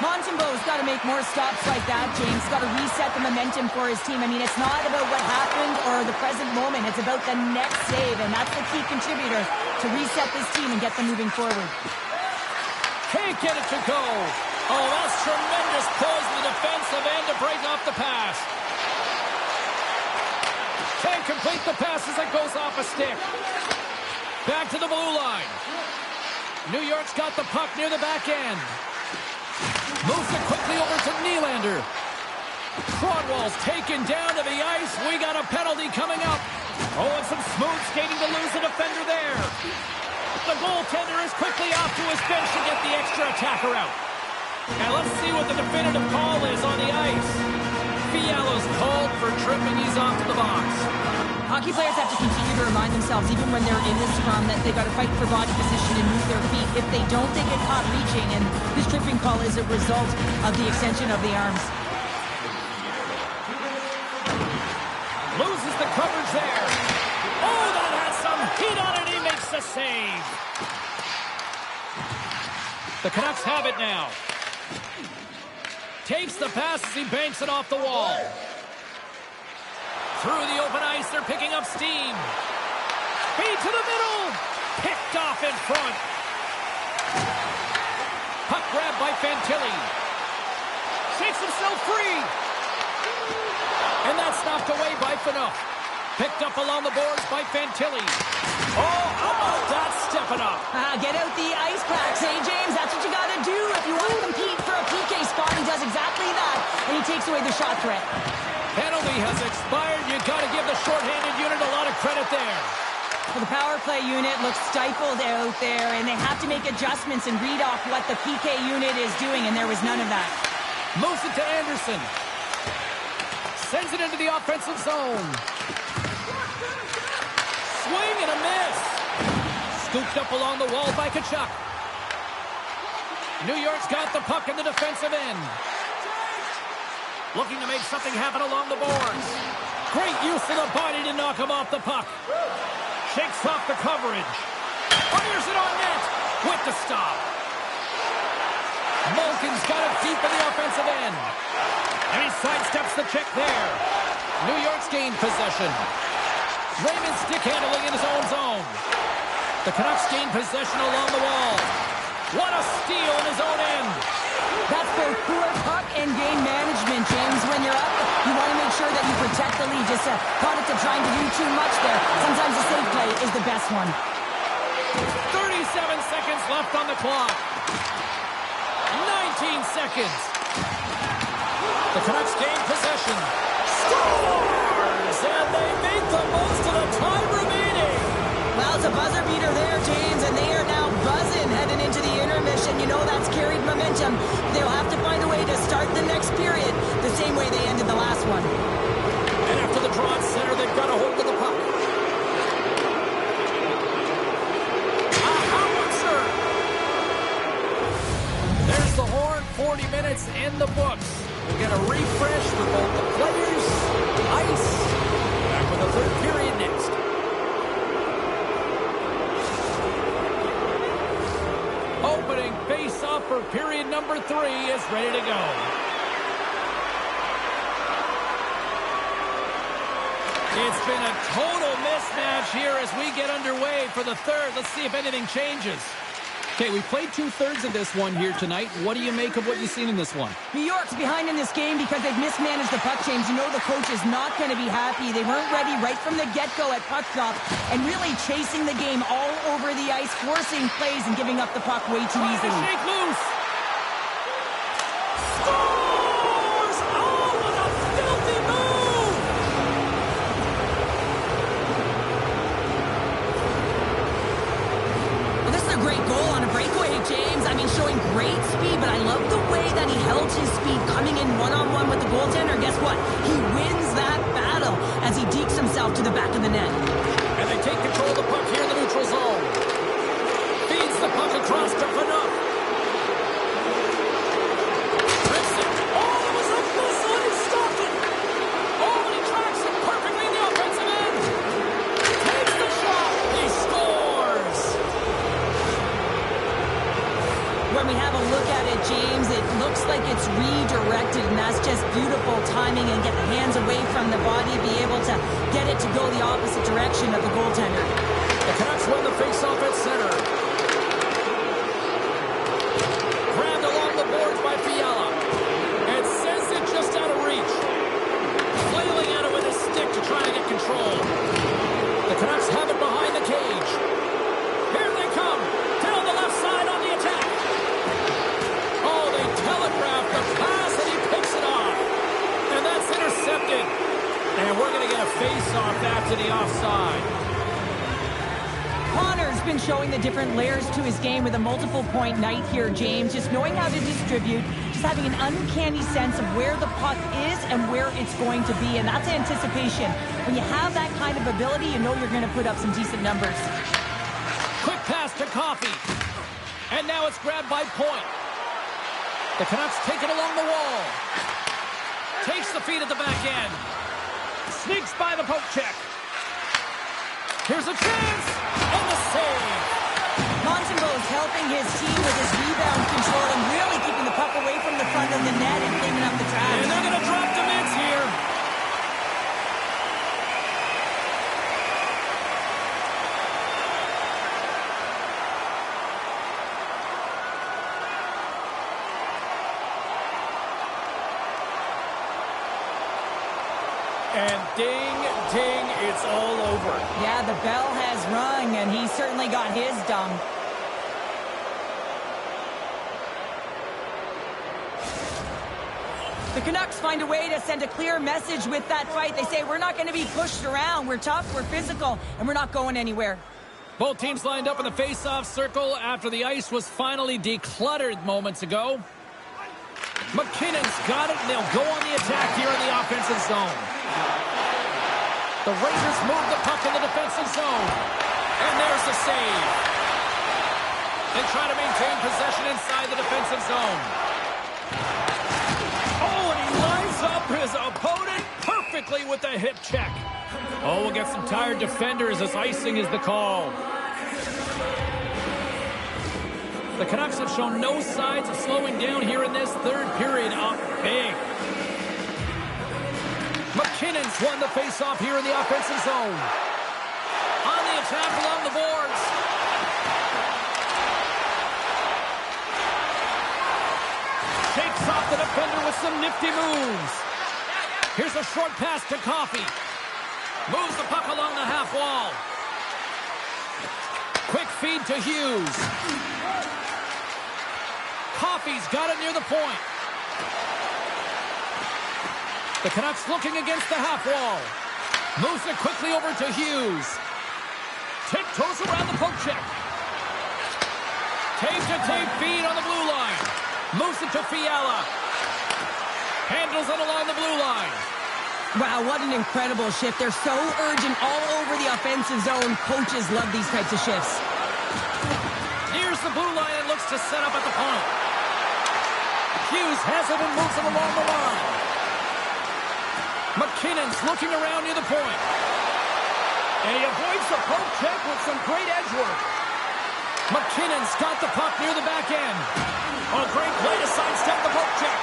Montembeau's got to make more stops like that, James. Got to reset the momentum for his team. I mean, it's not about what happened or the present moment. It's about the next save, and that's the key contributor to reset this team and get them moving forward. Can't get it to go. Oh, that's tremendous pulls in the defensive end to break off the pass. Can't complete the pass as it goes off a stick. Back to the blue line. New York's got the puck near the back end. Moves it quickly over to Nylander. Cronwall's taken down to the ice. We got a penalty coming up. Oh, and some smooth skating to lose the defender there. The goaltender is quickly off to his bench to get the extra attacker out. And let's see what the definitive call is on the ice. Fiala's called for tripping. He's off to the box. Hockey players have to continue to remind themselves, even when they're in this scrum, that they got to fight for body position and move their feet. If they don't, they get caught reaching, and this tripping call is a result of the extension of the arms. Loses the coverage there. Oh, that has some heat on it. He makes the save. The Canucks have it now. Takes the pass as he banks it off the wall. Through the open ice, they're picking up steam. Feed to the middle. Picked off in front. Puck grab by Fantilli. Shakes himself free. And that's knocked away by Fanook. Picked up along the boards by Fantilli. Oh, how about that stepping up? Get out the ice packs, hey, James? That's what you got to do if you want to compete for a PK spot. He does exactly that, and he takes away the shot threat. Penalty has expired. You got to give the shorthanded unit a lot of credit there. Well, the power play unit looks stifled out there, and they have to make adjustments and read off what the PK unit is doing, and there was none of that. Moves it to Anderson. Sends it into the offensive zone. Swing and a miss. Scooped up along the wall by Tkachuk. New York's got the puck in the defensive end. Looking to make something happen along the boards. Great use of the body to knock him off the puck. Shakes off the coverage. Fires it on net with the stop. Malkin's got it deep in the offensive end. And he sidesteps the check there. New York's gained possession. Raymond stick handling in his own zone. The Canucks gain possession along the wall. What a steal in his own end. That's both poor puck and game management, James. When you're up, you want to make sure that you protect the lead. Just a product of trying to do too much there. Sometimes the safe play is the best one. 37 seconds left on the clock. 19 seconds. The Canucks gain possession. Scores! And they make the most of the time remaining. Well, it's a buzzer beater there, James, and they are now buzzing heading into the intermission. You know that's carried momentum. They'll have to find a way to start the next period the same way they ended the last one. And after the draw at center, they've got a hold of the puck. A howitzer! There's the horn. 40 minutes in the books. We'll get a refresh for both the players, ice. Back with the third period next. Opening face-off for period number 3 is ready to go. It's been a total mismatch here as we get underway for the third. Let's see if anything changes. Okay, we played 2/3 of this one here tonight. What do you make of what you've seen in this one? New York's behind in this game because they've mismanaged the puck, James. You know the coach is not going to be happy. They weren't ready right from the get-go at puck drop and really chasing the game all over the ice, forcing plays and giving up the puck way too easily. Shake loose. Scores! Oh, what a filthy move! Well, this is a great goal on a breakaway, James. I mean, showing great speed, but I love the way that he held his speed coming in one-on-one with the goaltender. Guess what? He wins that battle as he dekes himself to the back of the net. And they take control of the puck here in the neutral zone. Feeds the puck across to Phaneuf. Rips it. Oh, it was a missile and he stopped it. Oh, and he tracks it perfectly in the offensive end. Takes the shot. He scores. When we have a look at it, James, it looks like it's redirected, and that's just beautiful timing and get the hands away from the body, be able to get it to go the opposite direction of the goaltender. The Canucks win the faceoff at center. Grabbed along the boards by Fiala. And sends it just out of reach. Flailing at it with his stick to try to get control. The Canucks have it behind the cage. Here they come. Down the left side on the attack. Oh, they telegraph the pass and he picks it off. And that's intercepted. And we're going to get a face-off after the offside. Connor's been showing the different layers to his game with a multiple-point night here, James. Just knowing how to distribute, just having an uncanny sense of where the puck is and where it's going to be, and that's anticipation. When you have that kind of ability, you know you're going to put up some decent numbers. Quick pass to Coffey. And now it's grabbed by Point. The Canucks take it along the wall. Takes the feed at the back end. Sneaks by the poke check. Here's a chance. And the save. Montembeault's helping his team with his rebound control and really keeping the puck away from the front of the net and cleaning up the trash. And they're going to drop the mitts here. And ding, ding, it's all over. Yeah, the bell has rung, and he certainly got his dung. The Canucks find a way to send a clear message with that fight. They say, we're not going to be pushed around. We're tough, we're physical, and we're not going anywhere. Both teams lined up in the face-off circle after the ice was finally decluttered moments ago. McKinnon's got it, and they'll go on the attack here in the offensive zone. The Rangers move the puck in the defensive zone. And there's the save. They try to maintain possession inside the defensive zone. Oh, and he lines up his opponent perfectly with the hip check. Oh, we'll get some tired defenders as icing is the call. The Canucks have shown no signs of slowing down here in this third period. Up big. McKinnon's won the faceoff here in the offensive zone. On the attack along the boards. Shakes off the defender with some nifty moves. Here's a short pass to Coffey. Moves the puck along the half wall. Quick feed to Hughes. Coffey's got it near the point. The Canucks looking against the half wall. Moves it quickly over to Hughes. Tiptoes around the poke check. Tape-to-tape feed on the blue line. Moves it to Fiala. Handles it along the blue line. Wow, what an incredible shift. They're so urgent all over the offensive zone. Coaches love these types of shifts. Nears the blue line and looks to set up at the point. Hughes has it and moves it along the line. McKinnon's looking around near the point. And he avoids the poke check with some great edge work. McKinnon's got the puck near the back end. A great play to sidestep the poke check.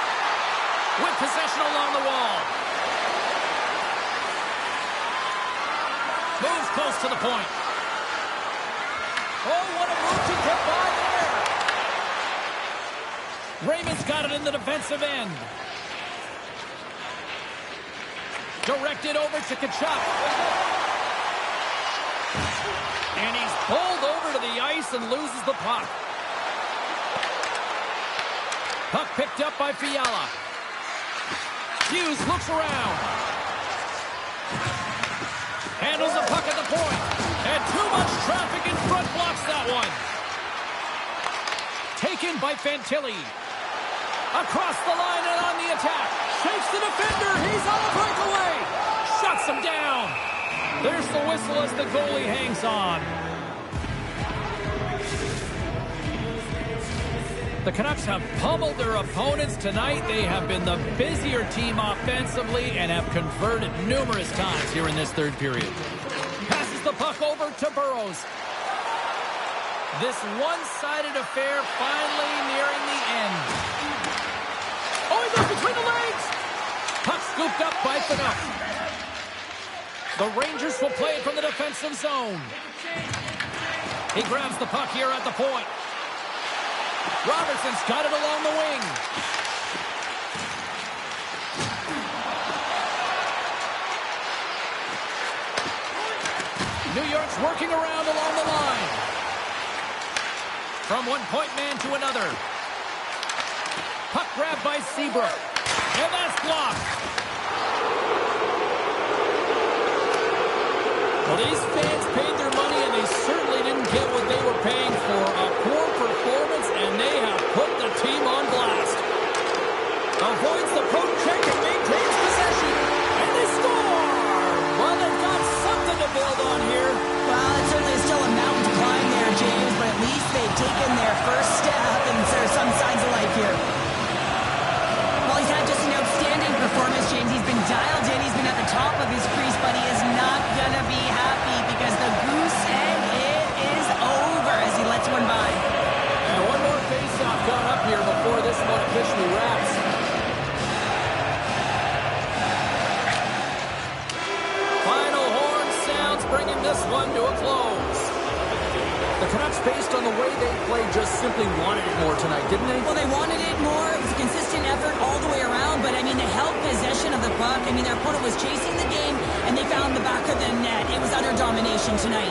With possession along the wall. Moves close to the point. Oh, what a move to get by there. Raymond's got it in the defensive end. Directed over to Tkachuk. And he's pulled over to the ice and loses the puck. Puck picked up by Fiala. Hughes looks around. Handles the puck at the point. And too much traffic in front blocks that one. Taken by Fantilli. Across the line and on the attack. Shakes the defender. He's on a breakaway. Shuts him down. There's the whistle as the goalie hangs on. The Canucks have pummeled their opponents tonight. They have been the busier team offensively and have converted numerous times here in this third period. Passes the puck over to Burrows. This one-sided affair finally nearing the end. Oh, he goes between the legs! Puck scooped up by Canucks. The Rangers will play it from the defensive zone. He grabs the puck here at the point. Robertson's got it along the wing. New York's working around along the line. From one point man to another. Puck grabbed by Seabrook. And that's blocked. Well, these fans paid their money, and they certainly didn't get what they were paying for. A poor performance, and they have put the team on blast. Avoids the poke check and maintains possession. And they score! Well, they've got something to build on here. Well, it's certainly still a mountain to climb there, James, but at least they've taken their first step, and there's some signs of life here. Well, he's had just an outstanding performance, James. He's been dialed in. He's been at the top of his crease, but he is not going to be happy because the goose egg, it is over as he lets one by. And one more face-off coming up here before this one officially wraps. Final horn sounds bringing this one to a close. The Canucks, based on the way they played, just simply wanted it more tonight, didn't they? Well, they wanted it more. It was a consistent effort all the way around, but, I mean, they held possession of the puck. I mean, their opponent was chasing the game, and they found the back of the net. It was utter domination tonight.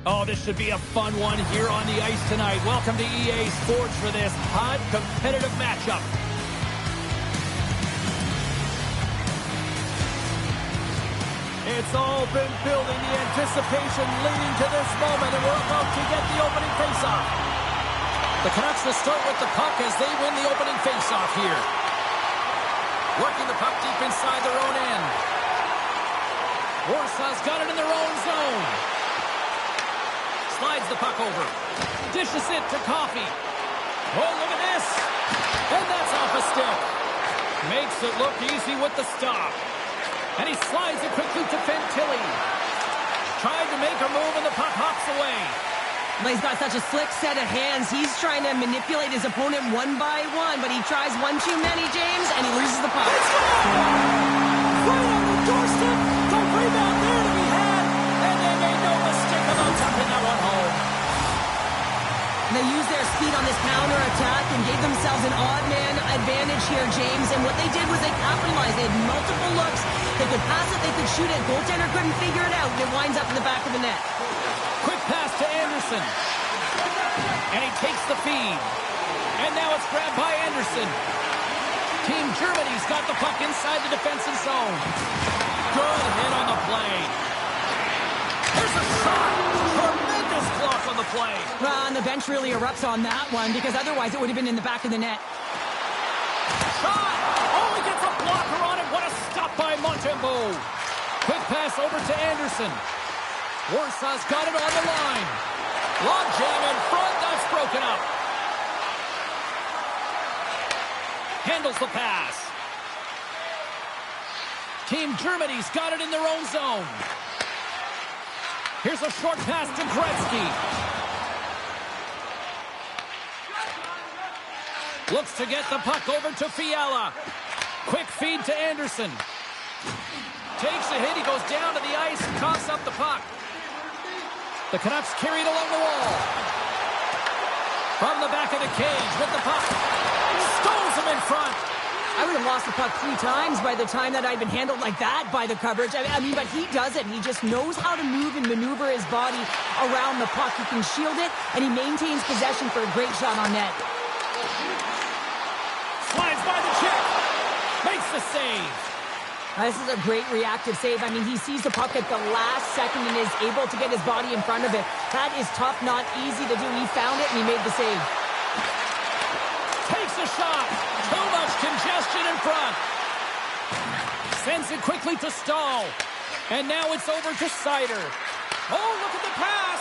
Oh, this should be a fun one here on the ice tonight. Welcome to EA Sports for this hot, competitive matchup. It's all been building, the anticipation leading to this moment, and we're about to get the opening faceoff. The Canucks will start with the puck as they win the opening faceoff here. Working the puck deep inside their own end. Warsaw's got it in their own zone. Slides the puck over. Dishes it to Coffey. Oh, look at this. And that's off a stick. Makes it look easy with the stop. And he slides it quickly to Fantilli. Tried to make a move and the puck hops away. Well, he's got such a slick set of hands. He's trying to manipulate his opponent one by one, but he tries one too many, James, and he loses the puck. It's right on the doorstep. The rebound there to be had. And they made no mistake about tucking that one home. They used their speed on this counter-attack and gave themselves an odd-man advantage here, James. And what they did was they capitalized. They had multiple looks. They could pass it, they could shoot it. Goaltender couldn't figure it out, and it winds up in the back of the net. Quick pass to Anderson. And he takes the feed. And now it's grabbed by Anderson. Team Germany's got the puck inside the defensive zone. Good hit on the play. Here's a shot. Tremendous block on the play. And the bench really erupts on that one because otherwise it would have been in the back of the net. Shot. Oh, he gets a blocker on it. What a stop by Montembeault. Quick pass over to Anderson. Warsaw's got it on the line. Log jam in front. That's broken up. Handles the pass. Team Germany's got it in their own zone. Here's a short pass to Gretzky. Looks to get the puck over to Fiala. Quick feed to Anderson. Takes a hit. He goes down to the ice and coughs up the puck. The Canucks carried along the wall. From the back of the cage with the puck. Stones him in front. I would have lost the puck 3 times by the time that I'd been handled like that by the coverage. I mean, but he does it. He just knows how to move and maneuver his body around the puck. He can shield it, and he maintains possession for a great shot on net. Slides by the check. Makes the save. This is a great reactive save. I mean, he sees the puck at the last second and is able to get his body in front of it. That is tough, not easy to do. He found it, and he made the save. Takes a shot. Too much congestion in front. Sends it quickly to Stahl. And now it's over to Seider. Oh, look at the pass.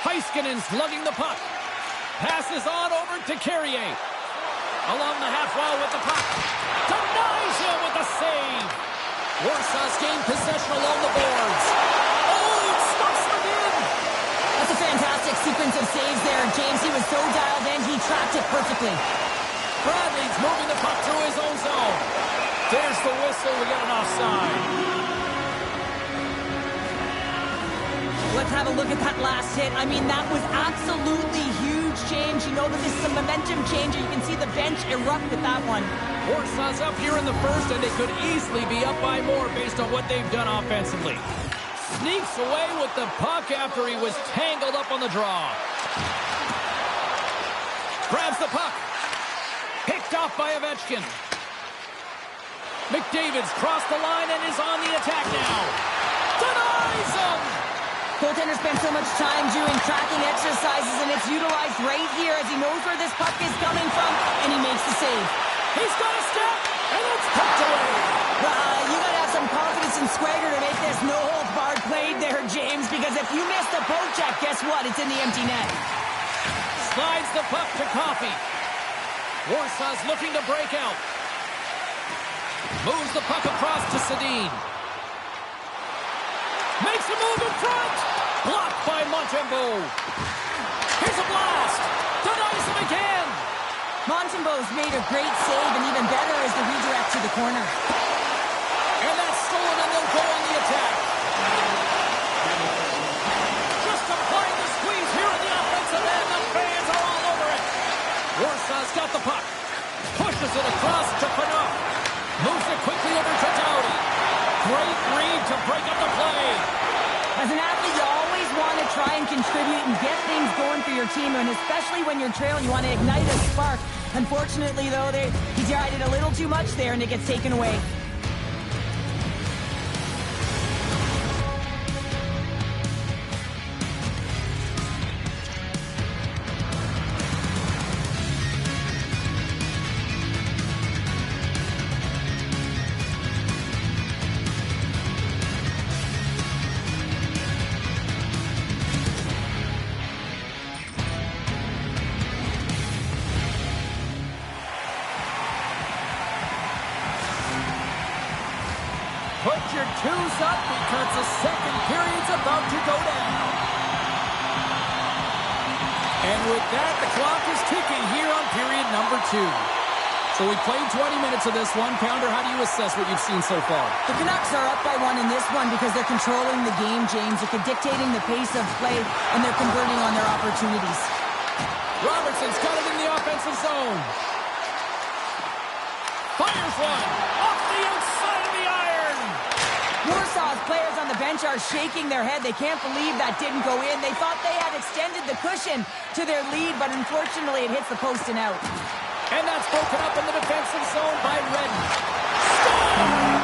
Heiskanen's lugging the puck. Passes on over to Carrier. Along the half wall with the puck. Denies him with a save. Warsaw's gained possession along the boards. Oh, it stops them in. That's a fantastic sequence of saves there, James. He was so dialed in, he tracked it perfectly. Bradley's moving the puck through his own zone. There's the whistle. We got an offside. Let's have a look at that last hit. I mean, that was absolutely huge, James. You know that this is a momentum changer. You can see the bench erupt with that one. Warsaw's up here in the first, and they could easily be up by more based on what they've done offensively. Sneaks away with the puck after he was tangled up on the draw. Grabs the puck. Picked off by Ovechkin. McDavid's crossed the line and is on the attack now. Denies him! Goaltender spent so much time doing tracking exercises, and it's utilized right here as he knows where this puck is coming from, and he makes the save. He's got a step, and it's tucked away. You got to have some confidence and swagger to make this no-holds-barred play there, James, because if you miss the poke check, guess what? It's in the empty net. Slides the puck to Coffey. Warsaw's looking to break out. Moves the puck across to Sedin. Makes a move in front. Blocked by Montembeault. Here's a blast. Denies him again. Montembeault's made a great save, and even better is the redirect to the corner. And that's stolen, and they'll go on the attack. Just applying the squeeze here in the offensive end. The fans are all over it. Warsaw's got the puck. Pushes it across to Phaneuf. Moves it quickly over to Doughty. Great read to break up the play. As an athlete, you always want to try and contribute and get things going for your team, and especially when you're trailing, you want to ignite a spark. Unfortunately, though, he tried it a little too much there, and it gets taken away. Put your twos up because the second period's about to go down. And with that, the clock is ticking here on period number 2. So we played 20 minutes of this one. Pounder, how do you assess what you've seen so far? The Canucks are up by 1 in this one because they're controlling the game, James. They're dictating the pace of play, and they're converting on their opportunities. Robertson's got it in the offensive zone. Fires one off the outside of the iron. Warsaw's players on the bench are shaking their head. They can't believe that didn't go in. They thought they had extended the cushion to their lead, but unfortunately it hits the post and out. And that's broken up in the defensive zone by Redden. Score!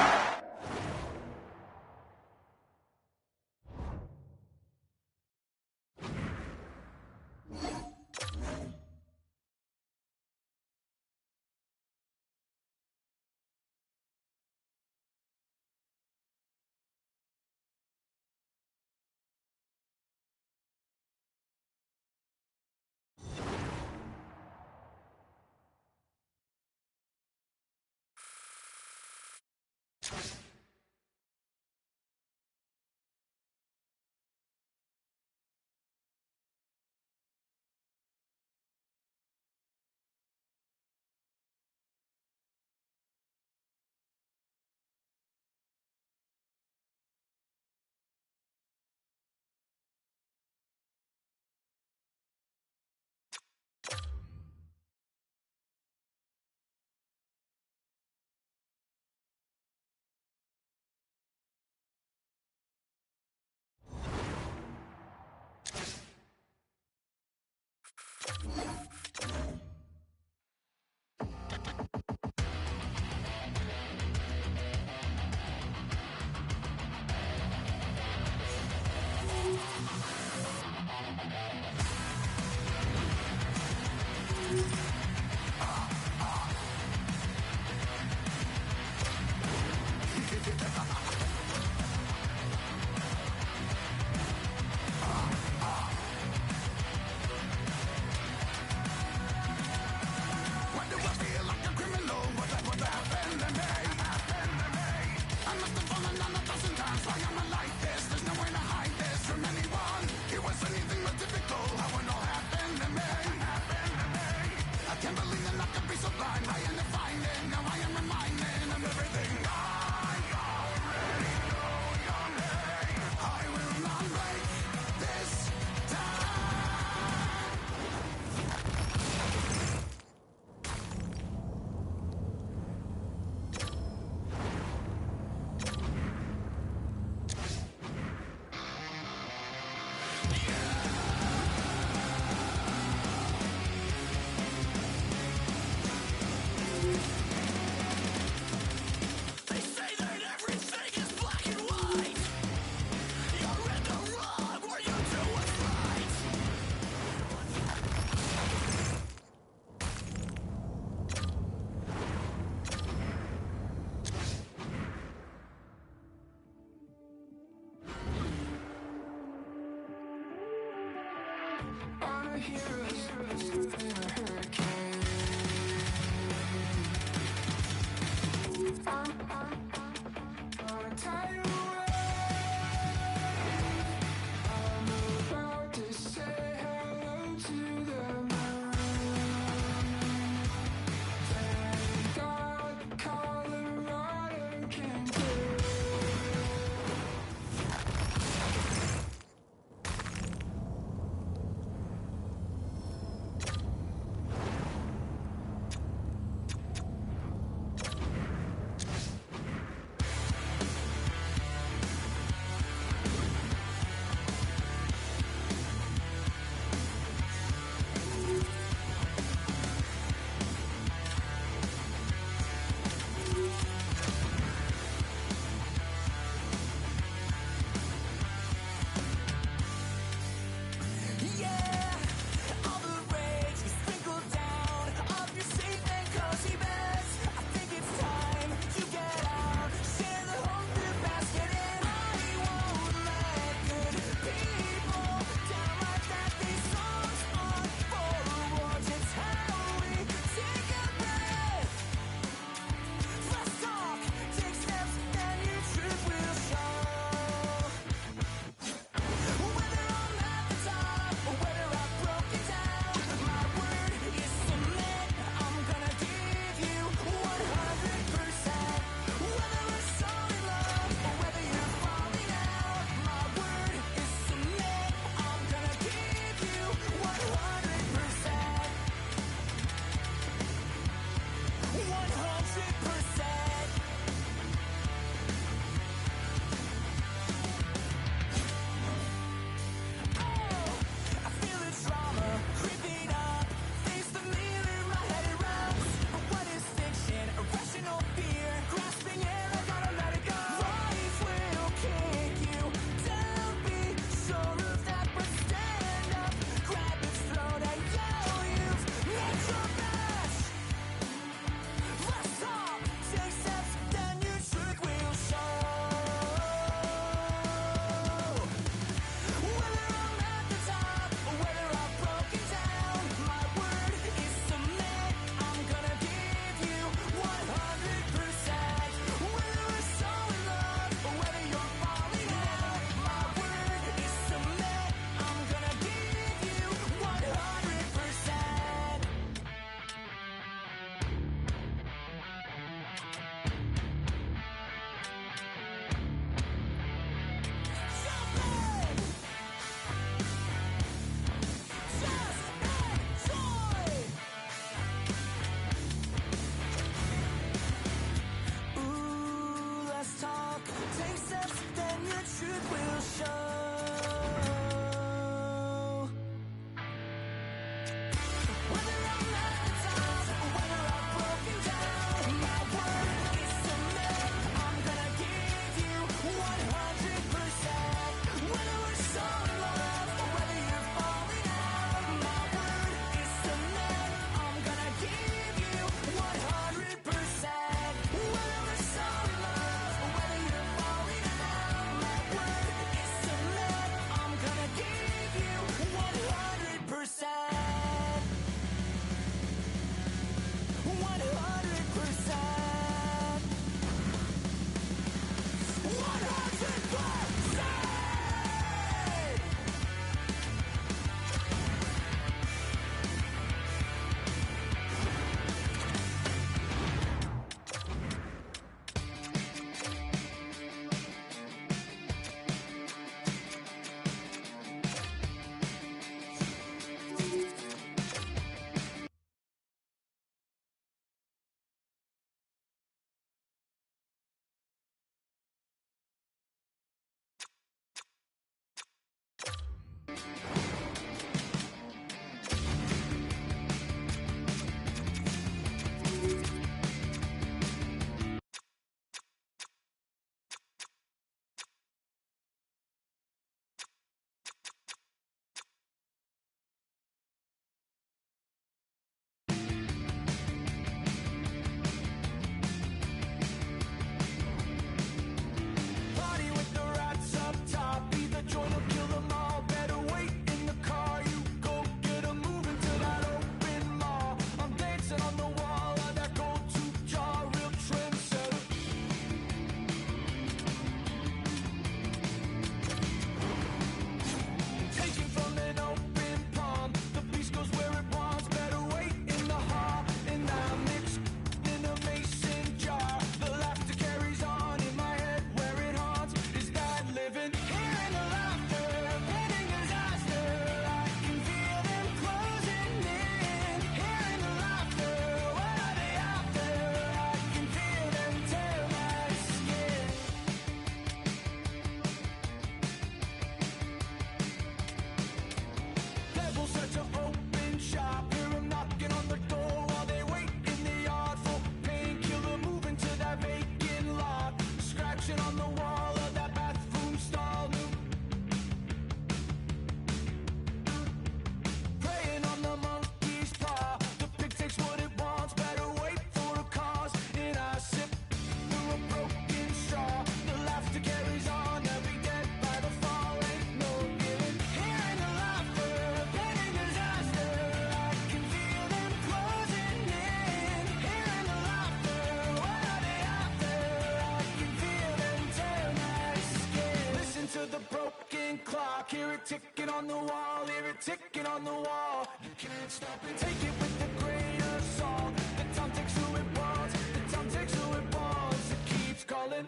clock, hear it ticking on the wall, hear it ticking on the wall. You can't stop it. Take it with a grain of salt. The time takes who it wants, the time takes who it wants. It keeps calling.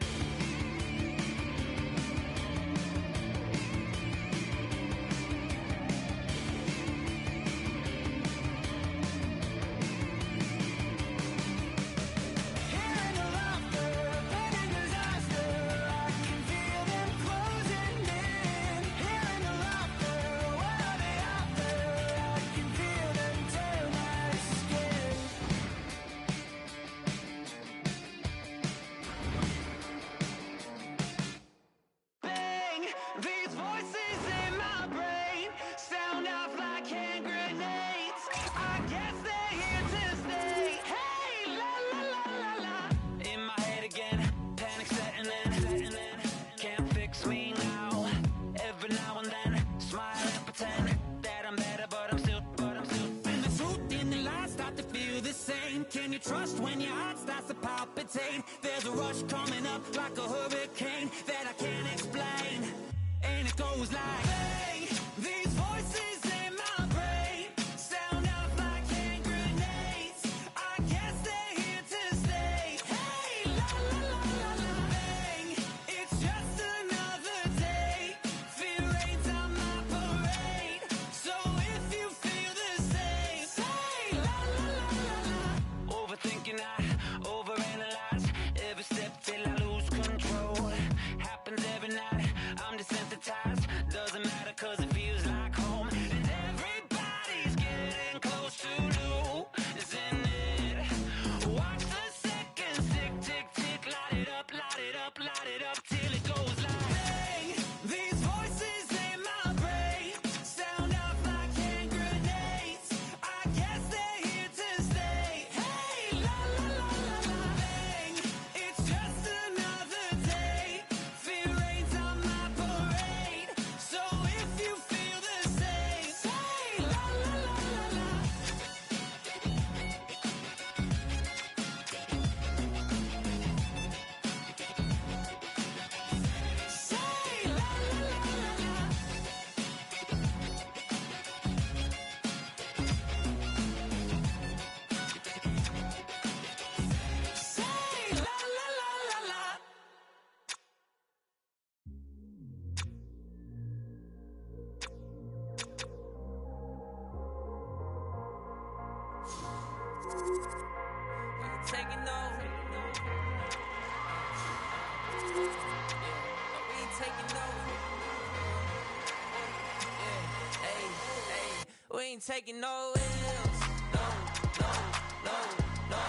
Can you trust when your heart starts to palpitate? There's a rush coming up like a hurricane that I can't explain. And it goes like, bang, these voices in my brain sound off like hand grenades. I guess they're here to stay. Hey, la la la la la, bang, it's just another day. Fear rains on my parade. So if you feel the same, say la la la la la. Overthinking, I overanalyze every step till I lose control. Happens every night, I'm desensitized. Doesn't matter cause it feels like home. And everybody's getting close to losing it. Watch the seconds tick, tick, tick. Light it up, light it up, light it up till it goes like, bang, these voices in my brain sound off like hand grenades. I guess they're here to stay. Hey, la la la la la, bang, it's just another day. Fear rains on my parade. So if you feel the same, say la la la la la. Say la la la la la. Say la la la la la. Taking over. We ain't taking over. Hey, hey, we ain't taking no L's. No, no, no, no,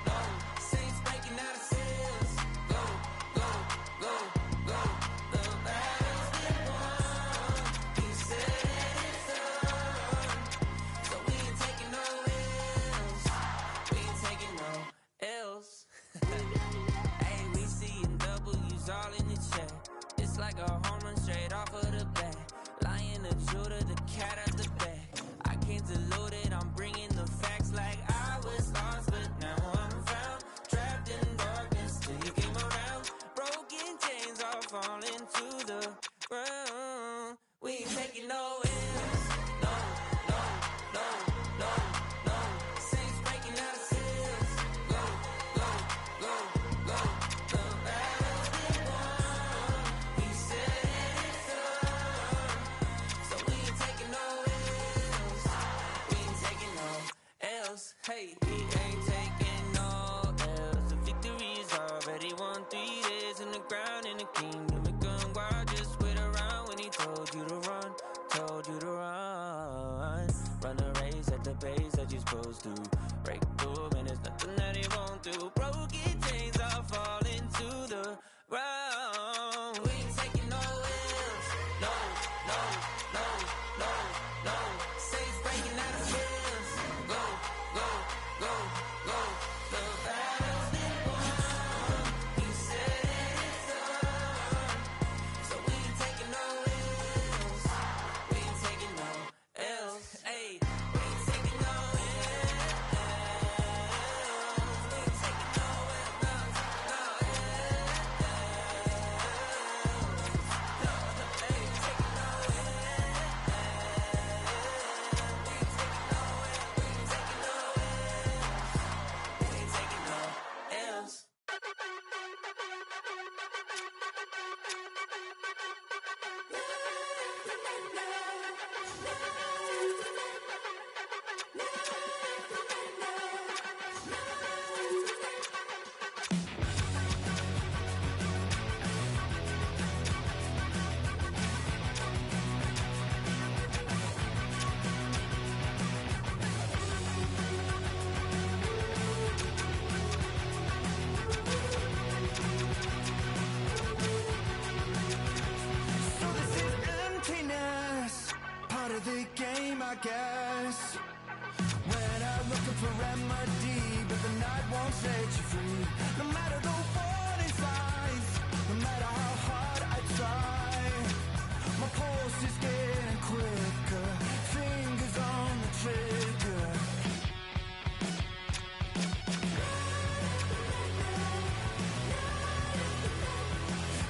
no. Saints breaking out of sales. Go, go, go, go. The battle's been won. He said it's done. So we ain't taking no L's. We ain't taking no L's. Hey, we seeing W's all in the chat. It's like a home run straight off of the bat. Lion, the shooter, the cat at the back. I can't dilute it, I'm I guess. When I'm looking for remedy, but the night won't set you free. No matter the warning signs, no matter how hard I try, my pulse is getting quicker, fingers on the trigger.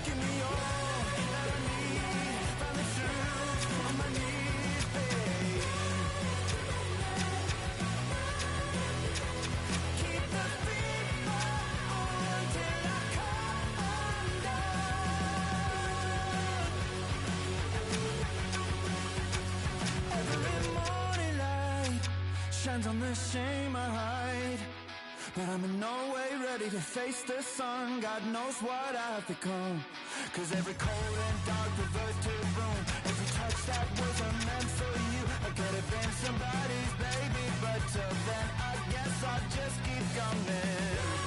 Give me all that I need, find the truth on my knees, babe. Keep the beat on till I come undone. Every morning light shines on the shame I hide, but I'm in no way ready to face the sun. God knows what I've become. Cause every cold and dark perverted room, every touch that wasn't meant for you, I could have been somebody's baby, but till then I guess I'll just keep coming.